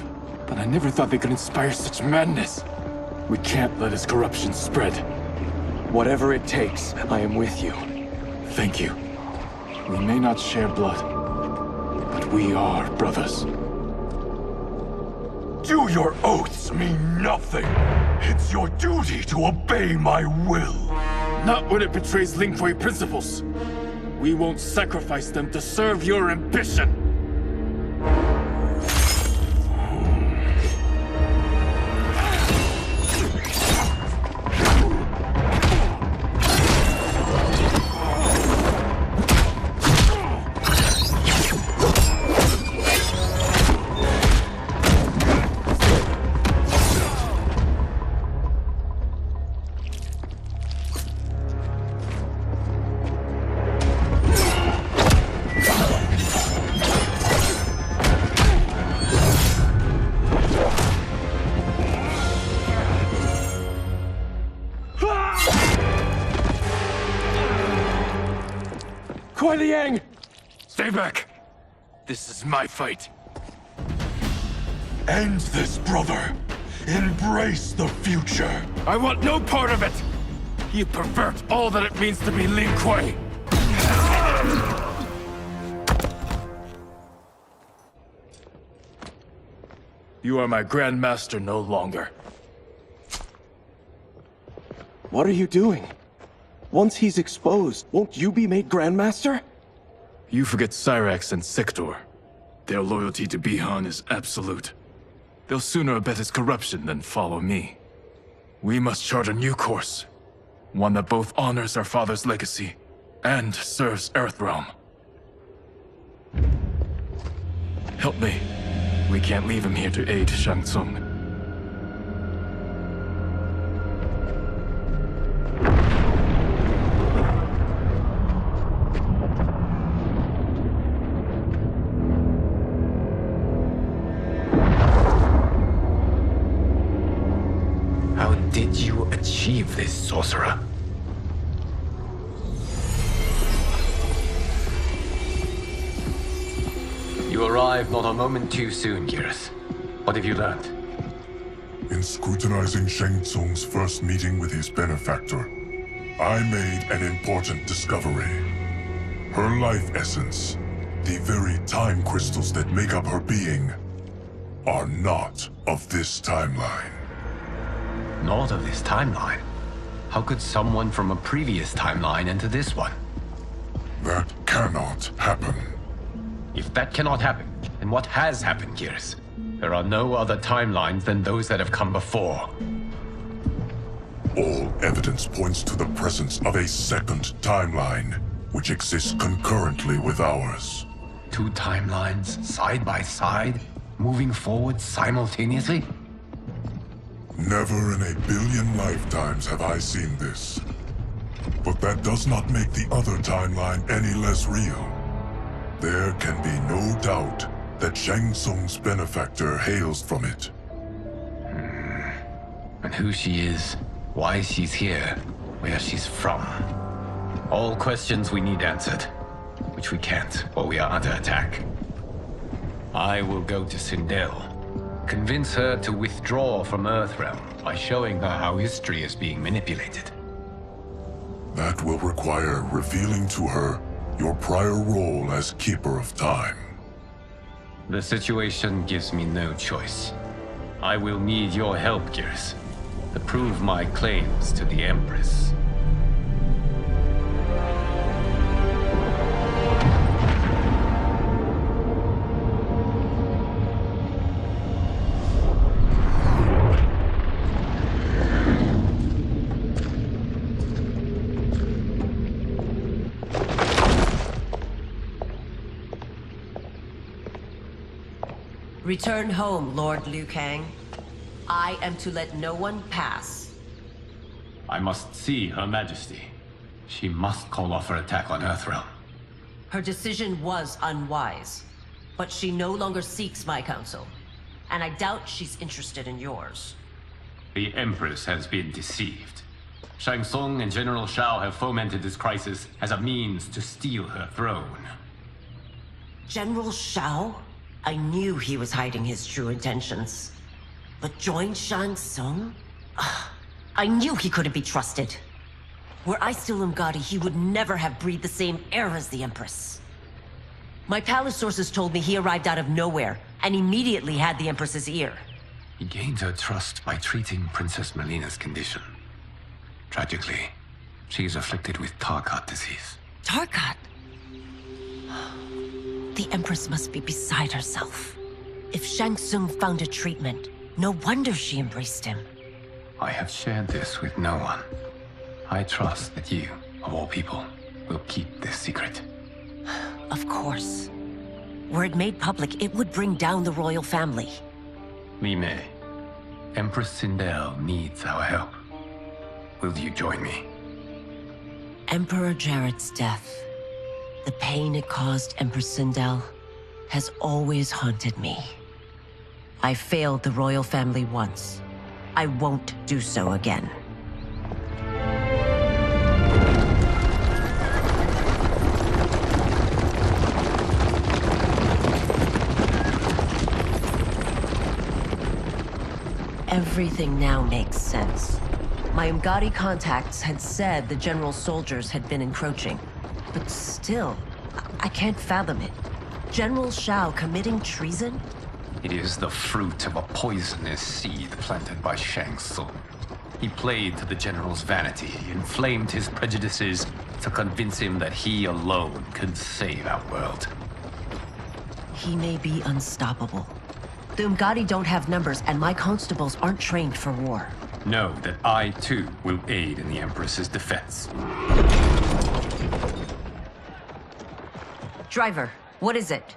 but I never thought they could inspire such madness. We can't let his corruption spread. Whatever it takes, I am with you. Thank you. We may not share blood, but we are brothers. Do your oaths mean nothing? It's your duty to obey my will. Not when it betrays Lin Kuei principles. We won't sacrifice them to serve your ambition! Kuai Liang! Stay back! This is my fight. End this, brother. Embrace the future. I want no part of it! You pervert all that it means to be Lin Kuei! You are my Grand Master no longer. What are you doing? Once he's exposed, won't you be made Grandmaster? You forget Cyrax and Sector. Their loyalty to Bihan is absolute. They'll sooner abet his corruption than follow me. We must chart a new course. One that both honors our father's legacy and serves Earthrealm. Help me. We can't leave him here to aid Shang Tsung. How did you achieve this, sorcerer? You arrived not a moment too soon, Geras. What have you learned? In scrutinizing Shang Tsung's first meeting with his benefactor, I made an important discovery. Her life essence, the very time crystals that make up her being, are not of this timeline. Not of this timeline? How could someone from a previous timeline enter this one? That cannot happen. If that cannot happen, then what has happened, Geras? There are no other timelines than those that have come before. All evidence points to the presence of a second timeline, which exists concurrently with ours. Two timelines, side by side, moving forward simultaneously? Never in a billion lifetimes have I seen this. But that does not make the other timeline any less real. There can be no doubt that Shang Tsung's benefactor hails from it. And who she is, why she's here, where she's from. All questions we need answered, which we can't, or we are under attack. I will go to Sindel, convince her to withdraw from Earthrealm by showing her how history is being manipulated. That will require revealing to her your prior role as Keeper of Time. The situation gives me no choice. I will need your help, Geras, to prove my claims to the Empress. Return home, Lord Liu Kang. I am to let no one pass. I must see Her Majesty. She must call off her attack on Earthrealm. Her decision was unwise, but she no longer seeks my counsel, and I doubt she's interested in yours. The Empress has been deceived. Shang Tsung and General Shao have fomented this crisis as a means to steal her throne. General Shao? I knew he was hiding his true intentions. But join Shang Tsung? I knew he couldn't be trusted. Were I still Umgadi, he would never have breathed the same air as the Empress. My palace sources told me he arrived out of nowhere, and immediately had the Empress's ear. He gained her trust by treating Princess Melina's condition. Tragically, she is afflicted with Tarkat disease. Tarkat? The Empress must be beside herself. If Shang Tsung found a treatment, no wonder she embraced him. I have shared this with no one. I trust that you, of all people, will keep this secret. Of course. Were it made public, it would bring down the royal family. Li Mei, Empress Sindel needs our help. Will you join me? Emperor Jarrett's death, the pain it caused Empress Sindel, has always haunted me. I failed the royal family once. I won't do so again. Everything now makes sense. My Umgadi contacts had said the general's soldiers had been encroaching. But still, I can't fathom it. General Shao committing treason? It is the fruit of a poisonous seed planted by Shang Tsung. He played to the General's vanity, inflamed his prejudices to convince him that he alone could save our world. He may be unstoppable. The Umgadi don't have numbers, and my constables aren't trained for war. Know that I, too, will aid in the Empress's defense. Driver, what is it?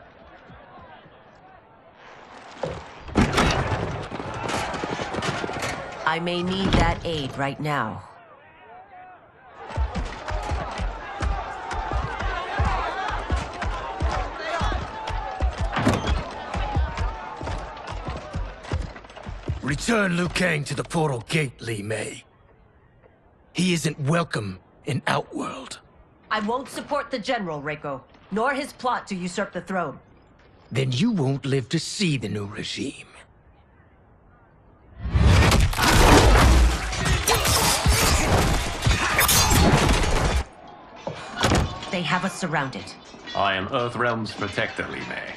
I may need that aid right now. Return Liu Kang to the portal gate, Li Mei. He isn't welcome in Outworld. I won't support the General, Reiko, nor his plot to usurp the throne. Then you won't live to see the new regime. They have us surrounded. I am Earthrealm's protector, Li Mei.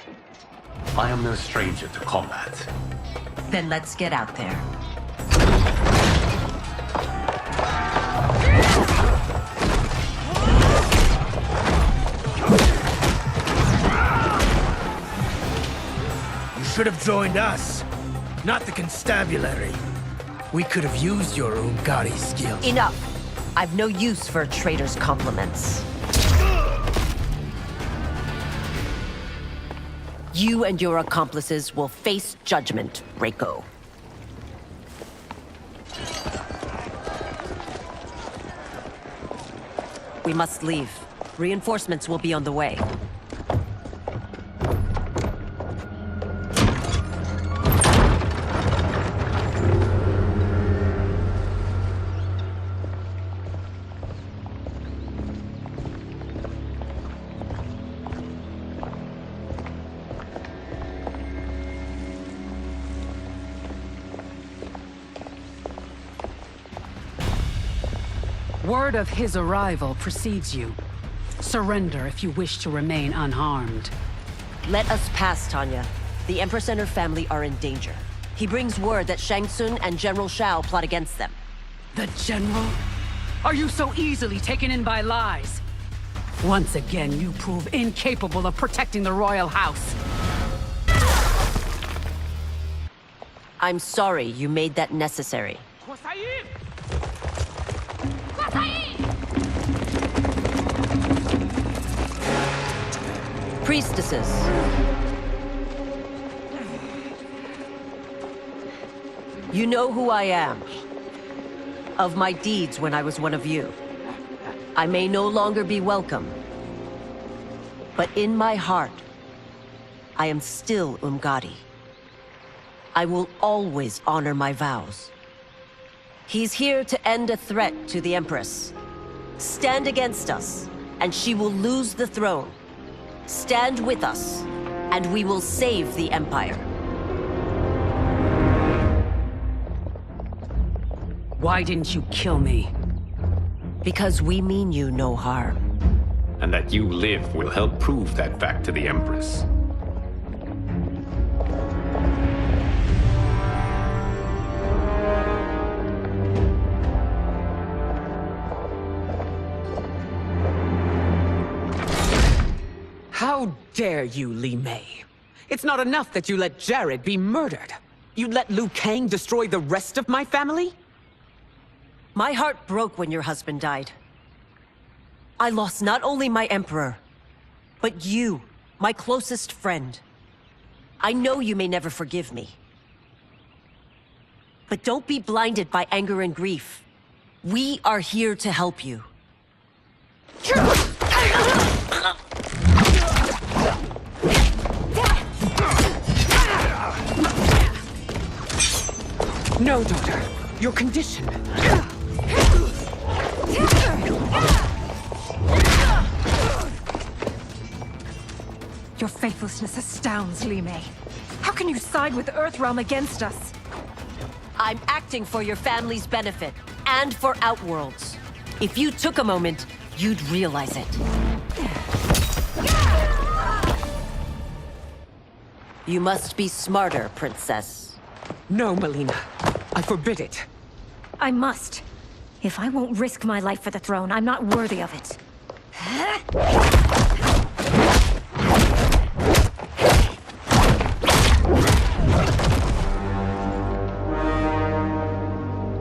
I am no stranger to combat. Then let's get out there. You should have joined us, not the constabulary. We could have used your Umgadi skills. Enough! I've no use for a traitor's compliments. You and your accomplices will face judgment, Reiko. We must leave. Reinforcements will be on the way. Word of his arrival precedes you. Surrender if you wish to remain unharmed. Let us pass, Tanya. The Empress and her family are in danger. He brings word that Shang Tsung and General Shao plot against them. The General? Are you so easily taken in by lies? Once again, you prove incapable of protecting the royal house. I'm sorry you made that necessary. Priestesses. You know who I am. Of my deeds when I was one of you. I may no longer be welcome. But in my heart, I am still Umgadi. I will always honor my vows. He's here to end a threat to the Empress. Stand against us, and she will lose the throne. Stand with us, and we will save the Empire. Why didn't you kill me? Because we mean you no harm. And that you live will help prove that fact to the Empress. How dare you, Li Mei? It's not enough that you let Jared be murdered. You'd let Liu Kang destroy the rest of my family? My heart broke when your husband died. I lost not only my Emperor, but you, my closest friend. I know you may never forgive me. But don't be blinded by anger and grief. We are here to help you. No, daughter. Your condition. Your faithlessness astounds, Li Mei. How can you side with Earthrealm against us? I'm acting for your family's benefit, and for Outworld's. If you took a moment, you'd realize it. You must be smarter, Princess. No, Melina. I forbid it. I must. If I won't risk my life for the throne, I'm not worthy of it.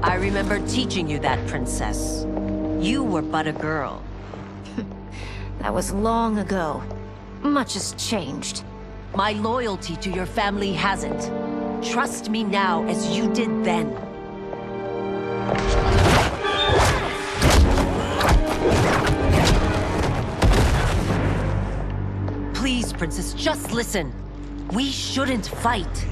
I remember teaching you that, Princess. You were but a girl. That was long ago. Much has changed. My loyalty to your family hasn't. Trust me now as you did then. Please, Princess, just listen. We shouldn't fight.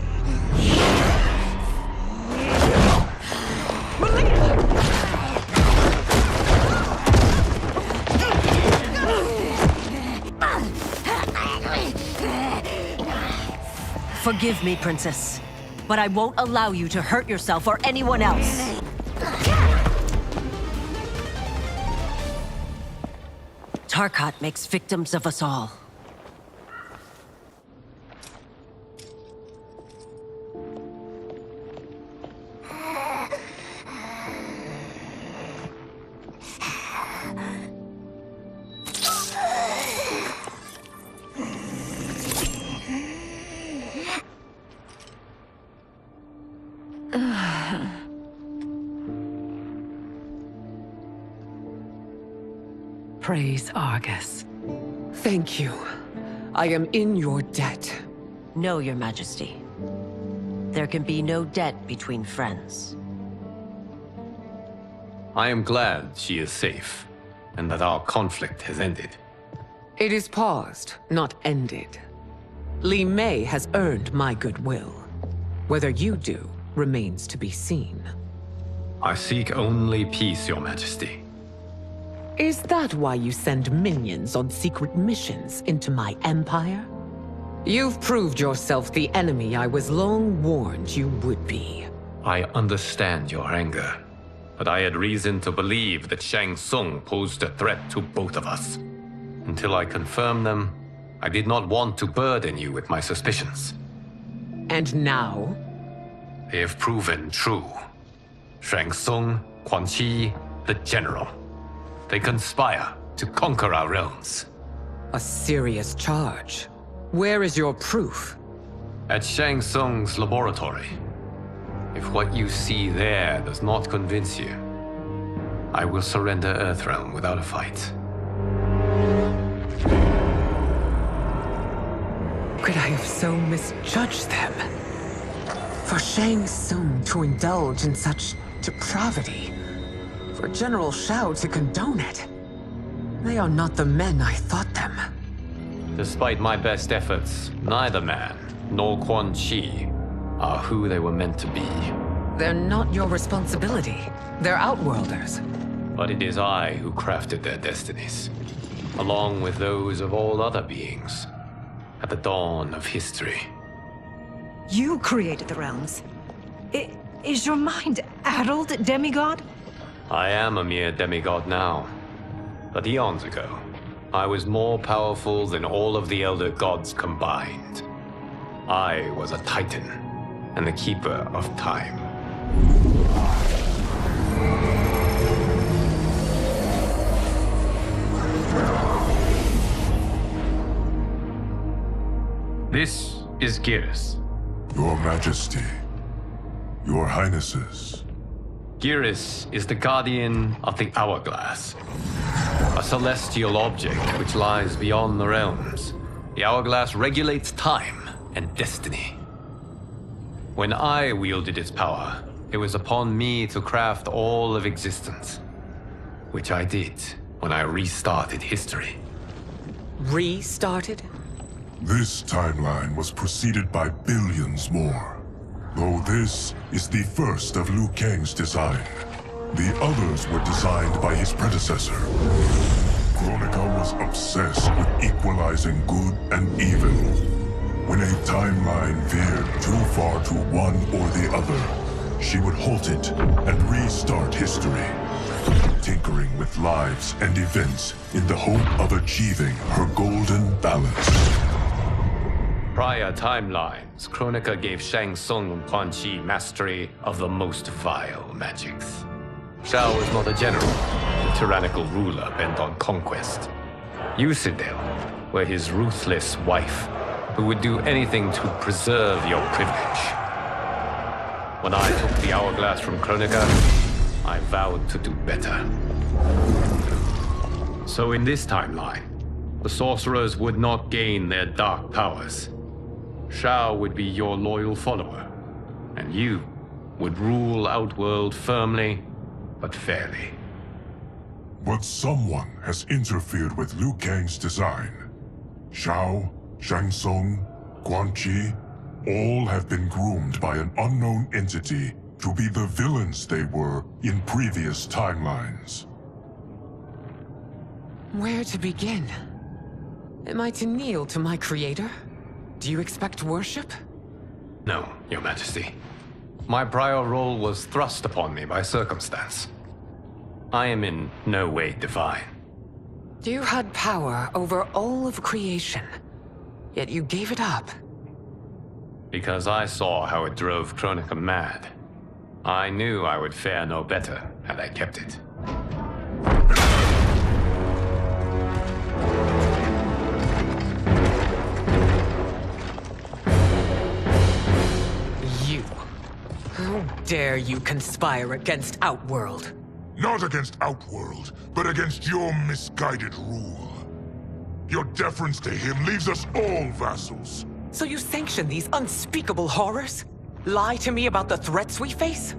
Forgive me, Princess, but I won't allow you to hurt yourself or anyone else. Tarkat makes victims of us all. Praise Argus. Thank you. I am in your debt. No, Your Majesty. There can be no debt between friends. I am glad she is safe, and that our conflict has ended. It is paused, not ended. Li Mei has earned my goodwill. Whether you do remains to be seen. I seek only peace, Your Majesty. Is that why you send minions on secret missions into my empire? You've proved yourself the enemy I was long warned you would be. I understand your anger, but I had reason to believe that Shang Tsung posed a threat to both of us. Until I confirmed them, I did not want to burden you with my suspicions. And now? They have proven true. Shang Tsung, Quan Chi, the General. They conspire to conquer our realms. A serious charge. Where is your proof? At Shang Tsung's laboratory. If what you see there does not convince you, I will surrender Earthrealm without a fight. Could I have so misjudged them? For Shang Tsung to indulge in such depravity, for General Shao to condone it, they are not the men I thought them. Despite my best efforts, neither man nor Quan Chi are who they were meant to be. They're not your responsibility. They're Outworlders. But it is I who crafted their destinies, along with those of all other beings, at the dawn of history. You created the realms. Is your mind addled, demigod? I am a mere demigod now, but eons ago, I was more powerful than all of the Elder Gods combined. I was a Titan, and the Keeper of Time. This is Geras. Your Majesty, Your Highnesses. Geras is the guardian of the Hourglass, a celestial object which lies beyond the realms. The Hourglass regulates time and destiny. When I wielded its power, it was upon me to craft all of existence, which I did when I restarted history. Restarted? This timeline was preceded by billions more. Though this is the first of Liu Kang's design. The others were designed by his predecessor. Kronika was obsessed with equalizing good and evil. When a timeline veered too far to one or the other, she would halt it and restart history, tinkering with lives and events in the hope of achieving her golden balance. Prior timelines, Kronika gave Shang Tsung and Quan Chi mastery of the most vile magics. Shao was not a general, a tyrannical ruler bent on conquest. You, Sindel, were his ruthless wife, who would do anything to preserve your privilege. When I took the hourglass from Kronika, I vowed to do better. So in this timeline, the sorcerers would not gain their dark powers. Shao would be your loyal follower, and you would rule Outworld firmly, but fairly. But someone has interfered with Liu Kang's design. Shao, Shang Tsung, Quan Chi, all have been groomed by an unknown entity to be the villains they were in previous timelines. Where to begin? Am I to kneel to my creator? Do you expect worship? No, Your Majesty. My prior role was thrust upon me by circumstance. I am in no way divine. You had power over all of creation, yet you gave it up. Because I saw how it drove Kronika mad. I knew I would fare no better had I kept it. You. How dare you conspire against Outworld? Not against Outworld, but against your misguided rule. Your deference to him leaves us all vassals. So you sanction these unspeakable horrors? Lie to me about the threats we face?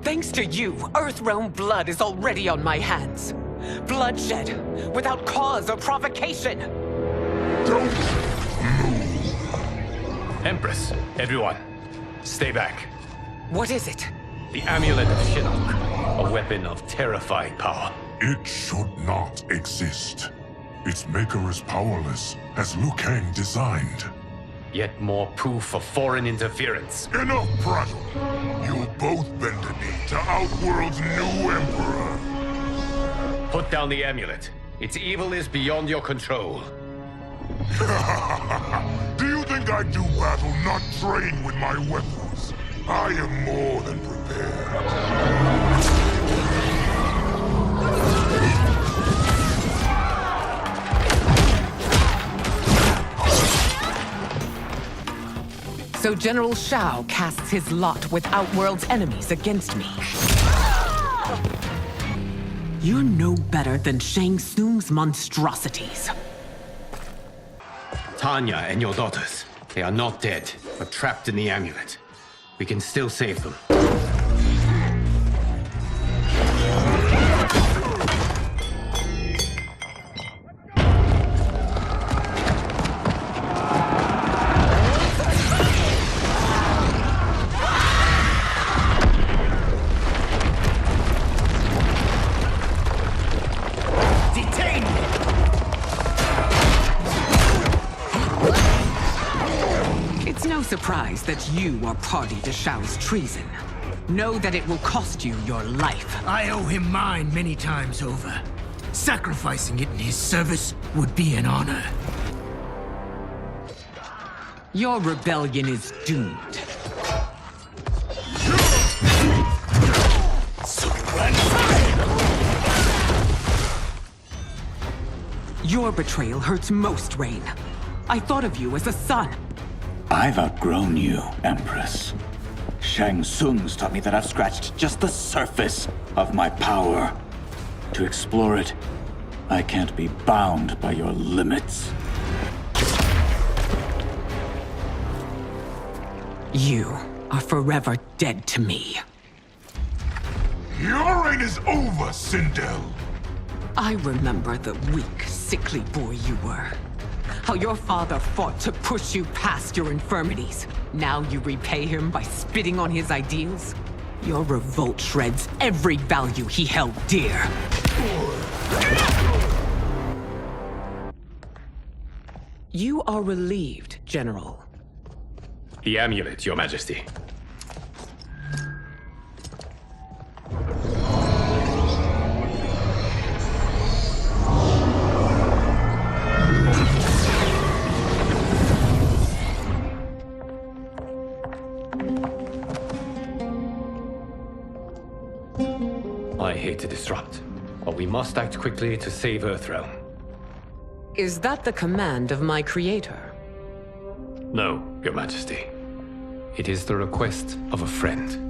Thanks to you, Earthrealm blood is already on my hands. Bloodshed, without cause or provocation. Don't Empress, everyone, stay back. What is it? The Amulet of Shinnok, a weapon of terrifying power. It should not exist. Its maker is powerless, as Liu Kang designed. Yet more proof of foreign interference. Enough prattle! You'll both bend a knee to Outworld's new emperor. Put down the amulet. Its evil is beyond your control. Do you think I do battle not trained with my weapons? I am more than prepared. So General Shao casts his lot with Outworld's enemies against me. You're no better than Shang Tsung's monstrosities. Tanya and your daughters, they are not dead, but trapped in the amulet. We can still save them. Surprised that you are party to Shao's treason. Know that it will cost you your life. I owe him mine many times over. Sacrificing it in his service would be an honor. Your rebellion is doomed. Your betrayal hurts most, Rain. I thought of you as a son. I've outgrown you, Empress. Shang Tsung's taught me that I've scratched just the surface of my power. To explore it, I can't be bound by your limits. You are forever dead to me. Your reign is over, Sindel. I remember the weak, sickly boy you were. How your father fought to push you past your infirmities. Now you repay him by spitting on his ideals? Your revolt shreds every value he held dear. You are relieved, General. The amulet, Your Majesty. I hate to disrupt, but we must act quickly to save Earthrealm. Is that the command of my creator? No, Your Majesty. It is the request of a friend.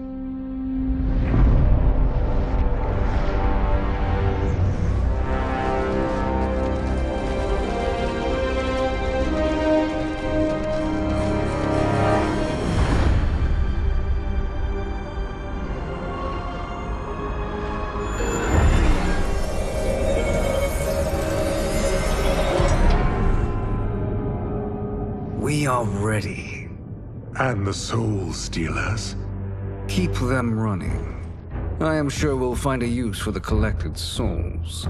We are ready. And the Soul Stealers? Keep them running. I am sure we'll find a use for the collected souls.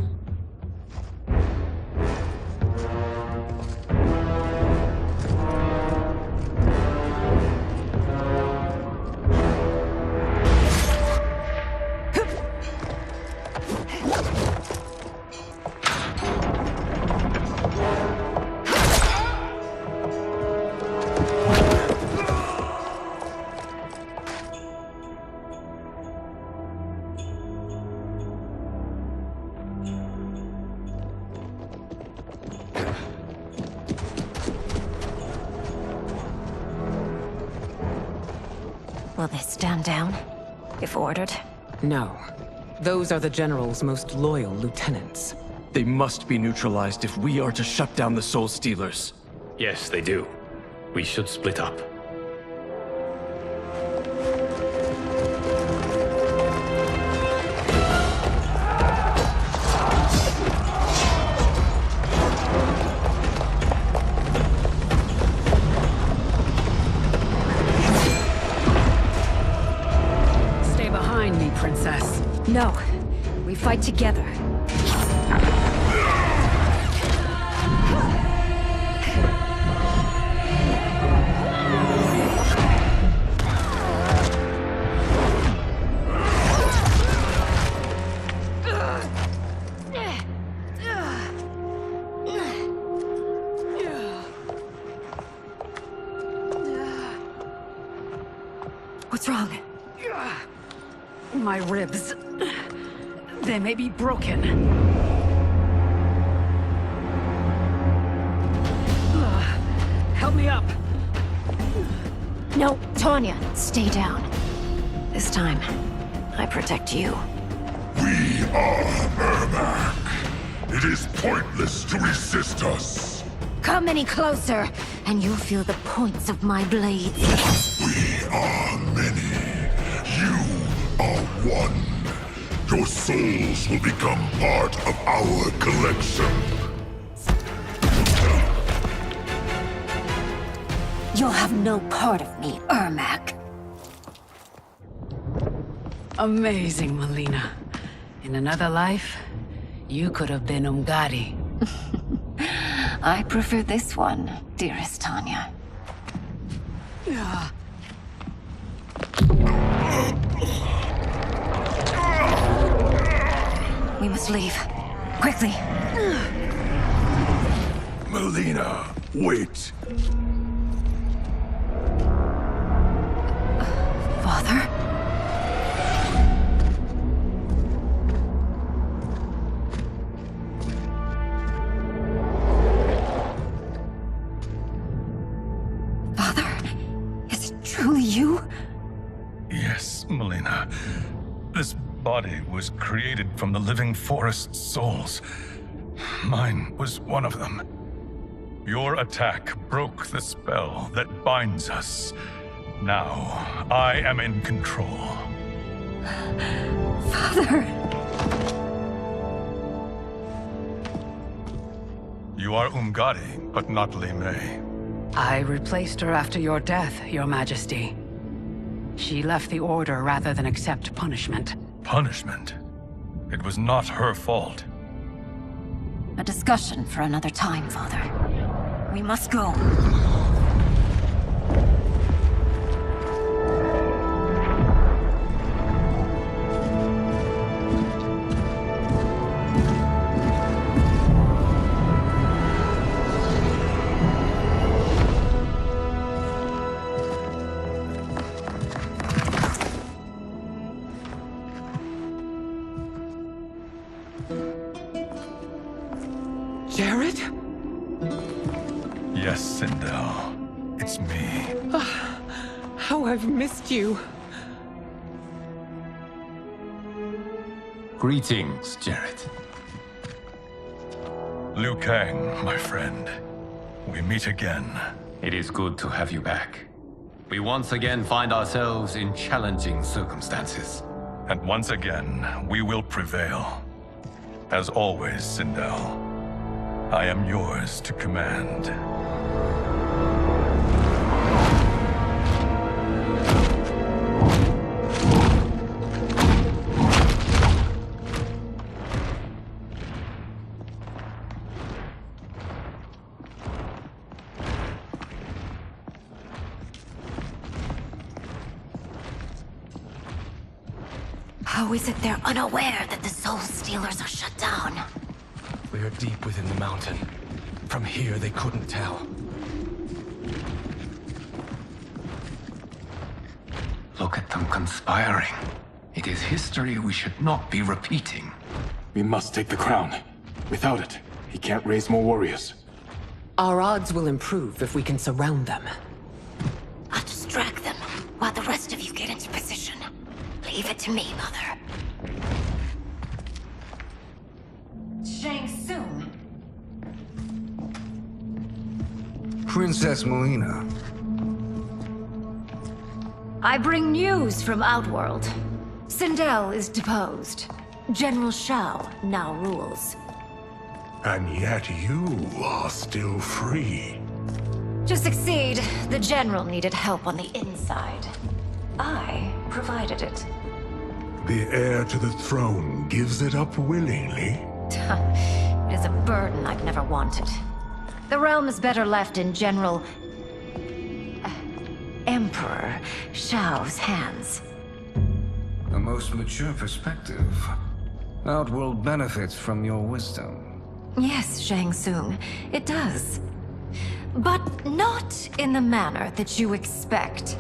Will they stand down, if ordered? No. Those are the General's most loyal lieutenants. They must be neutralized if we are to shut down the Soul Stealers. Yes, they do. We should split up. Stay behind me, Princess. No. We fight together. What's wrong? My ribs. They may be broken. Help me up. No, Tanya, stay down. This time, I protect you. We are Ermac. It is pointless to resist us. Come any closer, and you'll feel the points of my blades. We are many. You are one. Your souls will become part of our collection. You'll have no part of me, Ermac. Amazing, Melina. In another life, you could have been Umgadi. I prefer this one, dearest Tanya. We must leave. Quickly. Melina, wait. Father? Father? Is it truly you? Yes, Melina. This body was created from the living forest's souls. Mine was one of them. Your attack broke the spell that binds us. Now, I am in control. Father! You are Umgadi, but not Li Mei. I replaced her after your death, Your Majesty. She left the Order rather than accept punishment. Punishment? It was not her fault. A discussion for another time, Father. We must go. Jared? Yes, Sindel. It's me. How I've missed you. Greetings, Jared. Liu Kang, my friend. We meet again. It is good to have you back. We once again find ourselves in challenging circumstances. And once again, we will prevail. As always, Sindel, I am yours to command. How is it they're unaware that the Soul Stealers are shut down? We are deep within the mountain. From here, they couldn't tell. Look at them conspiring. It is history we should not be repeating. We must take the crown. Without it, he can't raise more warriors. Our odds will improve if we can surround them. I'll distract them while the rest of you get into position. Leave it to me, Mother. Shang Tsung. Princess Melina. I bring news from Outworld. Sindel is deposed. General Shao now rules. And yet you are still free. To succeed, the General needed help on the inside. I provided it. The heir to the throne gives it up willingly. It is a burden I've never wanted. The realm is better left in General... Emperor Shao's hands. A most mature perspective. Outworld benefits from your wisdom. Yes, Shang Tsung, it does. But not in the manner that you expect.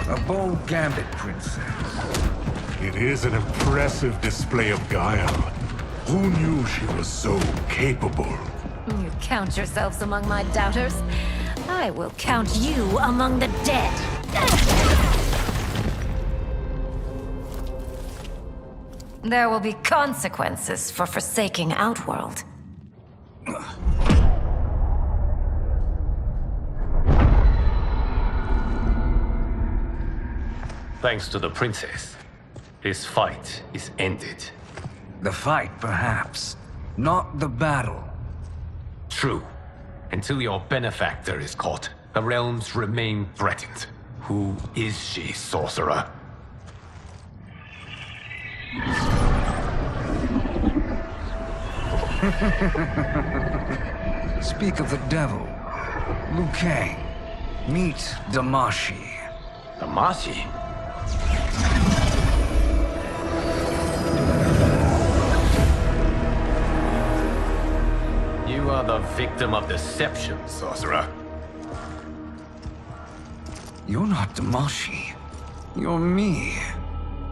A bold gambit, Princess. It is an impressive display of guile. Who knew she was so capable? You count yourselves among my doubters. I will count you among the dead. There will be consequences for forsaking Outworld. Thanks to the princess, this fight is ended. The fight, perhaps. Not the battle. True. Until your benefactor is caught, the realms remain threatened. Who is she, sorcerer? Speak of the devil. Liu Kang. Meet Damashi. Damashi? You are the victim of deception, sorcerer. You're not Damashi. You're me.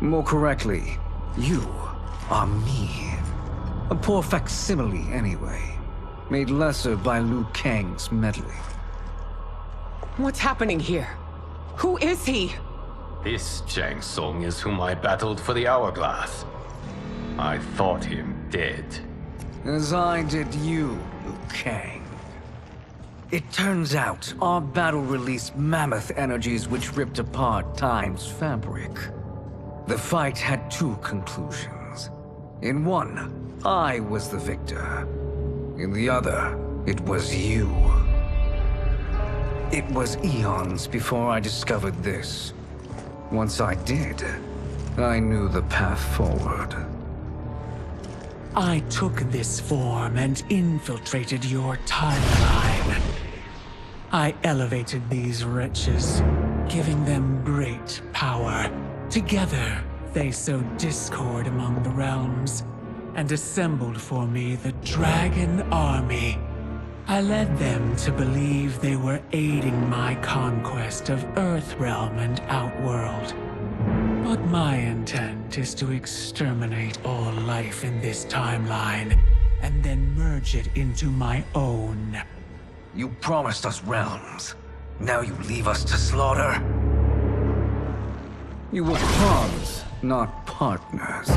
More correctly, you are me. A poor facsimile, anyway. Made lesser by Liu Kang's meddling. What's happening here? Who is he? This Shang Tsung is whom I battled for the hourglass. I thought him dead. As I did you, Liu Kang. It turns out our battle released mammoth energies which ripped apart time's fabric. The fight had two conclusions. In one, I was the victor. In the other, it was you. It was eons before I discovered this. Once I did, I knew the path forward. I took this form and infiltrated your timeline. I elevated these wretches, giving them great power. Together, They sowed discord among the realms and assembled for me the Dragon Army. I led them to believe they were aiding my conquest of Earthrealm and Outworld. But my intent is to exterminate all life in this timeline and then merge it into my own. You promised us realms. Now you leave us to slaughter? You were pawns, not partners.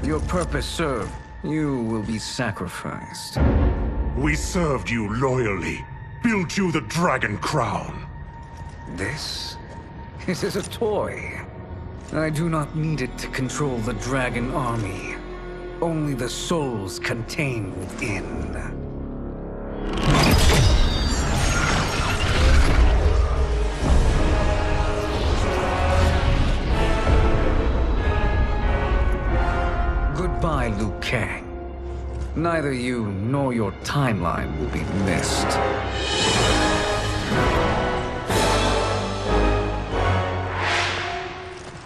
Your purpose served. You will be sacrificed. We served you loyally, built you the Dragon Crown. This is a toy. I do not need it to control the Dragon Army. Only the souls contained within. Goodbye, Liu Kang. Neither you nor your timeline will be missed.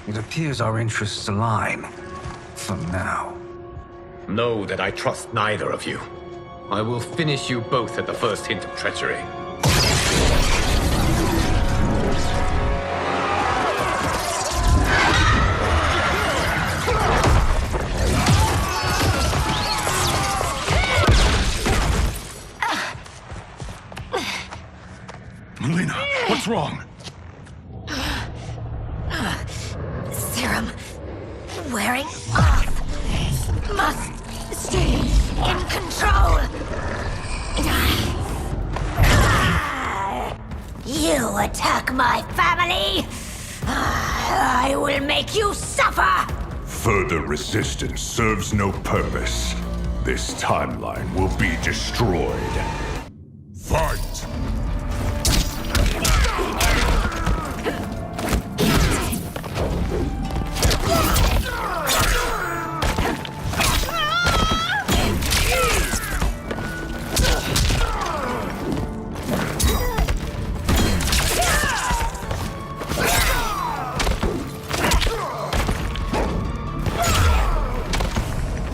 It appears our interests align. For now. Know that I trust neither of you. I will finish you both at the first hint of treachery. Melina, what's wrong? Serum wearing off. Must stay in control. You attack my family. I will make you suffer. Further resistance serves no purpose. This timeline will be destroyed. Fight!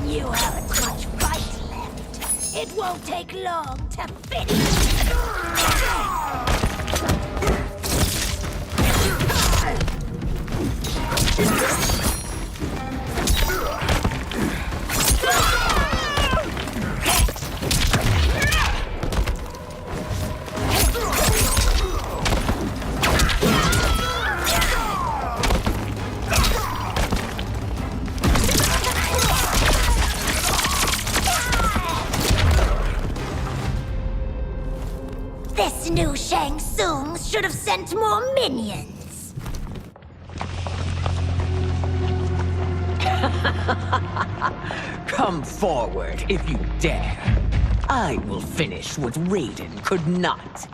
You haven't much fight left. It won't take long to finish. This new Shang Tsung should have sent more minions. Come forward if you dare. I will finish what Raiden could not.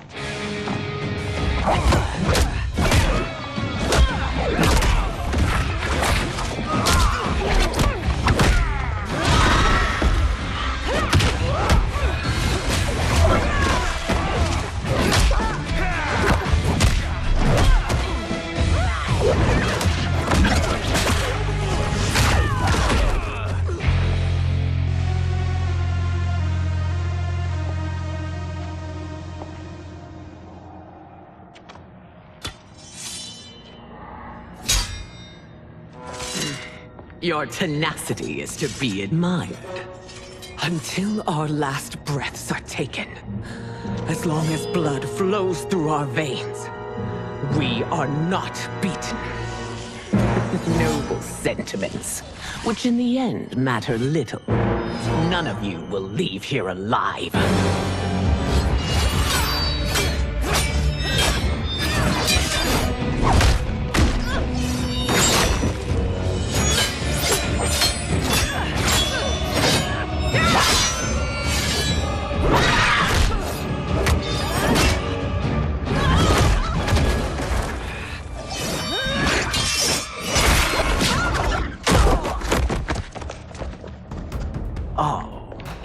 Your tenacity is to be admired. Until our last breaths are taken, as long as blood flows through our veins, we are not beaten. Noble sentiments, which in the end matter little. None of you will leave here alive.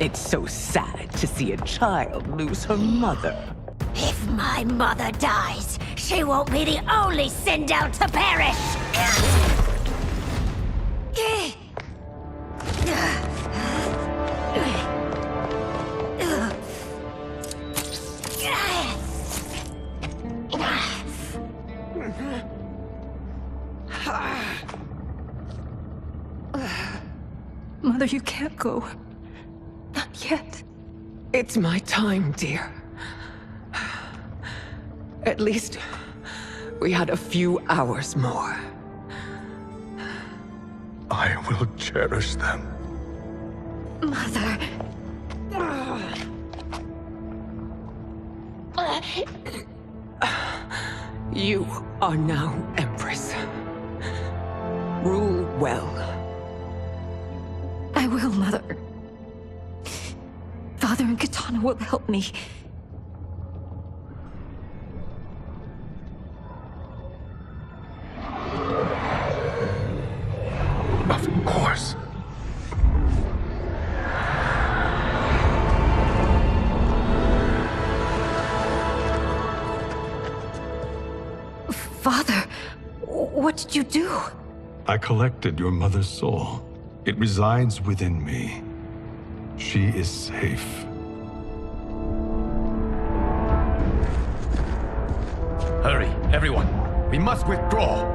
It's so sad to see a child lose her mother. If my mother dies, she won't be the only Sindel to perish. Mother, you can't go. Not yet. It's my time, dear. At least we had a few hours more. I will cherish them. Mother. You are now Empress. Rule well. I will, Mother. Father and Katana will help me. Of course. Father, what did you do? I collected your mother's soul. It resides within me. She is safe. Hurry, everyone. We must withdraw.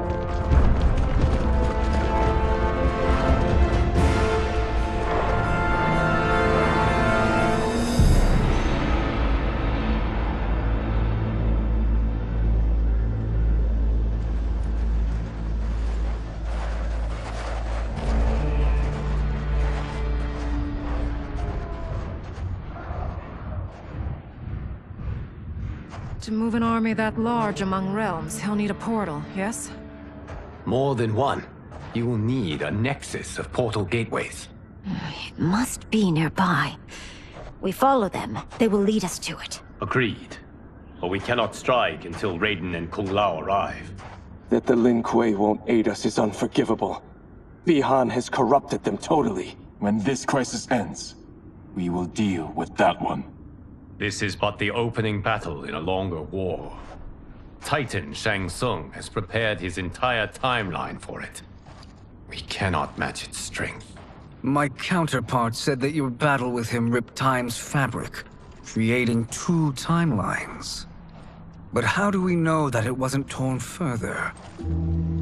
To move an army that large among realms, he'll need a portal, yes? More than one. You will need a nexus of portal gateways. It must be nearby. We follow them, they will lead us to it. Agreed. But we cannot strike until Raiden and Kung Lao arrive. That the Lin Kuei won't aid us is unforgivable. Bihan has corrupted them totally. When this crisis ends, we will deal with that one. This is but the opening battle in a longer war. Titan Shang Tsung has prepared his entire timeline for it. We cannot match its strength. My counterpart said that your battle with him ripped time's fabric, creating 2 timelines. But how do we know that it wasn't torn further?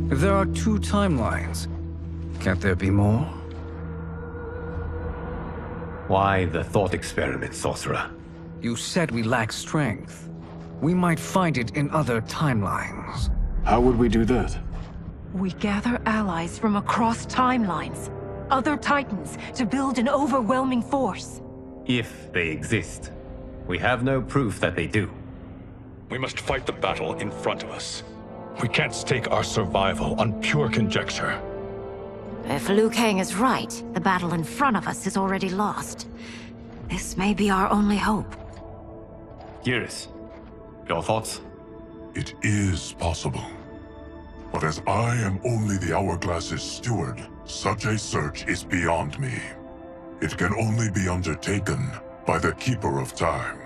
If there are 2 timelines, can't there be more? Why the thought experiment, Sorcerer? You said we lack strength. We might find it in other timelines. How would we do that? We gather allies from across timelines, other Titans, to build an overwhelming force. If they exist. We have no proof that they do. We must fight the battle in front of us. We can't stake our survival on pure conjecture. If Liu Kang is right, the battle in front of us is already lost. This may be our only hope. Geras, your thoughts? It is possible. But as I am only the Hourglass's steward, such a search is beyond me. It can only be undertaken by the Keeper of Time.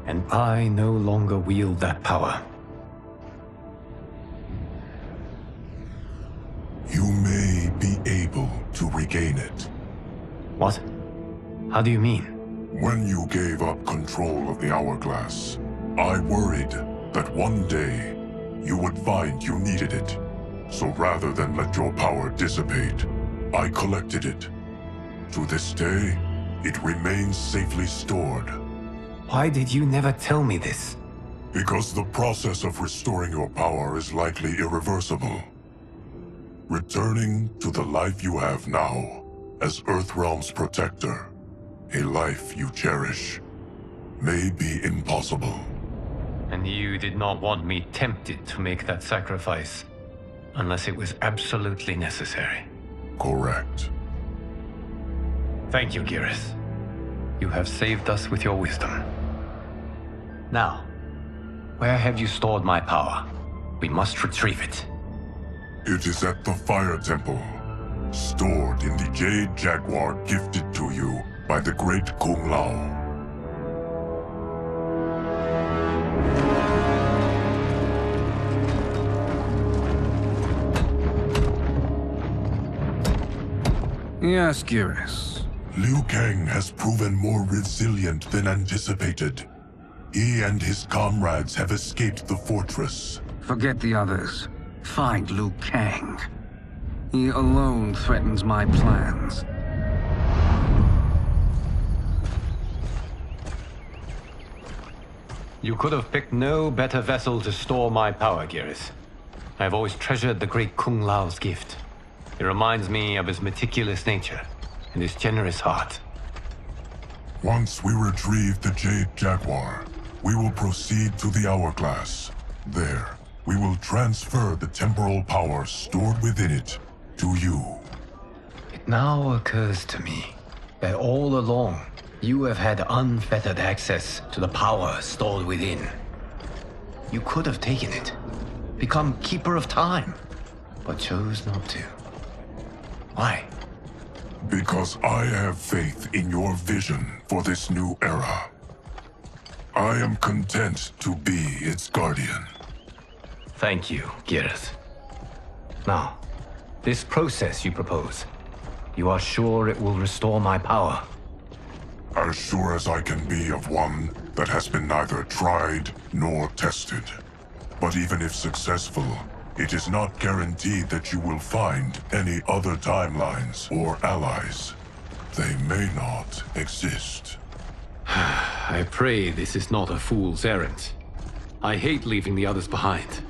And I no longer wield that power. You may be able to regain it. What? How do you mean? When you gave up control of the Hourglass, I worried that one day you would find you needed it. So rather than let your power dissipate, I collected it. To this day, it remains safely stored. Why did you never tell me this? Because the process of restoring your power is likely irreversible. Returning to the life you have now, as Earthrealm's protector, a life you cherish, may be impossible. And you did not want me tempted to make that sacrifice, unless it was absolutely necessary. Correct. Thank you, Geras. You have saved us with your wisdom. Now, where have you stored my power? We must retrieve it. It is at the Fire Temple, stored in the Jade Jaguar gifted to you by the great Kung Lao. Yes, Geras. Liu Kang has proven more resilient than anticipated. He and his comrades have escaped the fortress. Forget the others. Find Liu Kang. He alone threatens my plans. You could have picked no better vessel to store my power, Geras. I have always treasured the great Kung Lao's gift. It reminds me of his meticulous nature and his generous heart. Once we retrieve the Jade Jaguar, we will proceed to the Hourglass. There, we will transfer the temporal power stored within it to you. It now occurs to me that all along, you have had unfettered access to the power stored within. You could have taken it, become Keeper of Time, but chose not to. Why? Because I have faith in your vision for this new era. I am content to be its guardian. Thank you, Geras. Now, this process you propose, you are sure it will restore my power? As sure as I can be of one that has been neither tried nor tested. But even if successful, it is not guaranteed that you will find any other timelines or allies. They may not exist. I pray this is not a fool's errand. I hate leaving the others behind.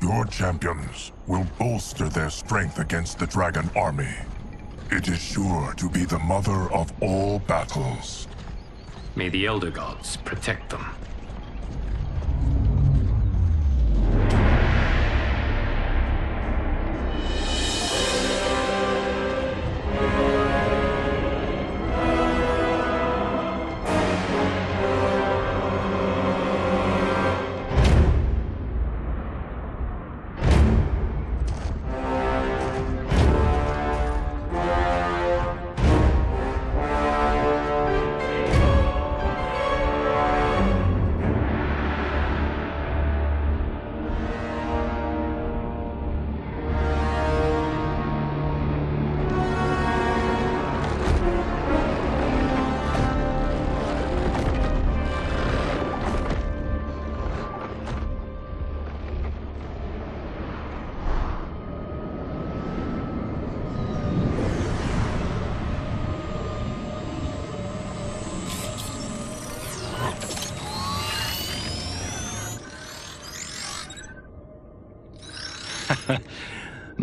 Your champions will bolster their strength against the Dragon Army. It is sure to be the mother of all battles. May the Elder Gods protect them.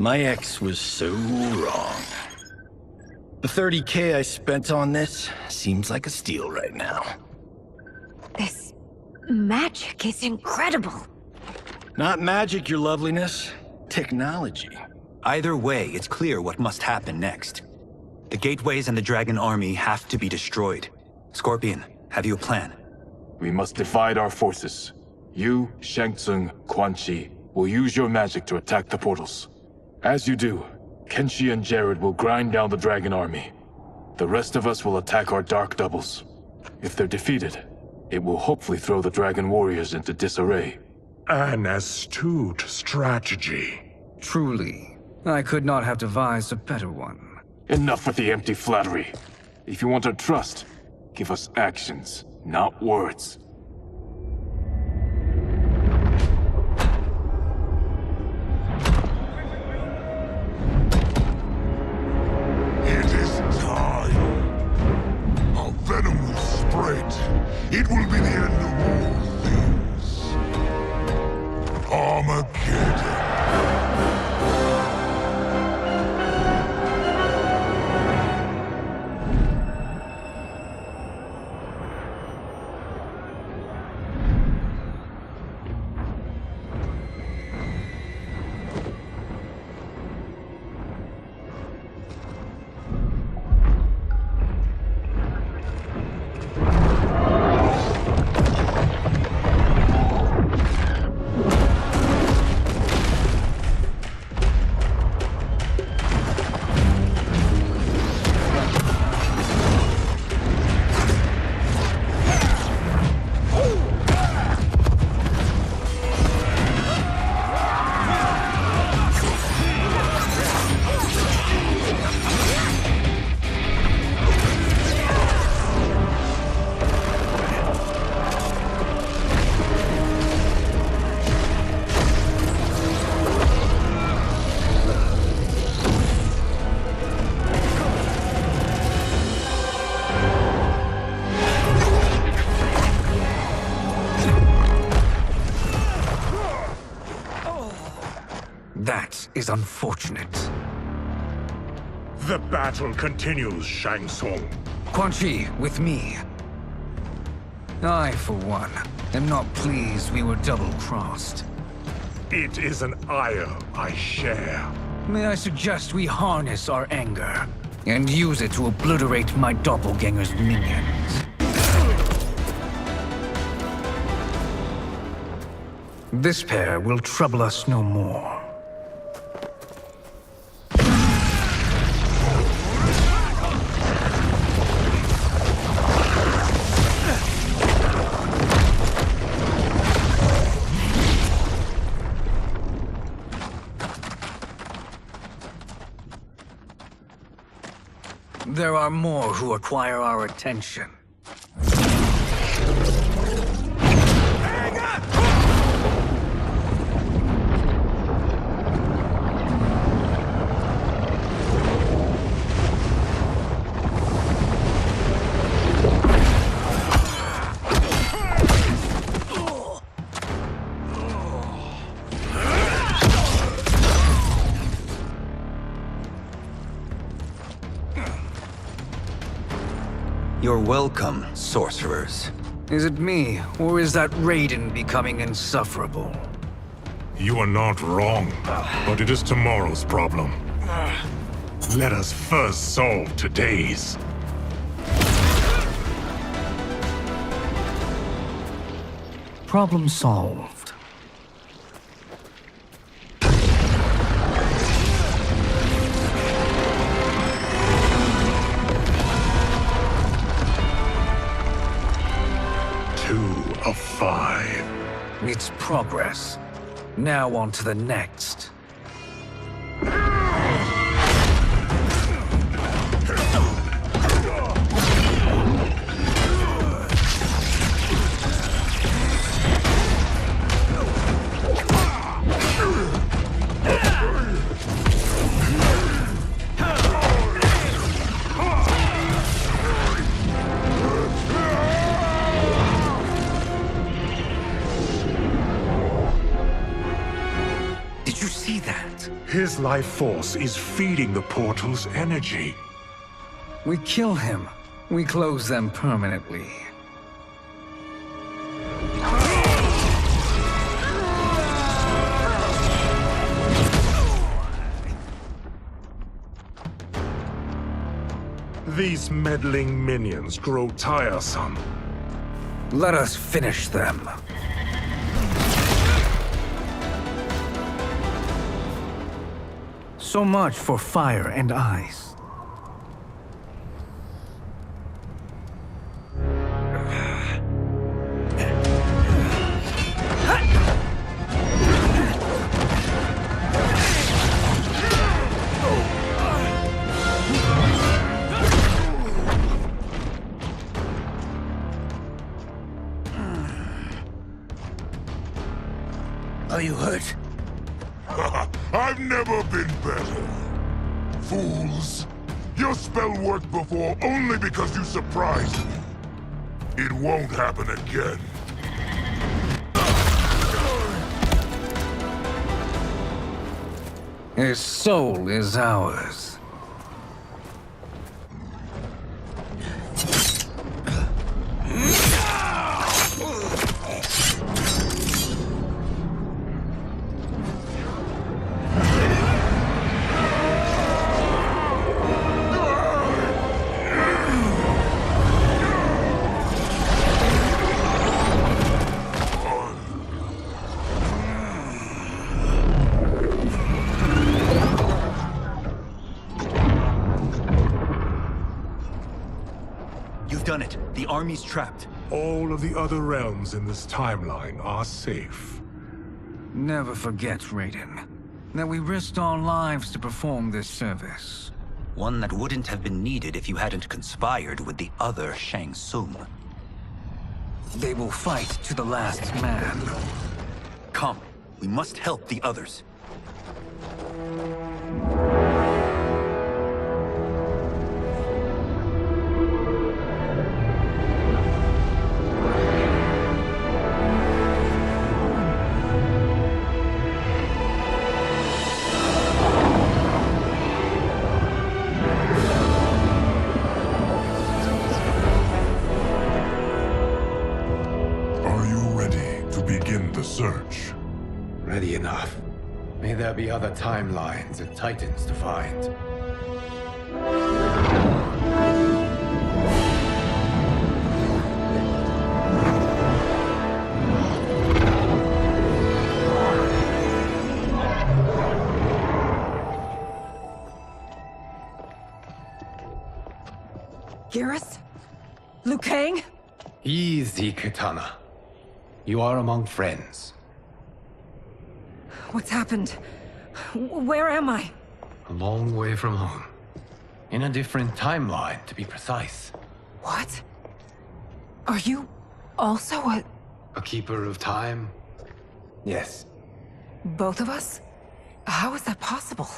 My ex was so wrong. The 30K I spent on this seems like a steal right now. This magic is incredible. Not magic, your loveliness. Technology. Either way, it's clear what must happen next. The gateways and the Dragon Army have to be destroyed. Scorpion, have you a plan? We must divide our forces. You, Shang Tsung, Quan Chi, will use your magic to attack the portals. As you do, Kenshi and Jared will grind down the Dragon Army. The rest of us will attack our dark doubles. If they're defeated, it will hopefully throw the Dragon Warriors into disarray. An astute strategy. Truly, I could not have devised a better one. Enough with the empty flattery. If you want our trust, give us actions, not words. Venom will spread. It will be the end of all things. Armageddon. That is unfortunate. The battle continues, Shang Tsung. Quan Chi, with me. I, for one, am not pleased we were double-crossed. It is an ire I share. May I suggest we harness our anger and use it to obliterate my doppelganger's minions? This pair will trouble us no more. There are more who acquire our attention. You're welcome, sorcerers. Is it me, or is that Raiden becoming insufferable? You are not wrong, but it is tomorrow's problem. Let us first solve today's. Problem solved. Of 5. It's progress. Now on to the next. His life force is feeding the portal's energy. We kill him. We close them permanently. These meddling minions grow tiresome. Let us finish them. So much for fire and ice. Are you hurt? I've never been better. Fools. Your spell worked before only because you surprised me. It won't happen again. His soul is ours. Done it. The army's trapped. All of the other realms in this timeline are safe. Never forget, Raiden, that we risked our lives to perform this service. One that wouldn't have been needed if you hadn't conspired with the other Shang Tsung. They will fight to the last man. Come, we must help the others. enough. May there be other timelines and titans to find. Garrus? Liu Kang? Easy, Katana. You are among friends. What's happened? Where am I? A long way from home. In a different timeline, to be precise. What? Are you also a keeper of time? Yes. both of us? How is that possible?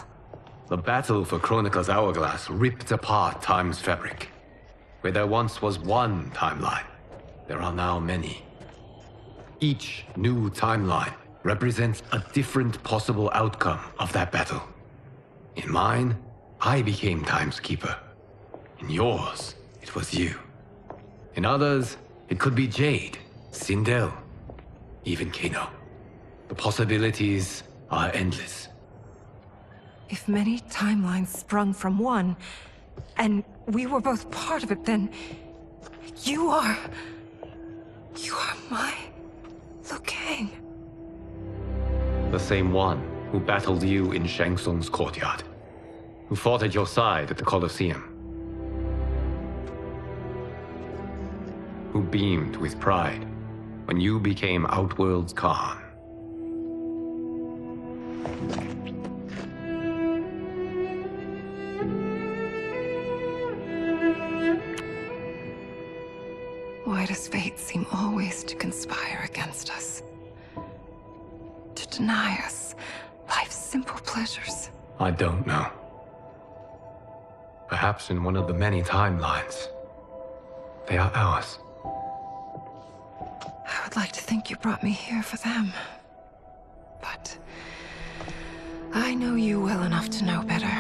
The battle for Chronica's hourglass ripped apart time's fabric. Where there once was one timeline, there are now many. Each new timeline represents a different possible outcome of that battle. In mine, I became Time's Keeper. In yours, it was you. In others, it could be Jade, Sindel, even Kano. The possibilities are endless. If many timelines sprung from one, and we were both part of it, then you are my Liu Kang. The same one who battled you in Shang Tsung's courtyard, who fought at your side at the Colosseum, who beamed with pride when you became Outworld's Khan. Why does fate seem always to conspire against us? To deny us life's simple pleasures? I don't know. Perhaps in one of the many timelines, they are ours. I would like to think you brought me here for them. But I know you well enough to know better.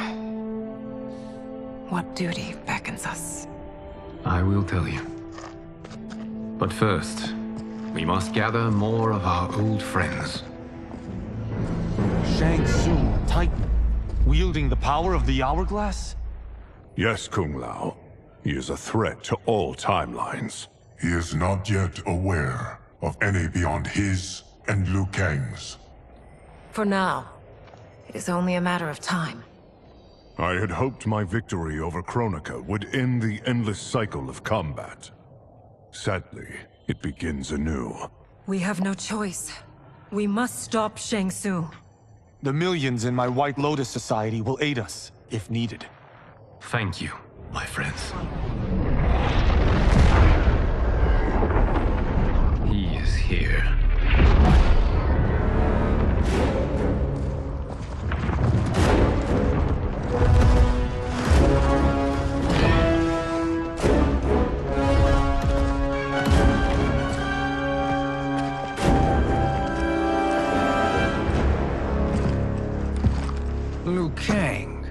What duty beckons us? I will tell you. But first, we must gather more of our old friends. Shang Tsung, a Titan, wielding the power of the hourglass? Yes, Kung Lao. He is a threat to all timelines. He is not yet aware of any beyond his and Liu Kang's. For now, it is only a matter of time. I had hoped my victory over Chronica would end the endless cycle of combat. Sadly, it begins anew. We have no choice. We must stop Shang Tsung. The millions in my White Lotus Society will aid us, if needed. Thank you, my friends. He is here. Liu Kang,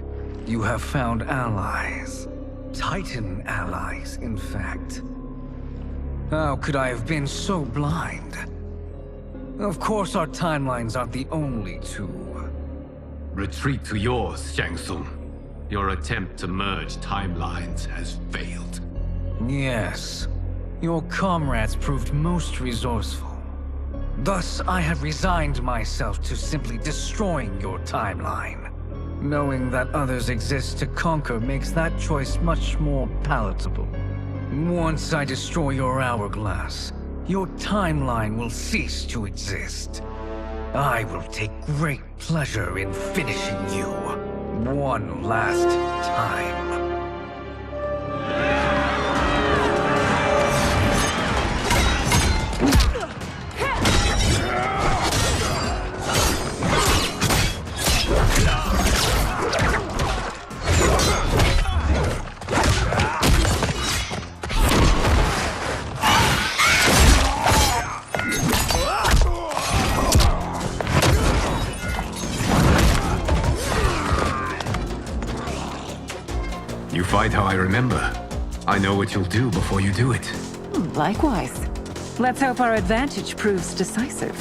you have found allies. Titan allies, in fact. How could I have been so blind? Of course our timelines aren't the only two. Retreat to yours, Shang Tsung. Your attempt to merge timelines has failed. Yes. Your comrades proved most resourceful. Thus, I have resigned myself to simply destroying your timeline. Knowing that others exist to conquer makes that choice much more palatable. Once I destroy your hourglass, your timeline will cease to exist. I will take great pleasure in finishing you one last time. You fight how I remember. I know what you'll do before you do it. Likewise. Let's hope our advantage proves decisive.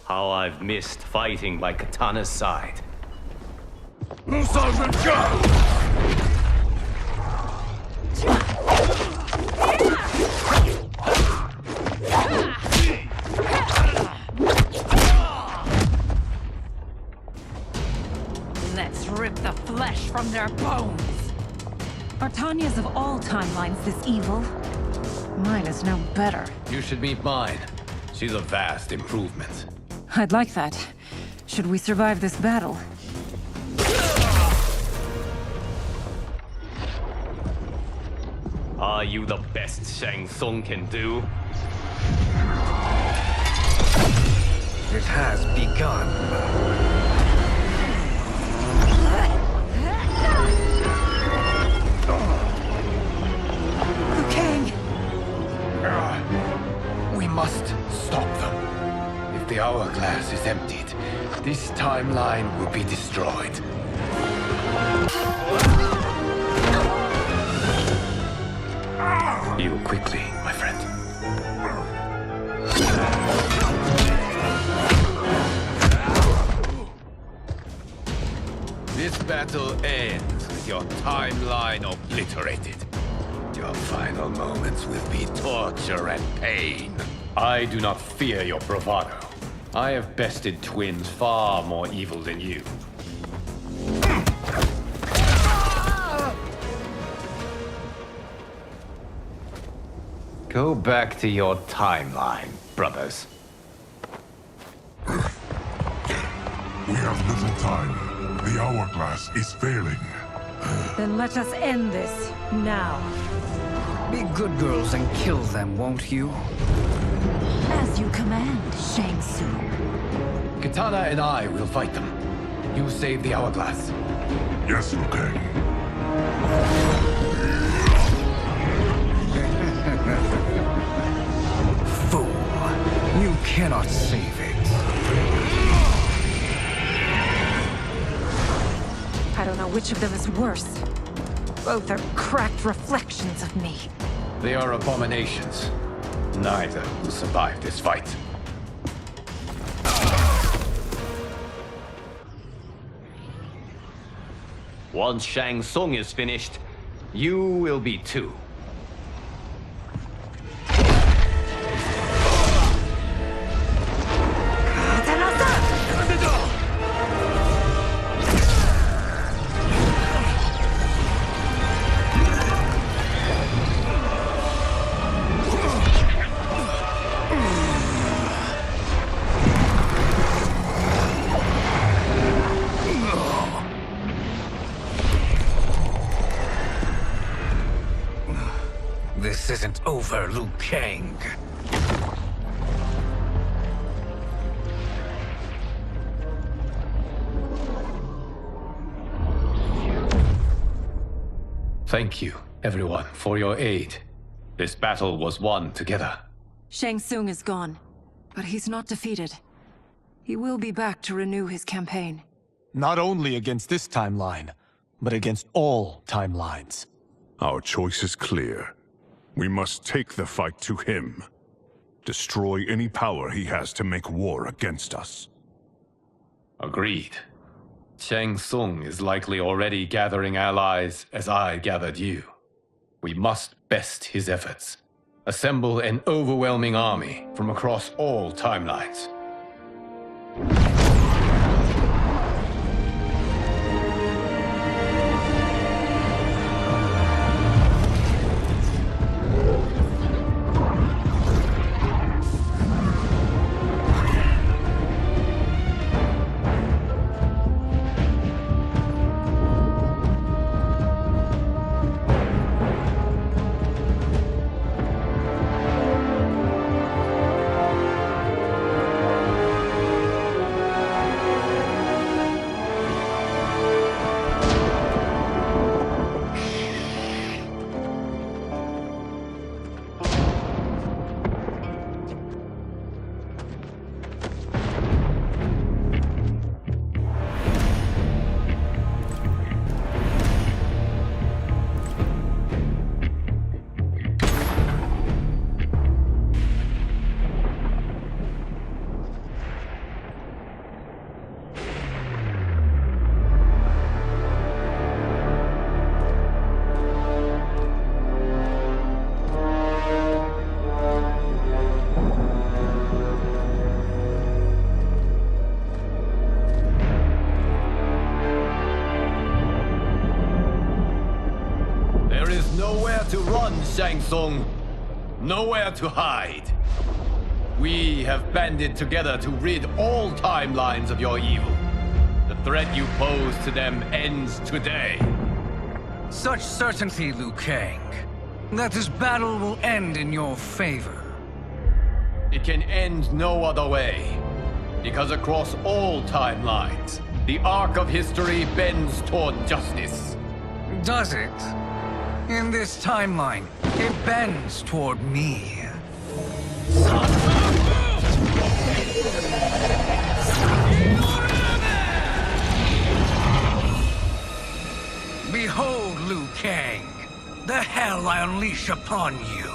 How I've missed fighting by Katana's side. Let's rip the flesh from their bones. Are Tanya's of all timelines this evil? Mine is no better. You should meet mine. She's a vast improvement. I'd like that. Should we survive this battle? Are you the best Shang Tsung can do? It has begun. Liu Kang! We must stop them. If the hourglass is emptied, this timeline will be destroyed. Heal quickly, my friend. This battle ends with your timeline obliterated. Your final moments will be torture and pain. I do not fear your bravado. I have bested twins far more evil than you. Go back to your timeline, brothers. We have little time. The hourglass is failing. Then let us end this, now. Be good girls and kill them, won't you? As you command, Shang Tsung. Katana and I will fight them. You save the hourglass. Yes, Liu Kang. Fool! You cannot save it. I don't know which of them is worse. Both are cracked reflections of me. They are abominations. Neither will survive this fight. Once Shang Tsung is finished, you will be too. This isn't over, Liu Kang. Thank you, everyone, for your aid. This battle was won together. Shang Tsung is gone, but he's not defeated. He will be back to renew his campaign. Not only against this timeline, but against all timelines. Our choice is clear. We must take the fight to him. Destroy any power he has to make war against us. Agreed. Shang Tsung is likely already gathering allies as I gathered you. We must best his efforts. Assemble an overwhelming army from across all timelines. Shang Tsung. Nowhere to hide. We have banded together to rid all timelines of your evil. The threat you pose to them ends today. Such certainty, Liu Kang, that this battle will end in your favor. It can end no other way. Because across all timelines, the arc of history bends toward justice. Does it? In this timeline, it bends toward me. Behold, Liu Kang, the hell I unleash upon you.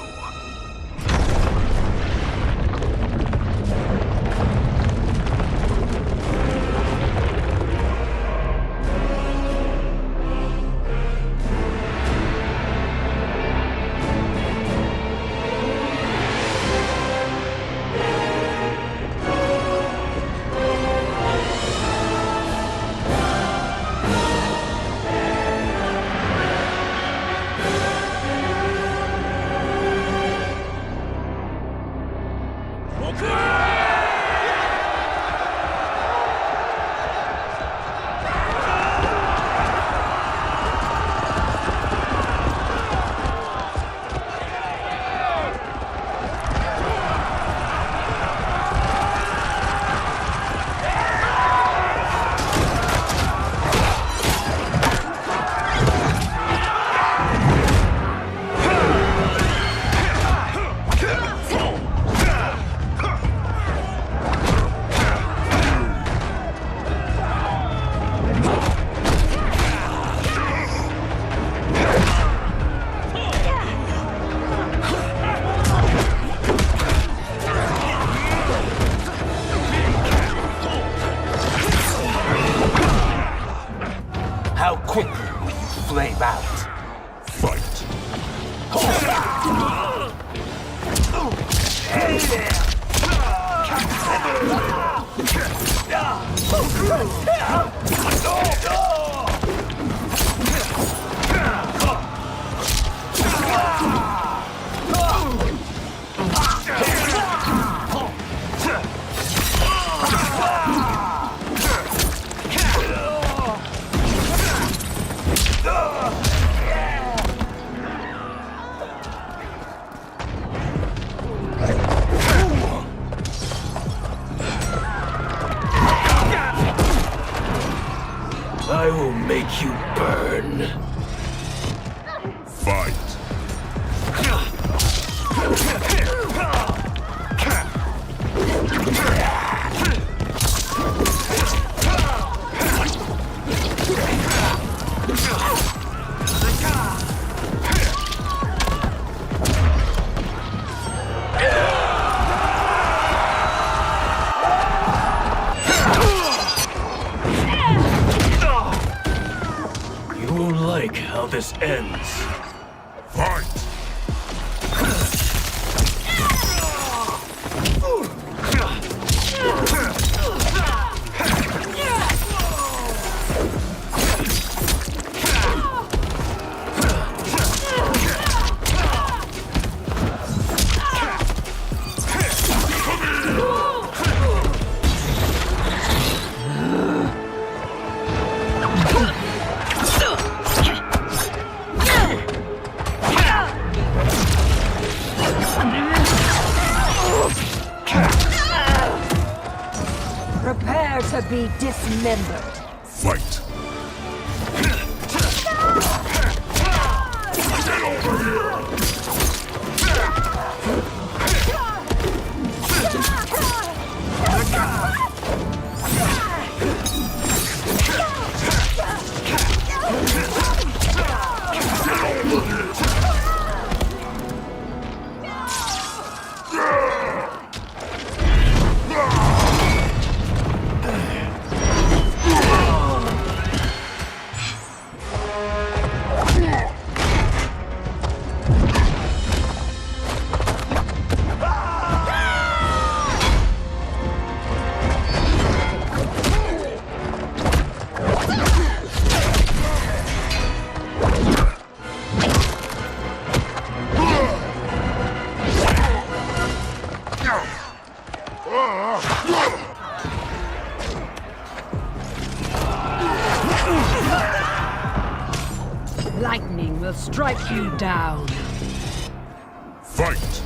How quickly will you flame out? Fight. I will make you burn. Fight. You won't like how this ends. Fight. Prepare to be dismembered. Fight. Lightning will strike you down. Fight!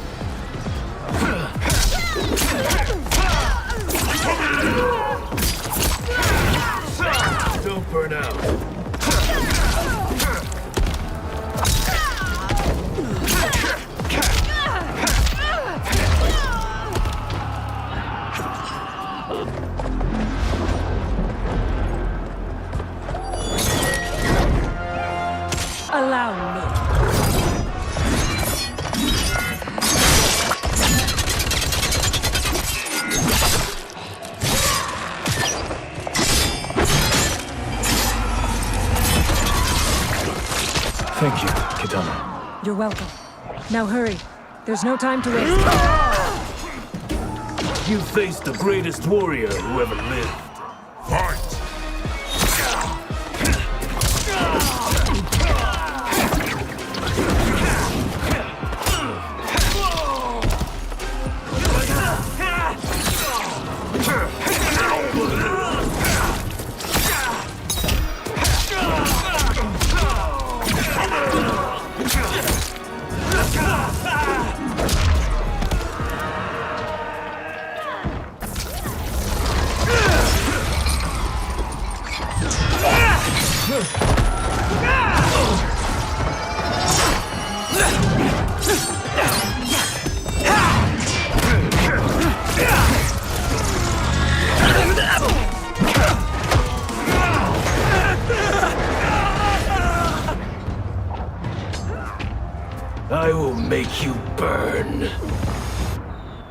Don't burn out. Allow me. Thank you, Kitana. You're welcome. Now hurry. There's no time to waste. You faced the greatest warrior who ever lived. Fight! I will make you burn.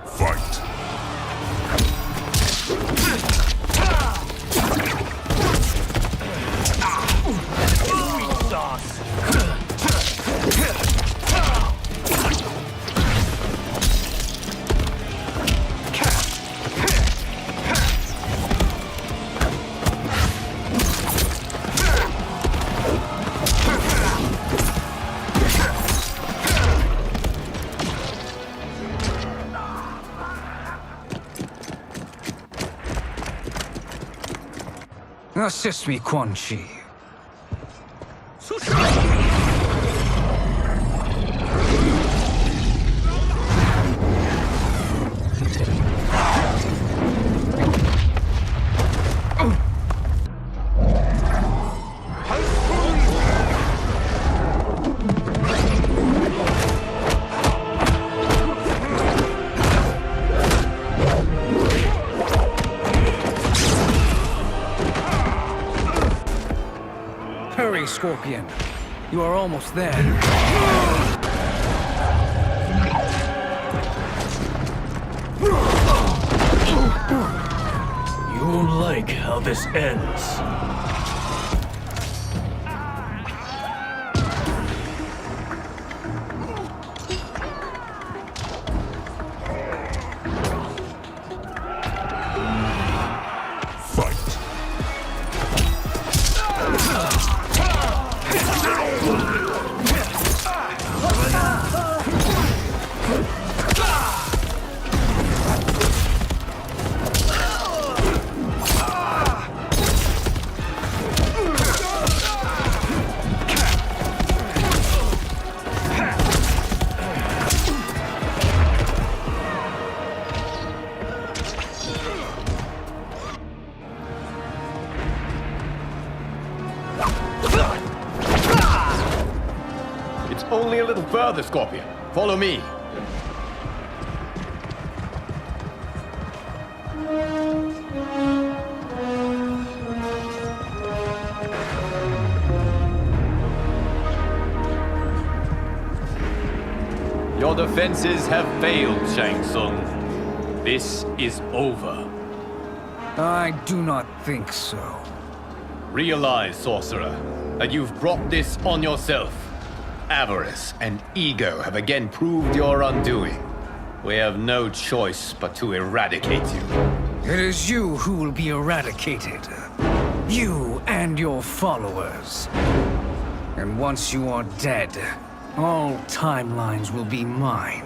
Fight! Assist me, Quan Chi. Hurry, Scorpion. You are almost there. You won't like how this ends. Only a little further, Scorpion. Follow me. Your defenses have failed, Shang Tsung. This is over. I do not think so. Realize, sorcerer, that you've brought this on yourself. Avarice and ego have again proved your undoing. We have no choice but to eradicate you. It is you who will be eradicated. You and your followers. And once you are dead, all timelines will be mine.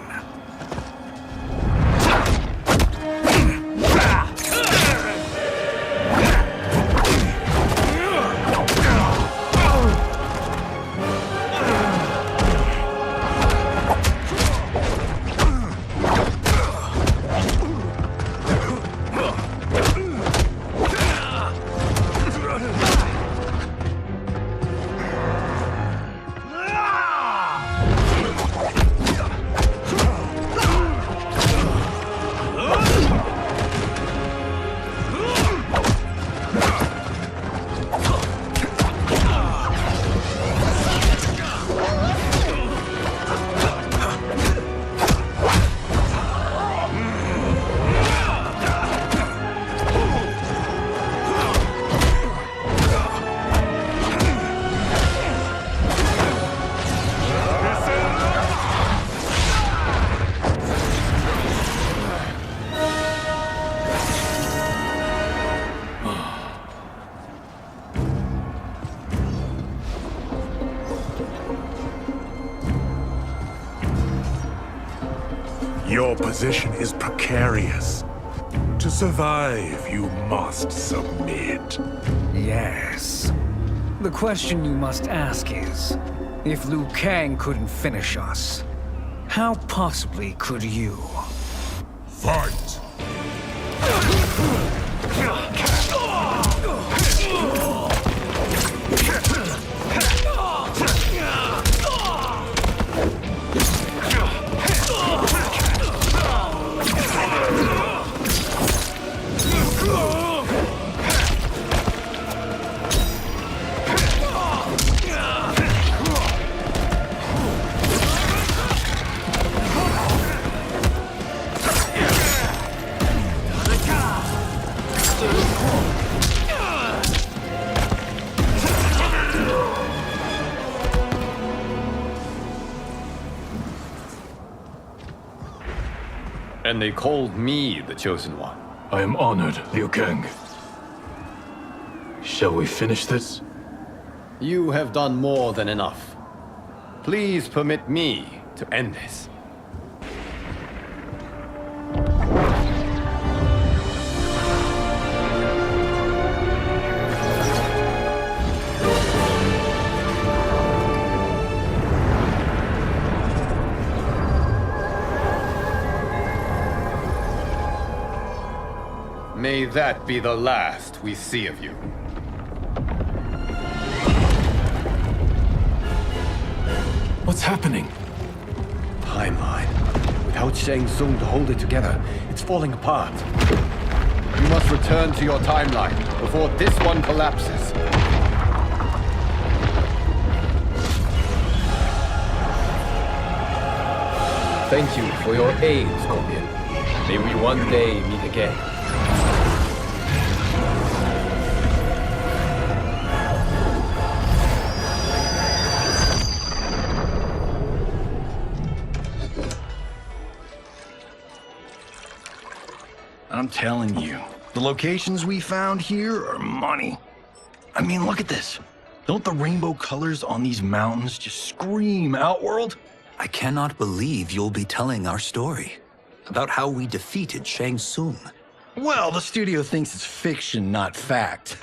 Your position is precarious. To survive, you must submit. Yes. The question you must ask is, if Liu Kang couldn't finish us, how possibly could you? Fight! And they called me the Chosen One. I am honored, Liu Kang. Shall we finish this? You have done more than enough. Please permit me to end this. May that be the last we see of you. What's happening? Timeline. Without Shang Tsung to hold it together, it's falling apart. You must return to your timeline before this one collapses. Thank you for your aid, Scorpion. May we one day meet again. I'm telling you, the locations we found here are money. I mean, look at this. Don't the rainbow colors on these mountains just scream Outworld? I cannot believe you'll be telling our story about how we defeated Shang Tsung. Well, the studio thinks it's fiction, not fact.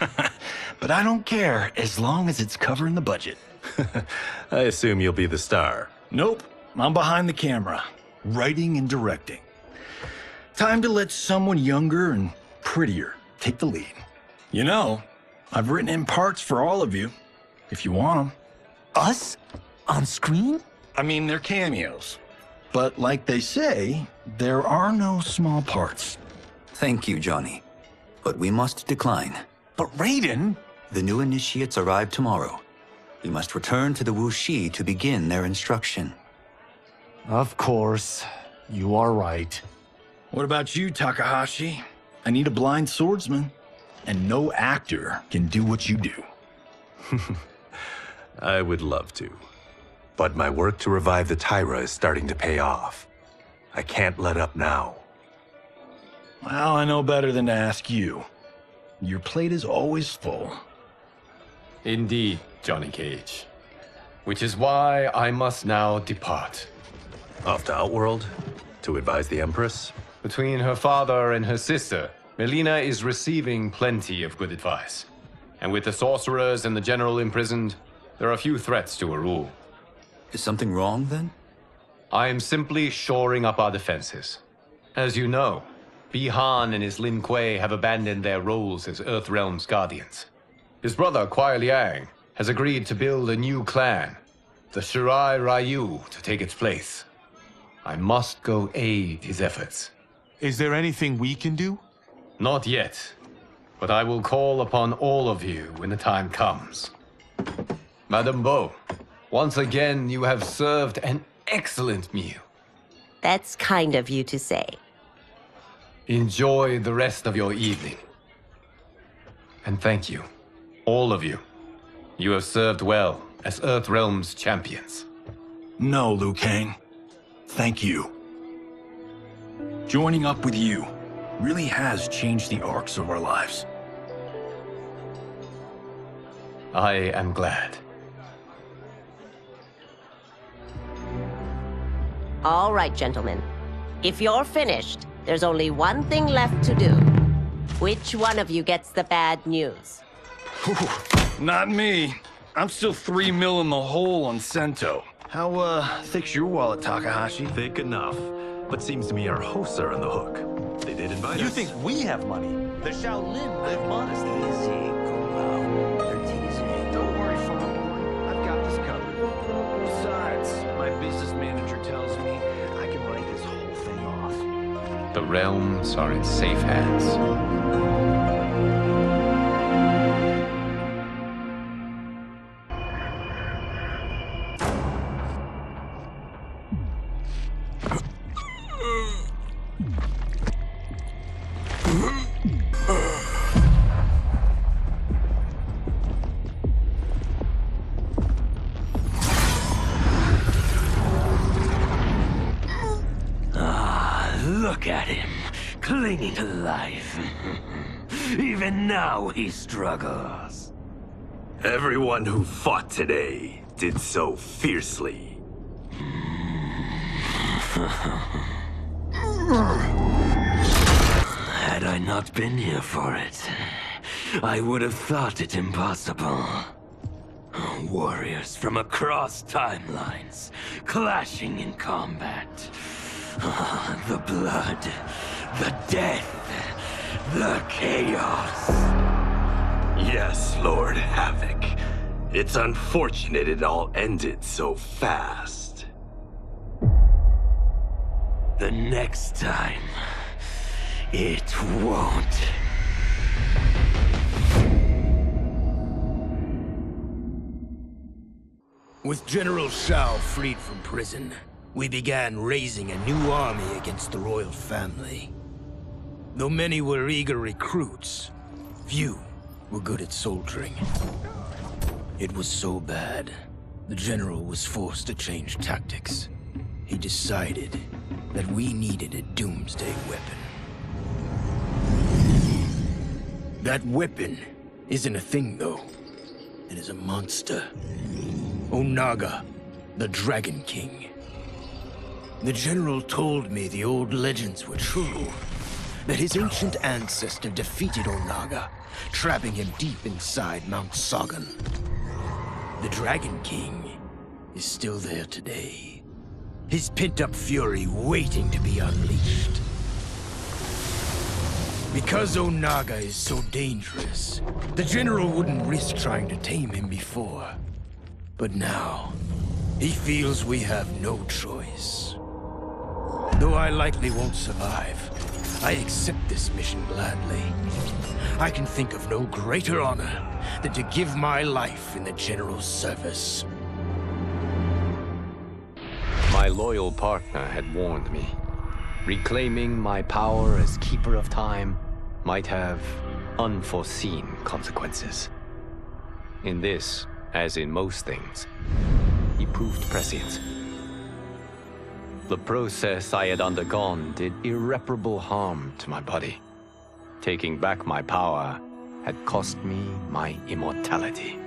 But I don't care, as long as it's covering the budget. I assume you'll be the star. Nope, I'm behind the camera, writing and directing. Time to let someone younger and prettier take the lead. You know, I've written in parts for all of you, if you want them. Us? On screen? I mean, they're cameos. But like they say, there are no small parts. Thank you, Johnny. But we must decline. But Raiden? The new initiates arrive tomorrow. We must return to the Wuxi to begin their instruction. Of course. You are right. What about you, Takahashi? I need a blind swordsman, and no actor can do what you do. I would love to. But my work to revive the Tyra is starting to pay off. I can't let up now. Well, I know better than to ask you. Your plate is always full. Indeed, Johnny Cage. Which is why I must now depart. Off to Outworld? To advise the Empress? Between her father and her sister, Melina is receiving plenty of good advice. And with the sorcerers and the general imprisoned, there are few threats to her rule. Is something wrong, then? I am simply shoring up our defenses. As you know, Bi-Han and his Lin Kuei have abandoned their roles as Earthrealm's guardians. His brother, Kuai Liang, has agreed to build a new clan, the Shirai Ryu, to take its place. I must go aid his efforts. Is there anything we can do? Not yet, but I will call upon all of you when the time comes. Madame Bo, once again you have served an excellent meal. That's kind of you to say. Enjoy the rest of your evening. And thank you, all of you. You have served well as Earthrealm's champions. No, Liu Kang. Thank you. Joining up with you really has changed the arcs of our lives. I am glad. All right, gentlemen. If you're finished, there's only one thing left to do. Which one of you gets the bad news? Not me. I'm still 3 mil in the hole on Sento. How, thick's your wallet, Takahashi? Thick enough. But seems to me our hosts are on the hook. They did invite us. You think we have money? The Shaolin live modestly. Don't worry, farm boy. I've got this covered. Besides, my business manager tells me I can write this whole thing off. The realms are in safe hands. Look at him, clinging to life. Even now he struggles. Everyone who fought today did so fiercely. Had I not been here for it, I would have thought it impossible. Warriors from across timelines, clashing in combat. The blood, the death, the chaos. Yes, Lord Havoc. It's unfortunate it all ended so fast. The next time, it won't. With General Shao freed from prison, we began raising a new army against the royal family. Though many were eager recruits, few were good at soldiering. It was so bad, the general was forced to change tactics. He decided that we needed a doomsday weapon. That weapon isn't a thing, though. It is a monster. Onaga, the Dragon King. The general told me the old legends were true. That his ancient ancestor defeated Onaga, trapping him deep inside Mount Sagan. The Dragon King is still there today. His pent-up fury waiting to be unleashed. Because Onaga is so dangerous, the general wouldn't risk trying to tame him before. But now, he feels we have no choice. Though I likely won't survive, I accept this mission gladly. I can think of no greater honor than to give my life in the general's service. My loyal partner had warned me. Reclaiming my power as Keeper of Time might have unforeseen consequences. In this, as in most things, he proved prescient. The process I had undergone did irreparable harm to my body. Taking back my power had cost me my immortality.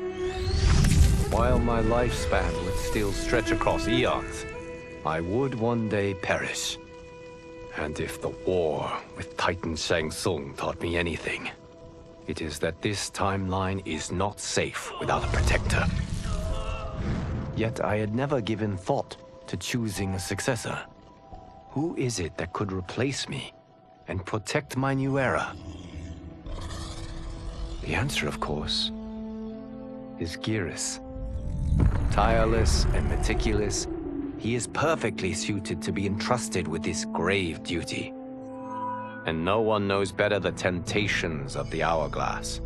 While my lifespan would still stretch across eons, I would one day perish. And if the war with Titan Shang Tsung taught me anything, it is that this timeline is not safe without a protector. Yet I had never given thought to choosing a successor. Who is it that could replace me and protect my new era? The answer, of course, is Geras. Tireless and meticulous, he is perfectly suited to be entrusted with this grave duty. And no one knows better the temptations of the hourglass.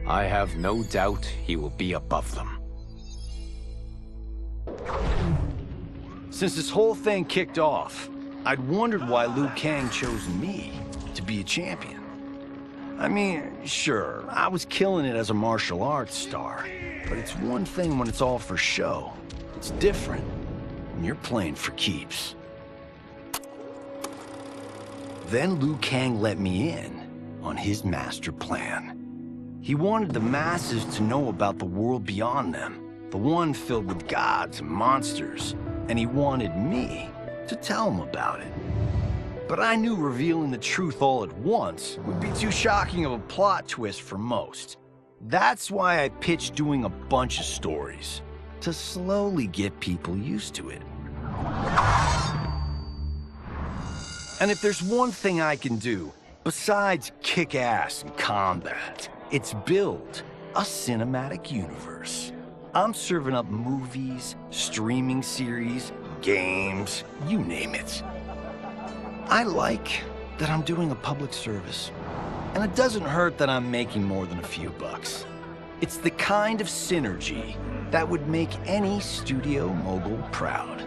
I have no doubt he will be above them. Since this whole thing kicked off, I'd wondered why Liu Kang chose me to be a champion. I mean, sure, I was killing it as a martial arts star, but it's one thing when it's all for show. It's different when you're playing for keeps. Then Liu Kang let me in on his master plan. He wanted the masses to know about the world beyond them, the one filled with gods and monsters, and he wanted me to tell them about it. But I knew revealing the truth all at once would be too shocking of a plot twist for most. That's why I pitched doing a bunch of stories, to slowly get people used to it. And if there's one thing I can do, besides kick ass in combat, it's build a cinematic universe. I'm serving up movies, streaming series, games, you name it. I like that I'm doing a public service. And it doesn't hurt that I'm making more than a few bucks. It's the kind of synergy that would make any studio mogul proud.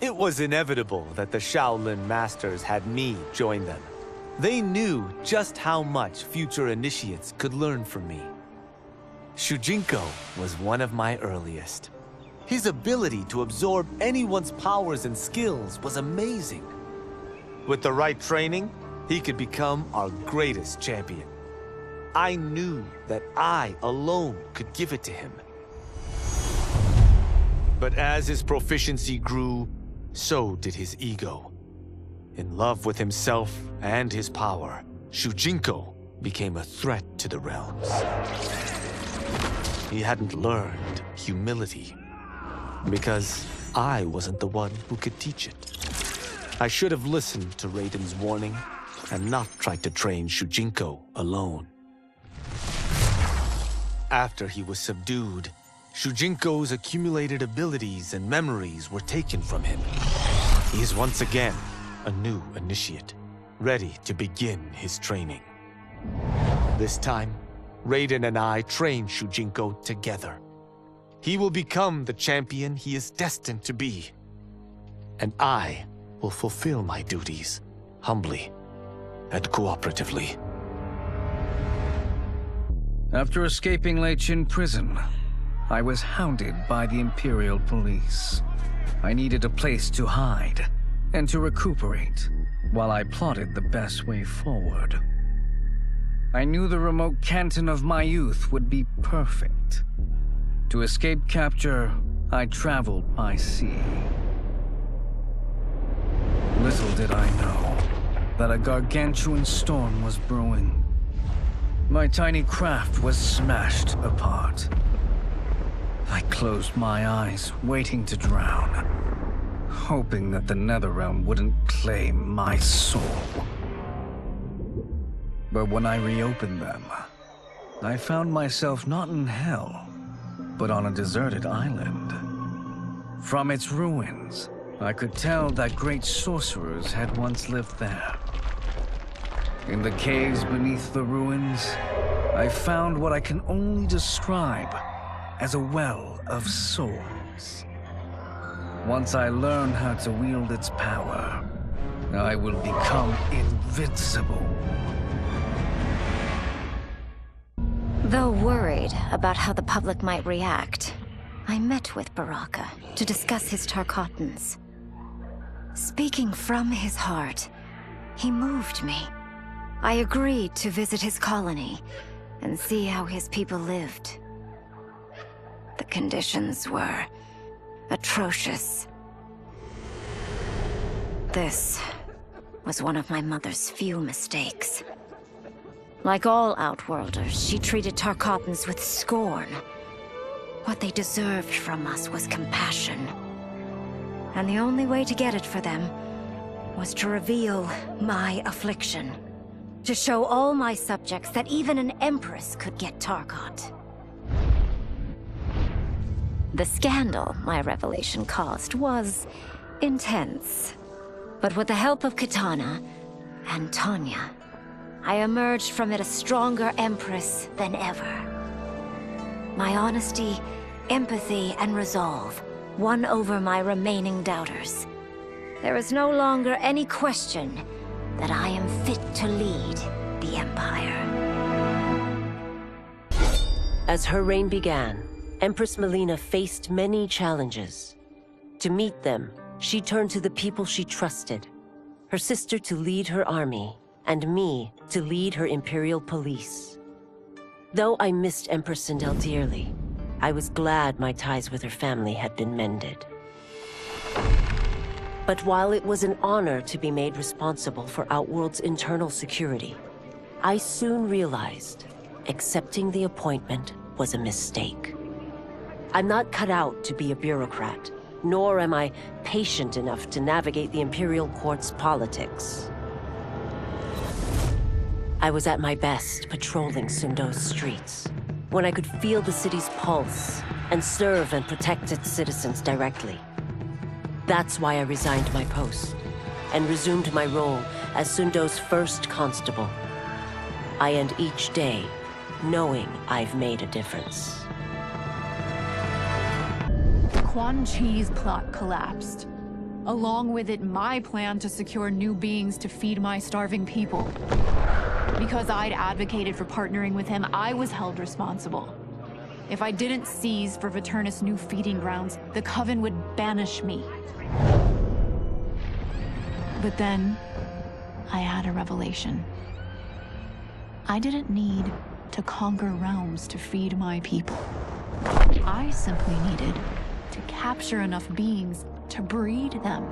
It was inevitable that the Shaolin Masters had me join them. They knew just how much future initiates could learn from me. Shujinko was one of my earliest. His ability to absorb anyone's powers and skills was amazing. With the right training, he could become our greatest champion. I knew that I alone could give it to him. But as his proficiency grew, so did his ego. In love with himself and his power, Shujinko became a threat to the realms. He hadn't learned humility, because I wasn't the one who could teach it. I should have listened to Raiden's warning and not tried to train Shujinko alone. After he was subdued, Shujinko's accumulated abilities and memories were taken from him. He is once again a new initiate, ready to begin his training. This time, Raiden and I train Shujinko together. He will become the champion he is destined to be. And I will fulfill my duties, humbly and cooperatively. After escaping Lei Chin prison, I was hounded by the Imperial Police. I needed a place to hide and to recuperate while I plotted the best way forward. I knew the remote canton of my youth would be perfect. To escape capture, I traveled by sea. Little did I know that a gargantuan storm was brewing. My tiny craft was smashed apart. I closed my eyes, waiting to drown, hoping that the Netherrealm wouldn't claim my soul. But when I reopened them, I found myself not in hell, but on a deserted island. From its ruins, I could tell that great sorcerers had once lived there. In the caves beneath the ruins, I found what I can only describe as a well of souls. Once I learn how to wield its power, I will become invincible. Though worried about how the public might react, I met with Baraka to discuss his Tarkatans. Speaking from his heart, he moved me. I agreed to visit his colony and see how his people lived. The conditions were atrocious. This was one of my mother's few mistakes. Like all Outworlders, she treated Tarkatans with scorn. What they deserved from us was compassion. And the only way to get it for them was to reveal my affliction. To show all my subjects that even an empress could get Tarkat. The scandal my revelation caused was intense. But with the help of Kitana and Tanya, I emerged from it a stronger empress than ever. My honesty, empathy, and resolve won over my remaining doubters. There is no longer any question that I am fit to lead the Empire. As her reign began, Empress Melina faced many challenges. To meet them, she turned to the people she trusted. Her sister to lead her army, and me to lead her Imperial Police. Though I missed Empress Sindel dearly, I was glad my ties with her family had been mended. But while it was an honor to be made responsible for Outworld's internal security, I soon realized accepting the appointment was a mistake. I'm not cut out to be a bureaucrat, nor am I patient enough to navigate the Imperial Court's politics. I was at my best patrolling Sundo's streets, when I could feel the city's pulse and serve and protect its citizens directly. That's why I resigned my post and resumed my role as Sundo's first constable. I end each day knowing I've made a difference. Quan Chi's plot collapsed. Along with it, my plan to secure new beings to feed my starving people. Because I'd advocated for partnering with him, I was held responsible. If I didn't seize for Viternus' new feeding grounds, the Coven would banish me. But then, I had a revelation. I didn't need to conquer realms to feed my people. I simply needed to capture enough beings to breed them.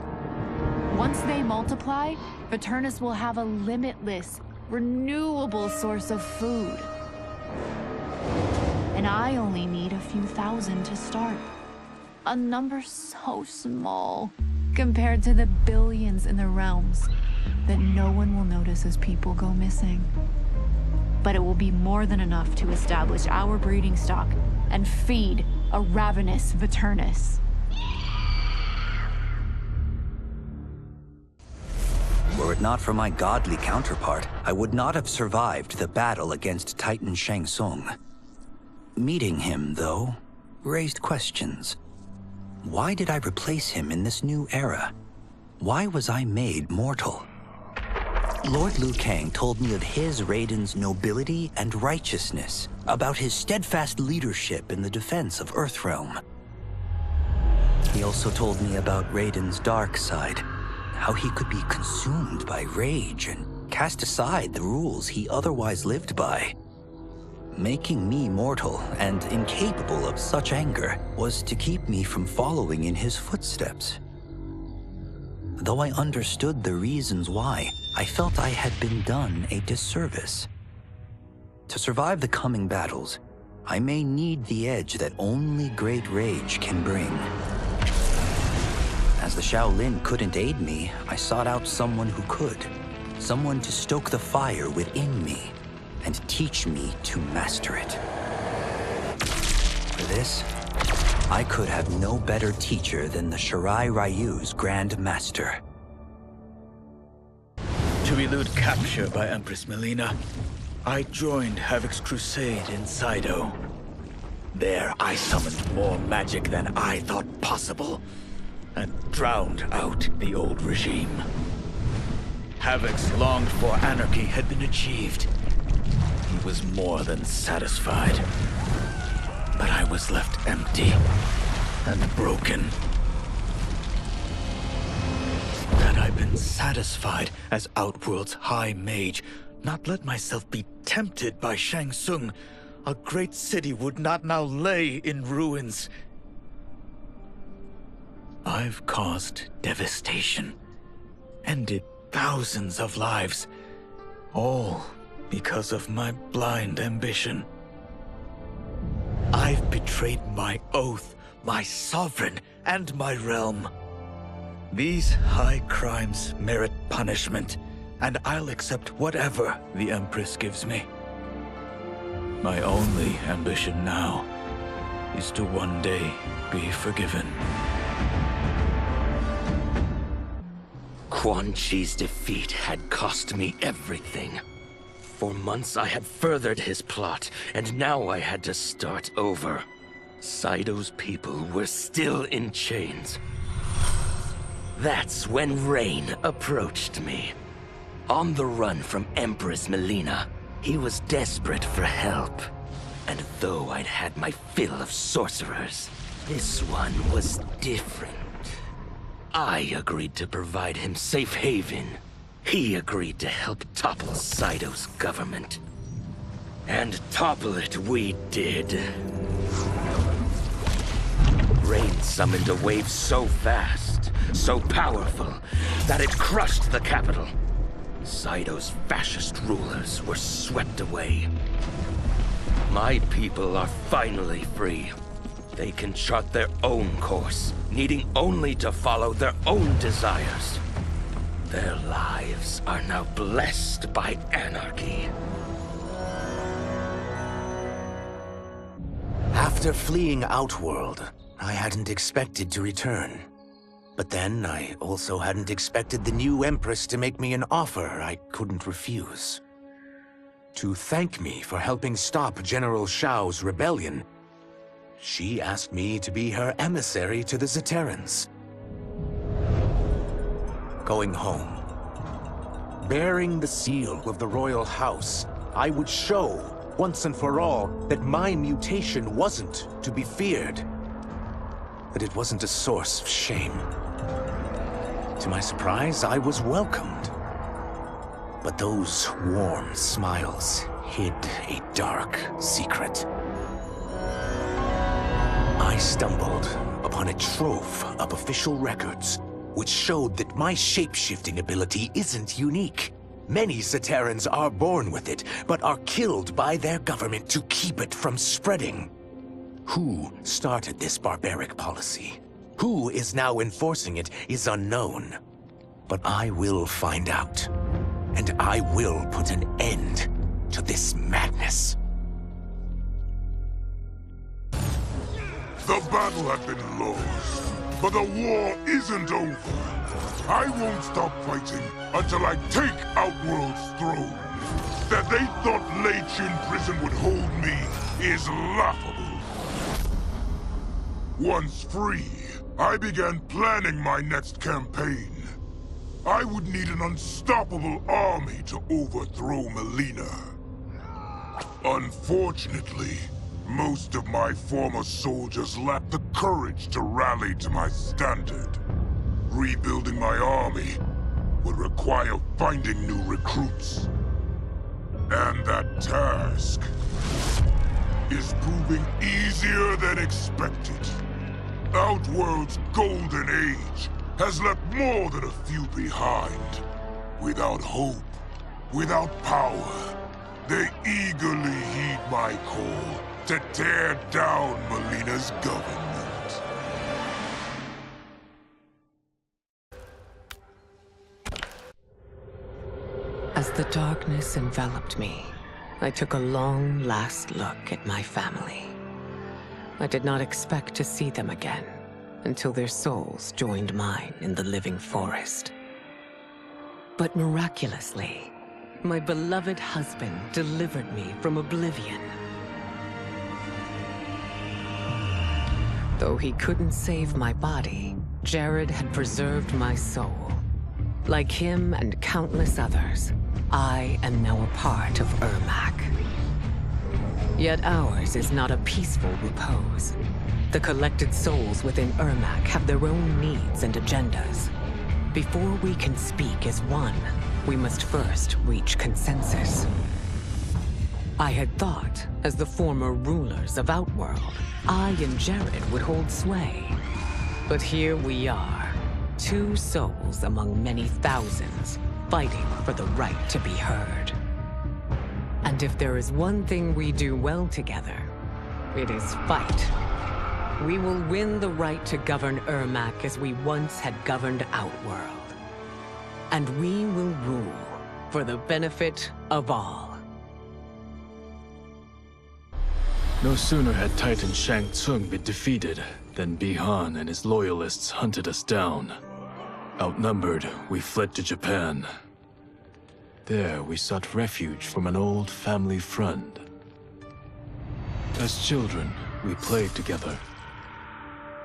Once they multiply, Viternus will have a limitless, renewable source of food. And I only need a few thousand to start. A number so small compared to the billions in the realms that no one will notice as people go missing. But it will be more than enough to establish our breeding stock and feed a ravenous Viternus. Were it not for my godly counterpart, I would not have survived the battle against Titan Shang Tsung. Meeting him, though, raised questions. Why did I replace him in this new era? Why was I made mortal? Lord Liu Kang told me of his Raiden's nobility and righteousness, about his steadfast leadership in the defense of Earthrealm. He also told me about Raiden's dark side, how he could be consumed by rage and cast aside the rules he otherwise lived by. Making me mortal and incapable of such anger was to keep me from following in his footsteps. Though I understood the reasons why, I felt I had been done a disservice. To survive the coming battles, I may need the edge that only great rage can bring. As the Shaolin couldn't aid me, I sought out someone who could. Someone to stoke the fire within me and teach me to master it. For this, I could have no better teacher than the Shirai Ryu's Grand Master. To elude capture by Empress Melina, I joined Havoc's crusade in Saido. There, I summoned more magic than I thought possible, and drowned out the old regime. Havoc's longed-for anarchy had been achieved. He was more than satisfied. But I was left empty and broken. Had I been satisfied as Outworld's High Mage, not let myself be tempted by Shang Tsung, a great city would not now lay in ruins. I've caused devastation, ended thousands of lives, all because of my blind ambition. I've betrayed my oath, my sovereign, and my realm. These high crimes merit punishment, and I'll accept whatever the Empress gives me. My only ambition now is to one day be forgiven. Quan Chi's defeat had cost me everything. For months I had furthered his plot, and now I had to start over. Saido's people were still in chains. That's when Rain approached me. On the run from Empress Melina, he was desperate for help. And though I'd had my fill of sorcerers, this one was different. I agreed to provide him safe haven. He agreed to help topple Saido's government. And topple it we did. Rain summoned a wave so fast, so powerful that it crushed the capital. Saido's fascist rulers were swept away. My people are finally free. They can chart their own course, needing only to follow their own desires. Their lives are now blessed by anarchy. After fleeing Outworld, I hadn't expected to return. But then, I also hadn't expected the new Empress to make me an offer I couldn't refuse. To thank me for helping stop General Shao's rebellion, she asked me to be her emissary to the Zaterrans. Going home, bearing the seal of the royal house, I would show, once and for all, that my mutation wasn't to be feared. That it wasn't a source of shame. To my surprise, I was welcomed. But those warm smiles hid a dark secret. I stumbled upon a trove of official records, which showed that my shape-shifting ability isn't unique. Many Zaterrans are born with it, but are killed by their government to keep it from spreading. Who started this barbaric policy? Who is now enforcing it is unknown. But I will find out. And I will put an end to this madness. The battle had been lost, but the war isn't over. I won't stop fighting until I take Outworld's throne. That they thought Lei Chin prison would hold me is laughable. Once free, I began planning my next campaign. I would need an unstoppable army to overthrow Melina. Unfortunately, most of my former soldiers lacked the courage to rally to my standard. Rebuilding my army would require finding new recruits. And that task is proving easier than expected. Outworld's golden age has left more than a few behind. Without hope, without power, they eagerly heed my call to tear down Melina's government. As the darkness enveloped me, I took a long last look at my family. I did not expect to see them again until their souls joined mine in the living forest. But miraculously, my beloved husband delivered me from oblivion. Though he couldn't save my body, Jared had preserved my soul. Like him and countless others, I am now a part of Ermac. Yet ours is not a peaceful repose. The collected souls within Ermac have their own needs and agendas. Before we can speak as one, we must first reach consensus. I had thought, as the former rulers of Outworld, I and Jared would hold sway. But here we are, two souls among many thousands, fighting for the right to be heard. And if there is one thing we do well together, it is fight. We will win the right to govern Ermac as we once had governed Outworld. And we will rule for the benefit of all. No sooner had Titan Shang Tsung been defeated than Bihan and his loyalists hunted us down. Outnumbered, we fled to Japan. There, we sought refuge from an old family friend. As children, we played together.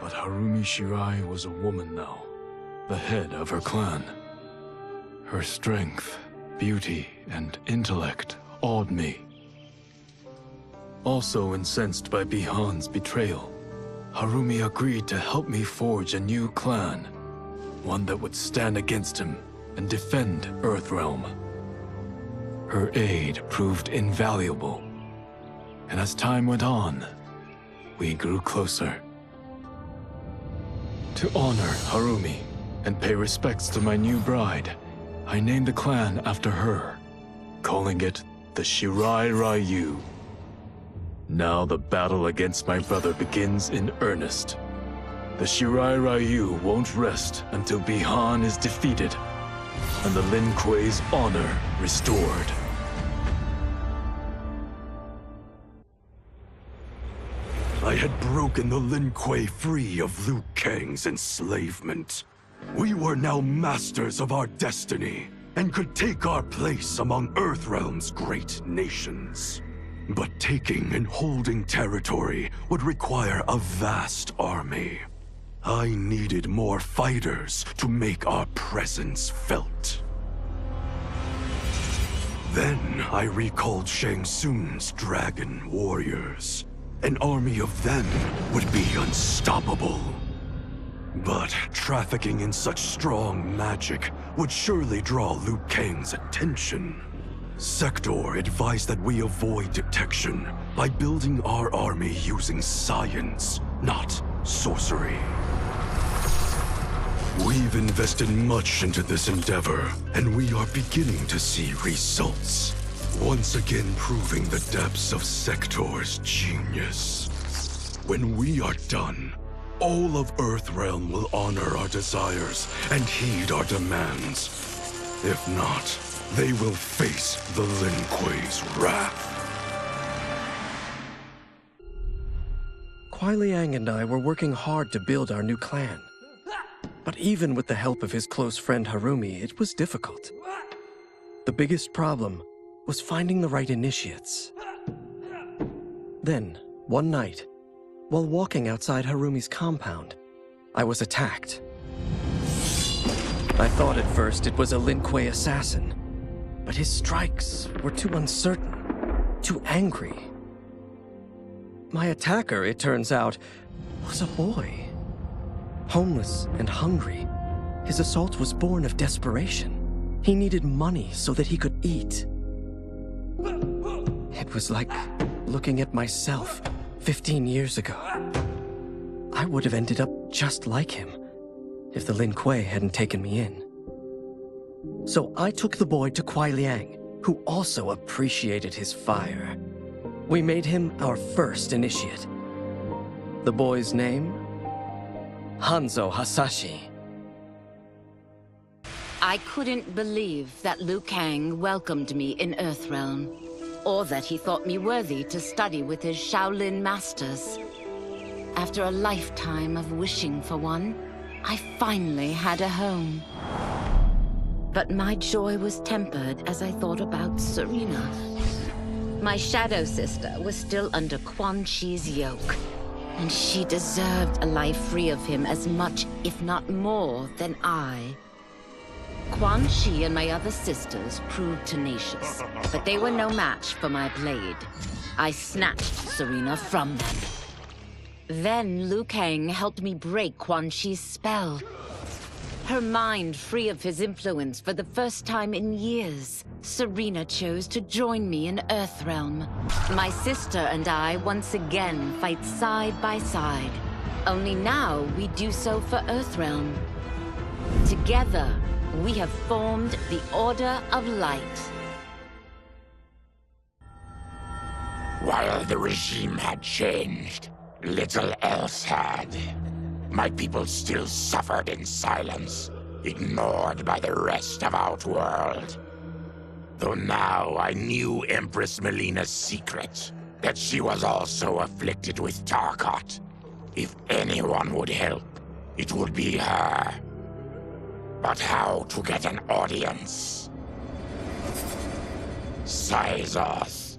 But Harumi Shirai was a woman now, the head of her clan. Her strength, beauty, and intellect awed me. Also incensed by Bihan's betrayal, Harumi agreed to help me forge a new clan, one that would stand against him and defend Earthrealm. Her aid proved invaluable, and as time went on, we grew closer. To honor Harumi, and pay respects to my new bride. I named the clan after her, calling it the Shirai Ryu. Now the battle against my brother begins in earnest. The Shirai Ryu won't rest until Bihan is defeated and the Lin Kuei's honor restored. I had broken the Lin Kuei free of Liu Kang's enslavement. We were now masters of our destiny and could take our place among Earthrealm's great nations. But taking and holding territory would require a vast army. I needed more fighters to make our presence felt. Then I recalled Shang Tsung's dragon warriors. An army of them would be unstoppable. But trafficking in such strong magic would surely draw Liu Kang's attention. Sector advised that we avoid detection by building our army using science, not sorcery. We've invested much into this endeavor, and we are beginning to see results. Once again proving the depths of Sector's genius. When we are done, all of Earthrealm will honor our desires and heed our demands. If not, they will face the Lin Kuei's wrath. Kuai Liang and I were working hard to build our new clan. But even with the help of his close friend Harumi, it was difficult. The biggest problem was finding the right initiates. Then, one night, while walking outside Harumi's compound, I was attacked. I thought at first it was a Lin Kuei assassin, but his strikes were too uncertain, too angry. My attacker, it turns out, was a boy. Homeless and hungry, his assault was born of desperation. He needed money so that he could eat. It was like looking at myself 15 years ago. I would have ended up just like him if the Lin Kuei hadn't taken me in. So I took the boy to Kuai Liang, who also appreciated his fire. We made him our first initiate. The boy's name? Hanzo Hasashi. I couldn't believe that Liu Kang welcomed me in Earthrealm, or that he thought me worthy to study with his Shaolin masters. After a lifetime of wishing for one, I finally had a home. But my joy was tempered as I thought about Serena. My shadow sister was still under Quan Chi's yoke, and she deserved a life free of him as much, if not more, than I. Quan Chi and my other sisters proved tenacious, but they were no match for my blade. I snatched Serena from them. Then Liu Kang helped me break Quan Chi's spell. Her mind free of his influence for the first time in years, Serena chose to join me in Earthrealm. My sister and I once again fight side by side. Only now we do so for Earthrealm. Together, we have formed the Order of Light. While the regime had changed, little else had. My people still suffered in silence, ignored by the rest of Outworld. Though now I knew Empress Melina's secret, that she was also afflicted with Tarkat. If anyone would help, it would be her. But how to get an audience? Syzoth.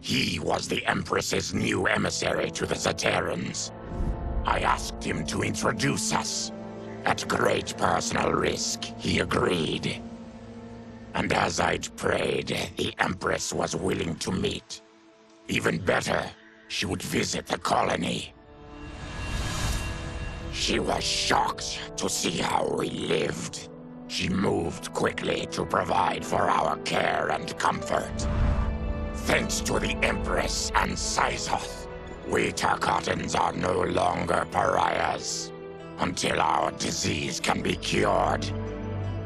He was the Empress's new emissary to the Zaterrans. I asked him to introduce us. At great personal risk, he agreed. And as I'd prayed, the Empress was willing to meet. Even better, she would visit the colony. She was shocked to see how we lived. She moved quickly to provide for our care and comfort. Thanks to the Empress and Syzoth, we Tarkatans are no longer pariahs. until our disease can be cured.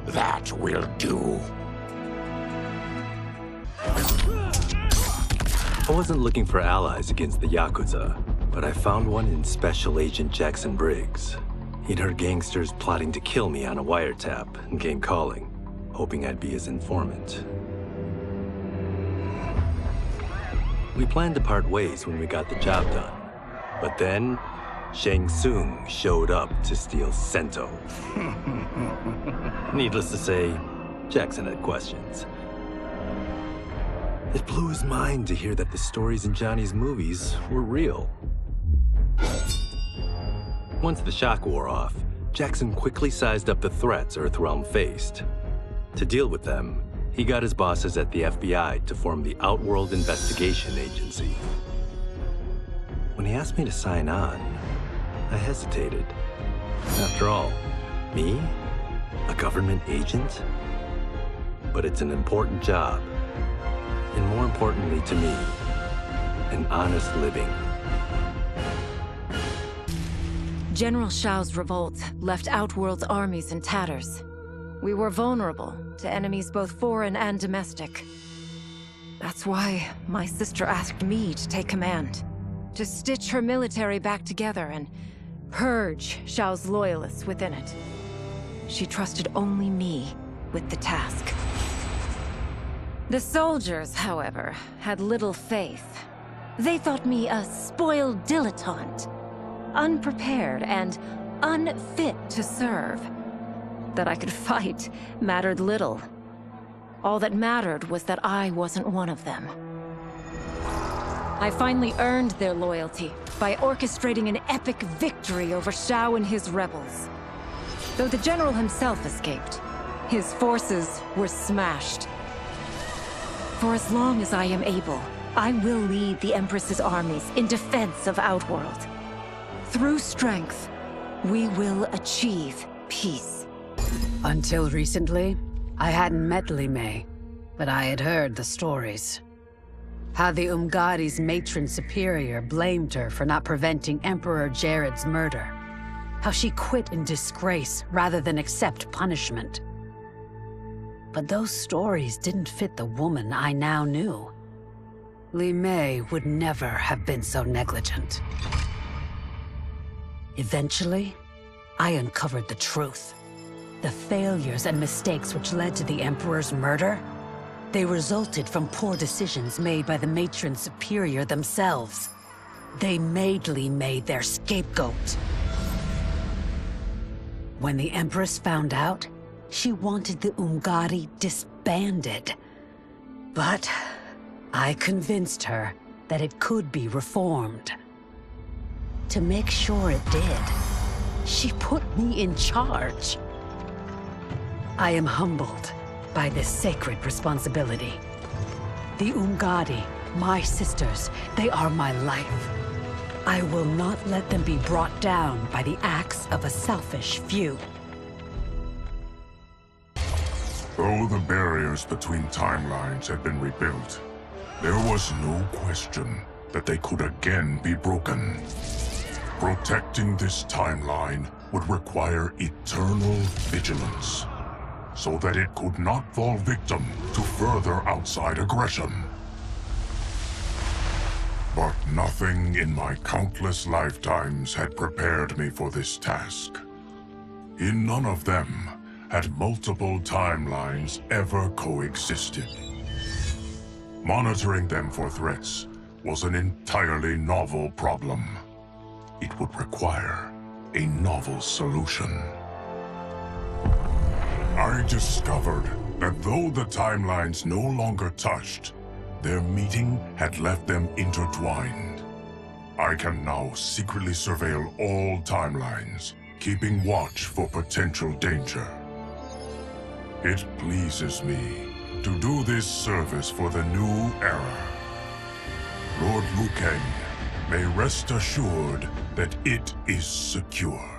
That will do. I wasn't looking for allies against the Yakuza, but I found one in Special Agent Jackson Briggs. He'd heard gangsters plotting to kill me on a wiretap and came calling, hoping I'd be his informant. We planned to part ways when we got the job done, but then Shang Tsung showed up to steal Sento. Needless to say, Jackson had questions. It blew his mind to hear that the stories in Johnny's movies were real. Once the shock wore off, Jackson quickly sized up the threats Earthrealm faced. To deal with them, he got his bosses at the FBI to form the Outworld Investigation Agency. When he asked me to sign on, I hesitated. After all, me? A government agent? But it's an important job. And more importantly to me, an honest living. General Shao's revolt left Outworld's armies in tatters. We were vulnerable to enemies both foreign and domestic. That's why my sister asked me to take command, to stitch her military back together and purge Shao's loyalists within it. She trusted only me with the task. The soldiers, however, had little faith. They thought me a spoiled dilettante, unprepared and unfit to serve. That I could fight mattered little. All that mattered was that I wasn't one of them. I finally earned their loyalty by orchestrating an epic victory over Shao and his rebels. Though the general himself escaped, his forces were smashed. For as long as I am able, I will lead the Empress's armies in defense of Outworld. Through strength, we will achieve peace. Until recently, I hadn't met Li Mei, but I had heard the stories. How the Umgadi's matron superior blamed her for not preventing Emperor Jared's murder. How she quit in disgrace rather than accept punishment. But those stories didn't fit the woman I now knew. Li Mei would never have been so negligent. Eventually, I uncovered the truth. The failures and mistakes which led to the Emperor's murder, they resulted from poor decisions made by the matron superior themselves. They made Li Mei their scapegoat. When the Empress found out, she wanted the Umgadi disbanded. But I convinced her that it could be reformed. To make sure it did, she put me in charge. I am humbled by this sacred responsibility. The Umgadi, my sisters, they are my life. I will not let them be brought down by the acts of a selfish few. Though the barriers between timelines had been rebuilt, there was no question that they could again be broken. Protecting this timeline would require eternal vigilance, so that it could not fall victim to further outside aggression. But nothing in my countless lifetimes had prepared me for this task. In none of them had multiple timelines ever coexisted. Monitoring them for threats was an entirely novel problem. It would require a novel solution. I discovered that though the timelines no longer touched, their meeting had left them intertwined. I can now secretly surveil all timelines, keeping watch for potential danger. It pleases me to do this service for the new era. Lord Liu Kang may rest assured that it is secure.